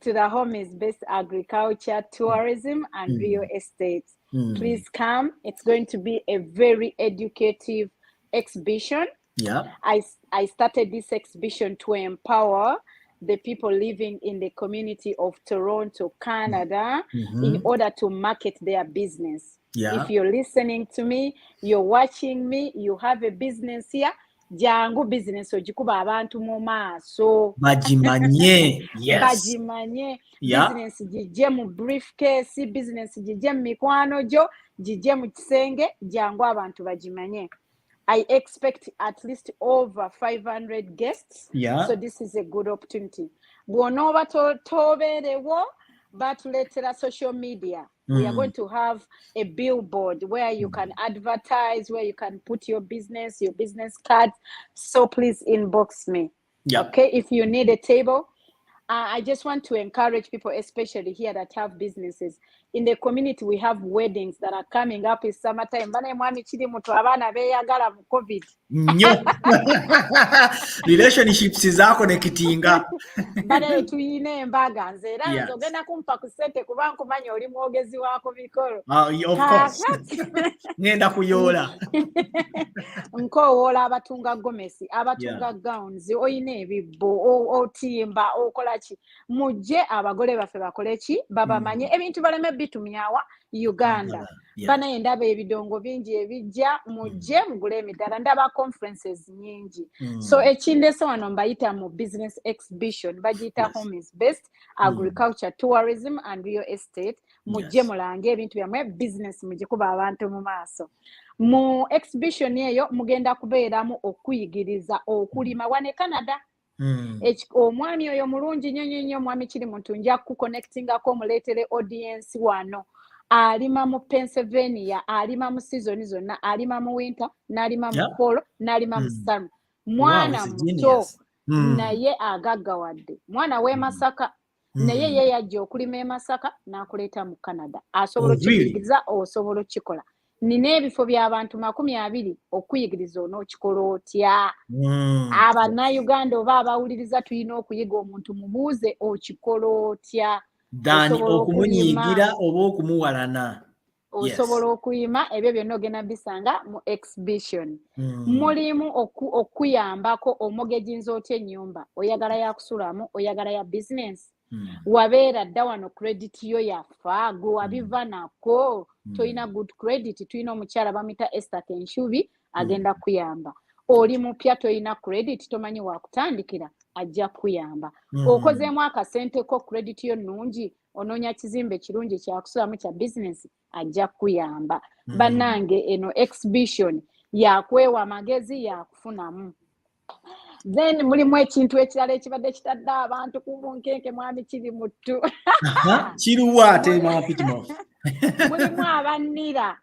To the Home is Based Agriculture, Tourism, and Real Estate. Please come. It's going to be a very educative exhibition. I started this exhibition to empower the people living in the community of Toronto, Canada, in order to market their business. If you're listening to me, you're watching me, you have a business here, jangu business ogikuba abantu mu maaso bagimanye. Bagimanye. Business gije mu briefcase, business gije mu mikwano gyo, gije mu kisenge, jangu abantu bagimanye. I expect at least over 500 guests. So this is a good opportunity. Bw'onooba tobeerewo, batuleetera social media. We are going to have a billboard where you can advertise, where you can put your business cards. So please inbox me. Okay, if you need a table. I just want to encourage people, especially here that have businesses. In the community, we have weddings that are coming up in summertime. COVID. Relationships zako nekitinga. Bale tuyine embaga nze era nzogenda kumpa ku sente kuba nkumanya oli mwogezi wako bikolo. Of course. Ngenda kuyola. Nkowoola abatunga gomesi, abatunga gowns, oyine ebibbo, otimba, okolaki. Mujje abagole baffe bakoleki, babamanye ebintu baleme bitumyawa Uganda. Bana endaba ebidongo bingi ebijja, mujje mugule emidala, ndaba conferences nyingi. So ekindese wano mbayita mu business exhibition, bagiyita Home is Based Agriculture, Tourism and Real Estate. Mujje mulange ebintu byamwe business mugikuba abantu mu maaso. Mu exhibition eyo mugenda kubeeramu okuyigiriza okulima wane Canada. Omwami oyo mulungi nnyo omwami Kirimuntu nja kuconnectingako muleetere audience wano. Alima mu Pennsylvania, alima mu season zonna, alima mu winter, n'alima mu fall, n'alima mu summer. Mwana muto naye agaggawadde. Mwana w'e Masaka naye ye yajja okulima e Masaka n'akuleeta mu Canada. Asobola okukiyigiriza, osobola okukikola. Nina ebifo by'abantu 20 okuyigiriza onookikola otya. Abannayuganda oba abawuliriza tulina okuyiga omuntu mubuuze okikola otya. Dani okumunyigira oba okumuwalana. Osobola okuyima, ebyo byonna ogenda bisanga mu exhibition. Mulimu okuyambako omugejinza otya ennyumba. Oyagala ya kusulamu, oyagala ya business. Wabeera dda wano credit yo yafa, gwe wabiva nako. Toyina good credit, tuyina omukyala bamita Esther Kenshubi agenda kuyamba. Oli mupya toyina credit, tomanyi wakutandikira, ajja kuyamba. Okozeemu akasente ko credit yo nnungi, onoonya kizimbe kirungi kyakusulamu kya business, ajja kuyamba. Bannange eno exhibition yakwewa amagezi yakufunamu. Then mulimu ekintu ekirala ekibadde kitadde abantu ku bunkenke mwami Kirimutu. Kiruwa ate mapitimo. Mulimu abannira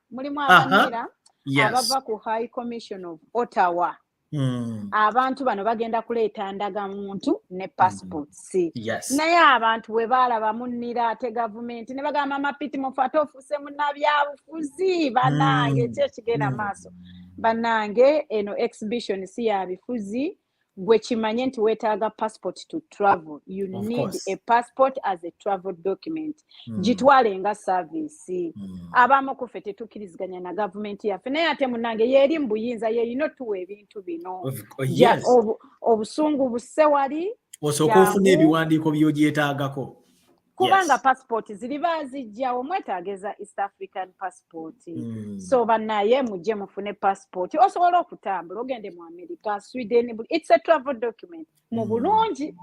abava ku High Commission of Ottawa. Abantu bano bagenda kuleeta ndagamuntu ne passports. Naye abantu bwe baalaba munnira ate gavumenti ne bagamba Mapitimo fate ofuse munnabyabufuzi. Bannange kye kigenda maaso. Bannange eno exhibition si ya bifuzi. gwe kimanye nti weetaaga passport to travel. You need a passport as a travel document. Gitwale nga service. Abamu ku ffe tetukkiriziganya na gavumenti yaffe naye ate munnange yeeri mu buyinza yeeyina otuwa ebintu bino. Obusungu busse wali. Osooka ofuna ebiwandiiko by'ogyetaagako. Kubanga passport ziri bazijjawo mwetaageza East African passport. So banaye mujje mufune passport. Osobola okutambula ogende mu America, Sweden. It's a travel document. Mu bulungi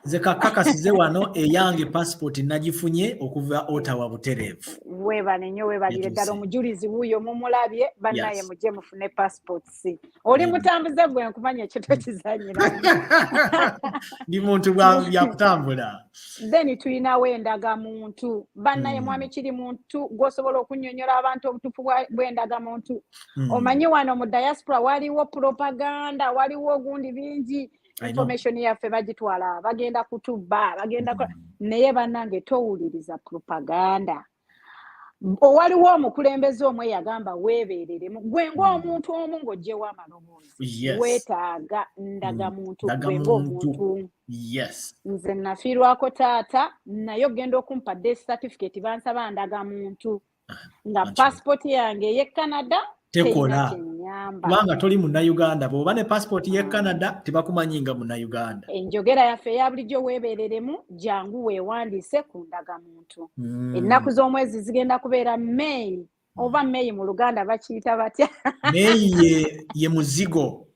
nze kakakasize wano eyange passport nagifunye okuva Ottawa butereevu. Weebale nnyo weebalire ddala omujulizi wuuyo mumulabye banaye mujje mufune passport si. Oli mutambuze gwe nkumanya ekyo tokizanyira. Ndi muntu byakutambula. Then tuyinawo endagamuntu. Banaye mwami kiri muntu gw'osobola okunnyonnyola abantu obutuufu bw'endagamuntu. Omanyi wano mu diaspora waliwo propaganda, waliwo gundi bingi. Information yaffe bagitwala bagenda kutubba bagenda naye bannange towuliriza propaganda. Waliwo omukulembeze omwe yagamba weebeereremu gwe ng'omuntu omu ng'oggyewo amaloboozi. Weetaaga ndagamuntu gwe ng'omuntu. Nze nafiirwako taata naye ogenda okumpa death certificate bansaba ndagamuntu nga passport yange ey'e Canada tekola. Kubanga toli Munnayuganda bw'oba ne passport y'e Canada tebakumanyinga Munnayuganda. Enjogera yaffe eya bulijjo weebeereremu jangu weewandiise ku ndagamuntu. Ennaku z'omwezi zigenda kubeera May oba May mu Luganda bakiyita batya? May ye muzigo.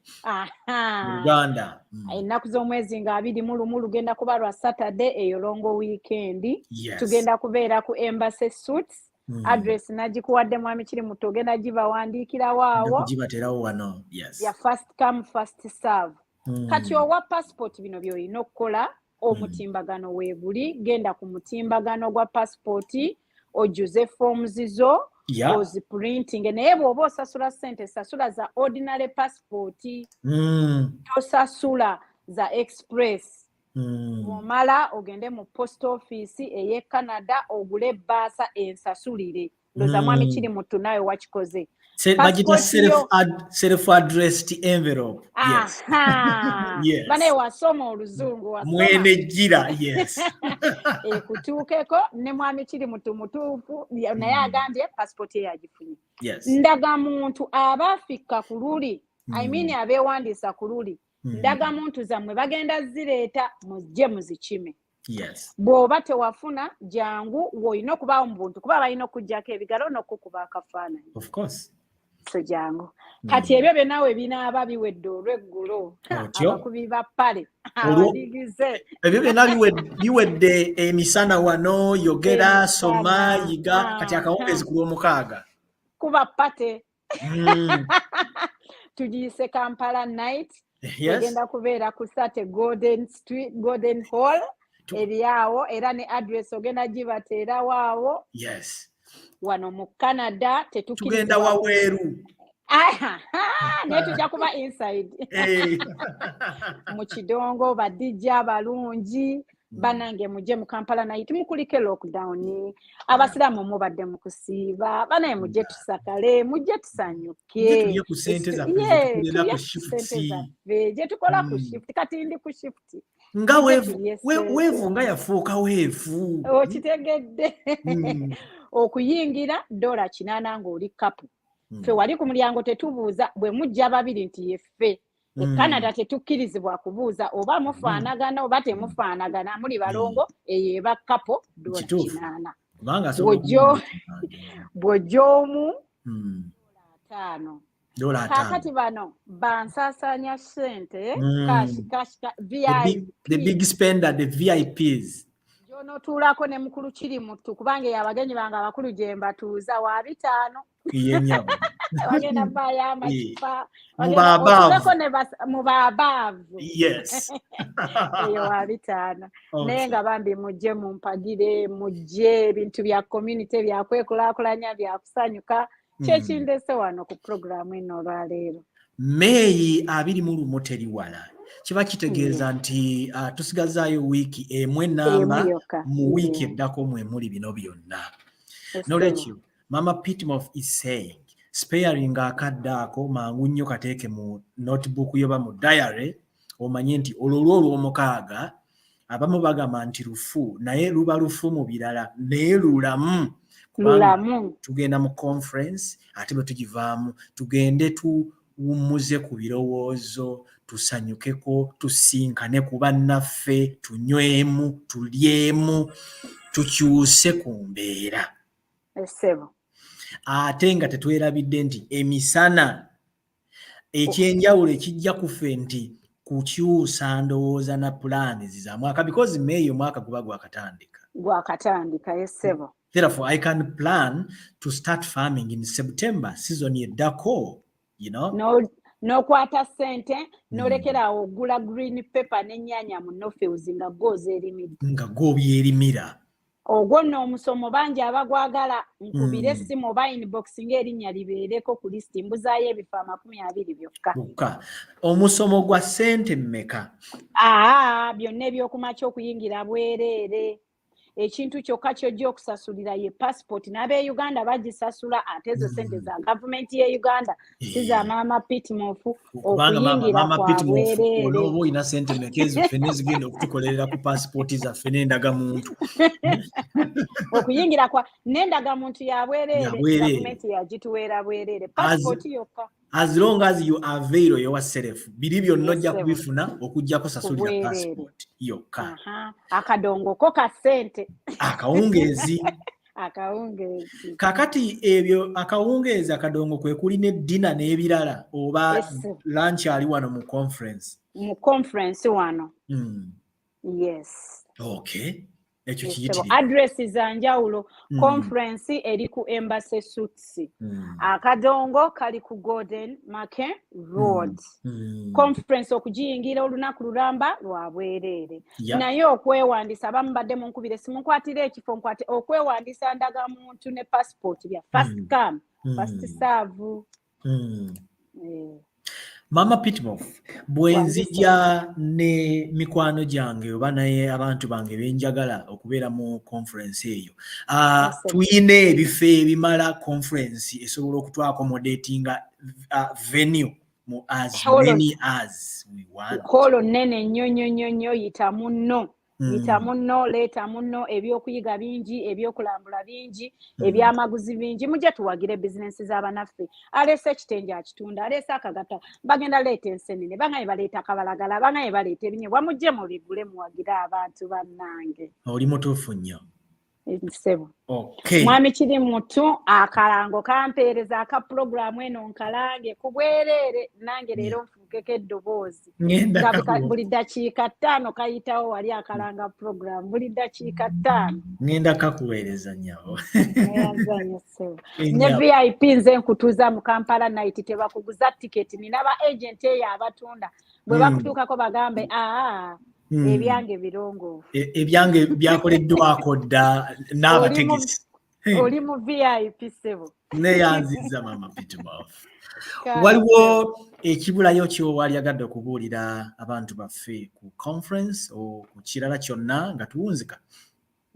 Uganda. Ennaku z'omwezi nga 21 lugenda kuba lwa Saturday eyo longo weekend. Tugenda kubeera ku Embassy Suites. Address nagikuwadde mwami kiri muto ogenda gibawandiikira waawo. Gibaterawo wano. Ya first come first serve. Kati owa passport bino by'olina okukola omutimbagano weeguli genda ku mutimbagano gwa passport ojuze forms zo oziprinting naye bw'oba osasula ssente sasula za ordinary passport. Tosasula za express. Omala ogende mu post office ey'e Canada ogule baasa ensasulire. Ndoza mwami kiri mutu nawe wakikoze. Bagita self-addressed envelope. Bane wasoma oluzungu wasoma. Mwene gira, kutuukeko ne mwami kiri mutu mutuufu naye agambye passport ye yagifunye. Ndagamuntu abafika ku luli. I mean abeewandiisa ku luli. Ndagamuntu zammwe bagenda zireeta mujje muzikime. Bw'oba tewafuna jangu woyina okubaawo mu buntu kuba balina okuggyako ebigalo n'okukuba akafaananyi. Of course. So jangu. Kati ebyo byenaawe binaaba biwedde olw'eggulo. Abakubi ba ppale. Abadigize. Ebyo byonna biwedde emisana wano yogera soma yiga kati akawungezi ku lw'omukaaga. Kuba ppate. Tugiyise Kampala night. Egenda kubeera ku Sate Golden Street, Golden Hall. Eriawo era ne address ogenda gibateera waawo. Wano mu Canada tetukiriza. Tugenda waweeru. Ne tujja kuba inside. Mu kidongo badijja abalungi. Banange mujje mu Kampala night mukulike lockdown. Abasiraamu mubadde mu kusiiba. Banaye mujje tusakale, mujje tusanyuke. Tujje ku ssente zaffe ku shift. Je tukola ku shift kati ndi ku shift. Nga weevu nga yafuuka weevu. Okitegedde. Okuyingira $80 ng'oli kapu. Ffe wali ku mulyango tetubuuza bwe mujja babiri nti yeffe. Canada tetukkirizibwa kubuuza oba mufaanagana oba temufaanagana muli balongo eyo eba kapo $80. Bw'ojjoomu $5. Kakati bano bansasanya ssente cash VIP. The big spender, the VIPs. Jonotuulako ne mukulu kiri mutu kubanga yabagenyi bange abakulu gye mbatuuza wa $5. Yenyabo. Bagenda bayamba kifa. Mubaabavu. Yes. Eyo wa $5. Naye nga bambi mujje mumpagire mujje ebintu bya community bya kwekulaakulanya bya kusanyuka. Kyekindese wano ku programu eno olwaleero. May 21 teri wala. Kiba kitegeeza nti tusigazaayo wiiki emu ennamba mu wiiki eddako mwe muli bino byonna. Nolwekyo Mama Pitmoff is saying sparing akadde ako mangu nnyo kateeke mu notebook yoba mu diary omanye nti olw'omukaaga abamu bagamba nti lufu naye luba lufu mu birala naye lulamu kubanga tugenda mu conference ate bwe tugivaamu tugende tuwummuze ku birowoozo tusanyukeko tusinkane ku bannaffe tunywemu tulyemu tukyuse ku mbeera ate nga tetwerabidde nti emisana ekyenjawulo ekijja ku ffe nti kukyusa ndowooza na pulaani za mwaka because May omwaka guba gwakatandika yesebo. Therefore I can plan to start farming in September season yeddako, you know. N'okwata ssente n'olekerawo ogula green pepper n'ennyaanya mu nofields nga gw'ebyerimira. Ogwo nno omusomo bangi abagwagala nkubire essimu oba inbox ng'erinnya libeereko ku listi mbuzaayo ebifo 20 byokka. Omusomo gwa ssente mmeka? Byonna ebyokumakya okuyingira bwereere. Ekintu kyokka ky'ojja okusasulira ye passport n'ab'e Uganda bagisasula ate ezo ssente za gavumenti y'e Uganda si za Maama Pitmoff okuyingira kwa bwereere. Olwoba olina ssente mmeka ezo ffenna zigenda okutukolerera ku passport zaffe n'endagamuntu. Okuyingira kwa n'endagamuntu ya bwereere gavumenti yagituweera bwereere passport yokka. As long as you avail yourself, biri byonna ojja kubifuna okujja kusasulira passport yokka. Akadongo ko ka ssente. Akawungeezi. Akawungeezi. Kakati ebyo akawungeezi akadongo kwe kuli ne dina n'ebirala oba lunch ali wano mu conference. Mu conference wano. Yes. Okay. Ekyo kiyitirivu. Address za njawulo. Conference eri ku Embassy Suites. Akadongo kali ku Golden Market Road. Conference okugiyingira olunaku lulamba lwa bwereere. Naye okwewandiisa abamu badde munkubire simunkwatira ekifo nkwate okwewandiisa ndagamuntu ne passport bya first come first serve. Maama Pitmoff, bwe nzija ne mikwano gyange oba naye abantu bange benjagala okubeera mu conference eyo, tuyina ebifo ebimala conference esobola okutwacommodatinga venue mu as many as we want. Holo nene nnyo yita munno. Yita munno, leeta munno, ebyokuyiga bingi, ebyokulambula bingi, ebyamaguzi bingi, mujja tuwagire bizinensi z'abanaffe. Aleese ekitengi akitunda, aleese akagata, bagenda leeta ensenene, bangaye baleeta kabalagala, bangaye baleeta ebinyebwa, mujje mubigule muwagire abantu bannange. Oli mutuufu nnyo. Sebo. Okay. Mwami kiri mutu akalango kampeereza aka programu eno nkalange ku bwereere nange leero nfukeko eddoboozi. Buli dakiika 5 kayitawo wali akalanga programu buli dakiika 5. Ngenda kakuweereza nnyo. Ne VIP nze nkutuuza mu Kampala night tebakuguza tiketi nina ba agent eyo abatunda bwe bakutuukako bagambe ebyange birongo. Ebyange byakoleddwako dda n'abategesi. Oli mu VIP sebo. Neyanziza Maama Pitmoff. Waliwo ekibulayo ky'owali agadde okubuulira abantu baffe ku conference o ku kirala kyonna nga tuwunzika?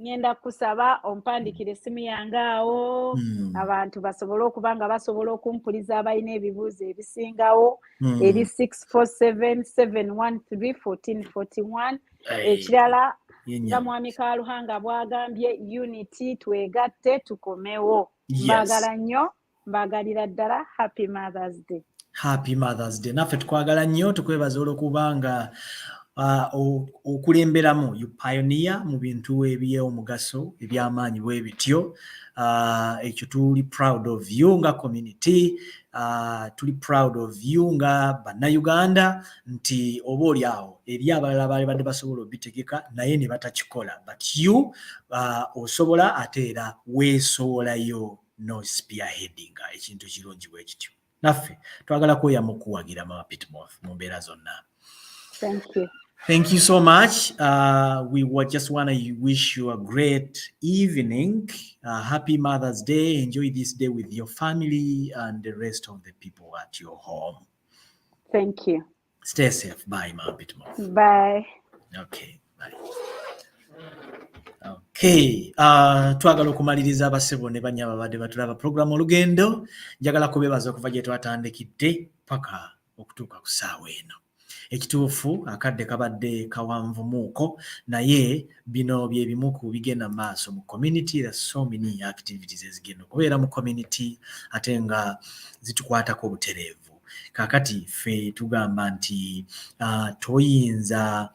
Ngenda kusaba ompandikire essimu yange awo abantu basobole okuba nga basobola okumpuliza abalina ebibuuzo ebisingawo eri 647131441. Ekirala nga mwami Karuhanga bwagambye unity twegatte tukomewo. Mbagala nnyo mbagalira ddala happy Mother's Day. Happy Mother's Day. Naffe tukwagala nnyo tukwebaza olw'okubanga okulemberamu you pioneer mu bintu eby'omugaso eby'amaanyi bwe bityo. Ekyo tuli proud of you nga community, tuli proud of you nga bannayuganda nti oba oli awo eri abalala baali badde basobola obitegeka naye ne batakikola but you osobola ate era weesowolayo no spearheading ekintu kirungi bwe kityo. Naffe twagala kweyama okuwagira Maama Pitmoff mu mbeera zonna. Thank you. Thank you so much. We just want to wish you a great evening. Happy Mother's Day. Enjoy this day with your family and the rest of the people at your home. Thank you. Stay safe. Bye, Maama Pitmoff. Bye. Okay. Bye. Okay. Twagala okumaliriza abasebo ne banyaba badde batulaba program Olugendo. Njagala kubebaza okuva gye twatandikidde paka okutuuka ku ssaawa eno. ekituufu akadde kabadde kawanvumuuko naye bino bye bimu ku bigenda maaso mu community. There's so many activities ezigenda okubeera mu community ate nga zitukwatako obutereevu. Kaakati ffe tugamba nti toyinza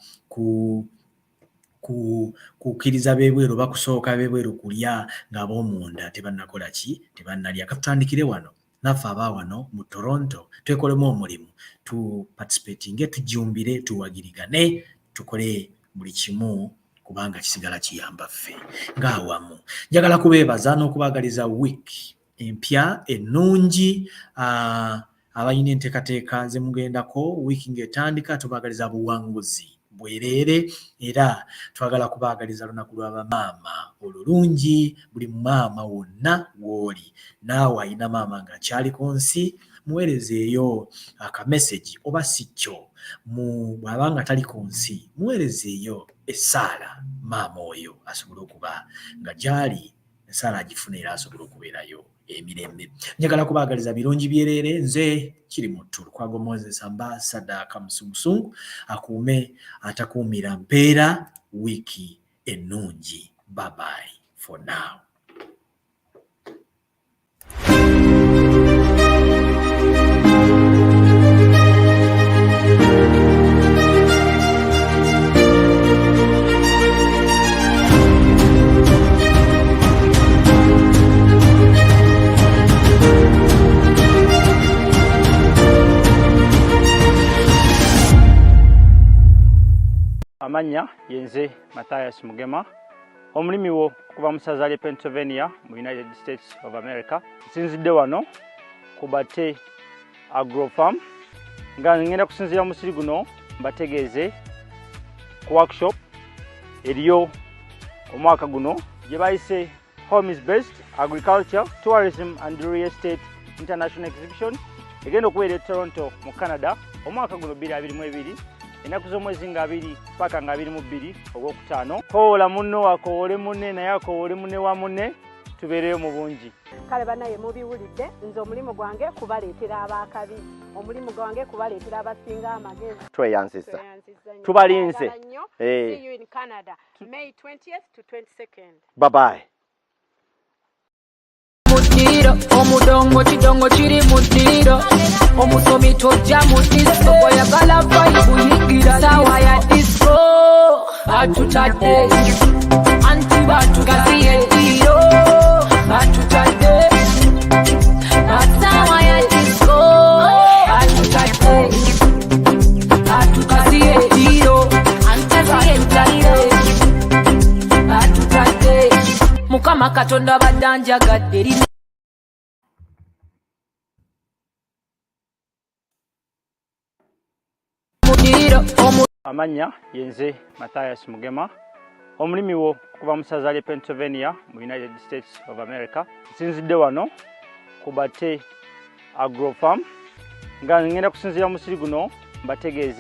kukkiriza beebweru bakusooka beebweru kulya ng'ab'omunda tebannakola ki, tebannalya. Katutandikire wano naffe aba wano mu Toronto twekolemu omulimu tu participating, tujumbire, tuwagirigane, tukole buli kimu kubanga kisigala kiyamba ffe ng'awamu. Njagala kubeebaza n'okubaagaliza week empya ennungi abalina enteekateeka ze mugendako wiiki ng'etandika. Tubaagaliza buwanguzi bwereere era twagala kubaagaliza lunaku lwa bamaama olulungi. Buli maama wonna w'oli naawe alina maama ng'akyali ku nsi, muweerezeeyo akameseji oba si kyo, bw'aba nga tali ku nsi muweerezeeyo essaala maama oyo asobole okuba nga gy'ali essaala agifuna era asobole okubeerayo emirembe. Njagala kubaagaliza birungi byereere. Nze kiri mutu Lukwago Moses Ambassador Musungusungu akuume atakuumira mpeera. Wiiki ennungi. Bye bye for now. Amanya yenze Matthias Mugema, omulimi wo kuva mu ssaza lya Pennsylvania mu United States of America. Nsinzidde wano ku Bate Agro Farm nga ngenda kusinziira mu musiri guno mbategeeze ku workshop eriyo omwaka guno gye bayise Home is Best Agriculture, Tourism and Real Estate International Exhibition egenda okubeera e Toronto mu Canada omwaka guno 2022 enaku z'omwezi nga 2 paka nga 22 ogwokutaano. Koola munno wakoowole munne naye akoowole munne wa munne tubeereyo mu bungi. Kale banaye mubiwulidde, nze omulimu gwange kubaleetera abaakabi, omulimu gwange kubaleetera abasinga amagezi. Tweyanzisa tubalinze. See you in Canada May 20th to 22nd. Bye bye. Omudongo kidongo kiri mudiro omusomi tojja mu disco oyagala vibe yigira sawa ya disco atutadde anti batugasiye diro atutadde sawa ya disco atutadde atukasiye diro anti batugasiye atutadde Mukama Katonda badanjagadde Amanya yenze Matthias Mugema, omulimi wo kuva mu ssaza lya Pennsylvania mu United States of America. Nsinzidde wano ku Bate Agro Farm nga ngenda kusinziira mu musiri guno mbategeeze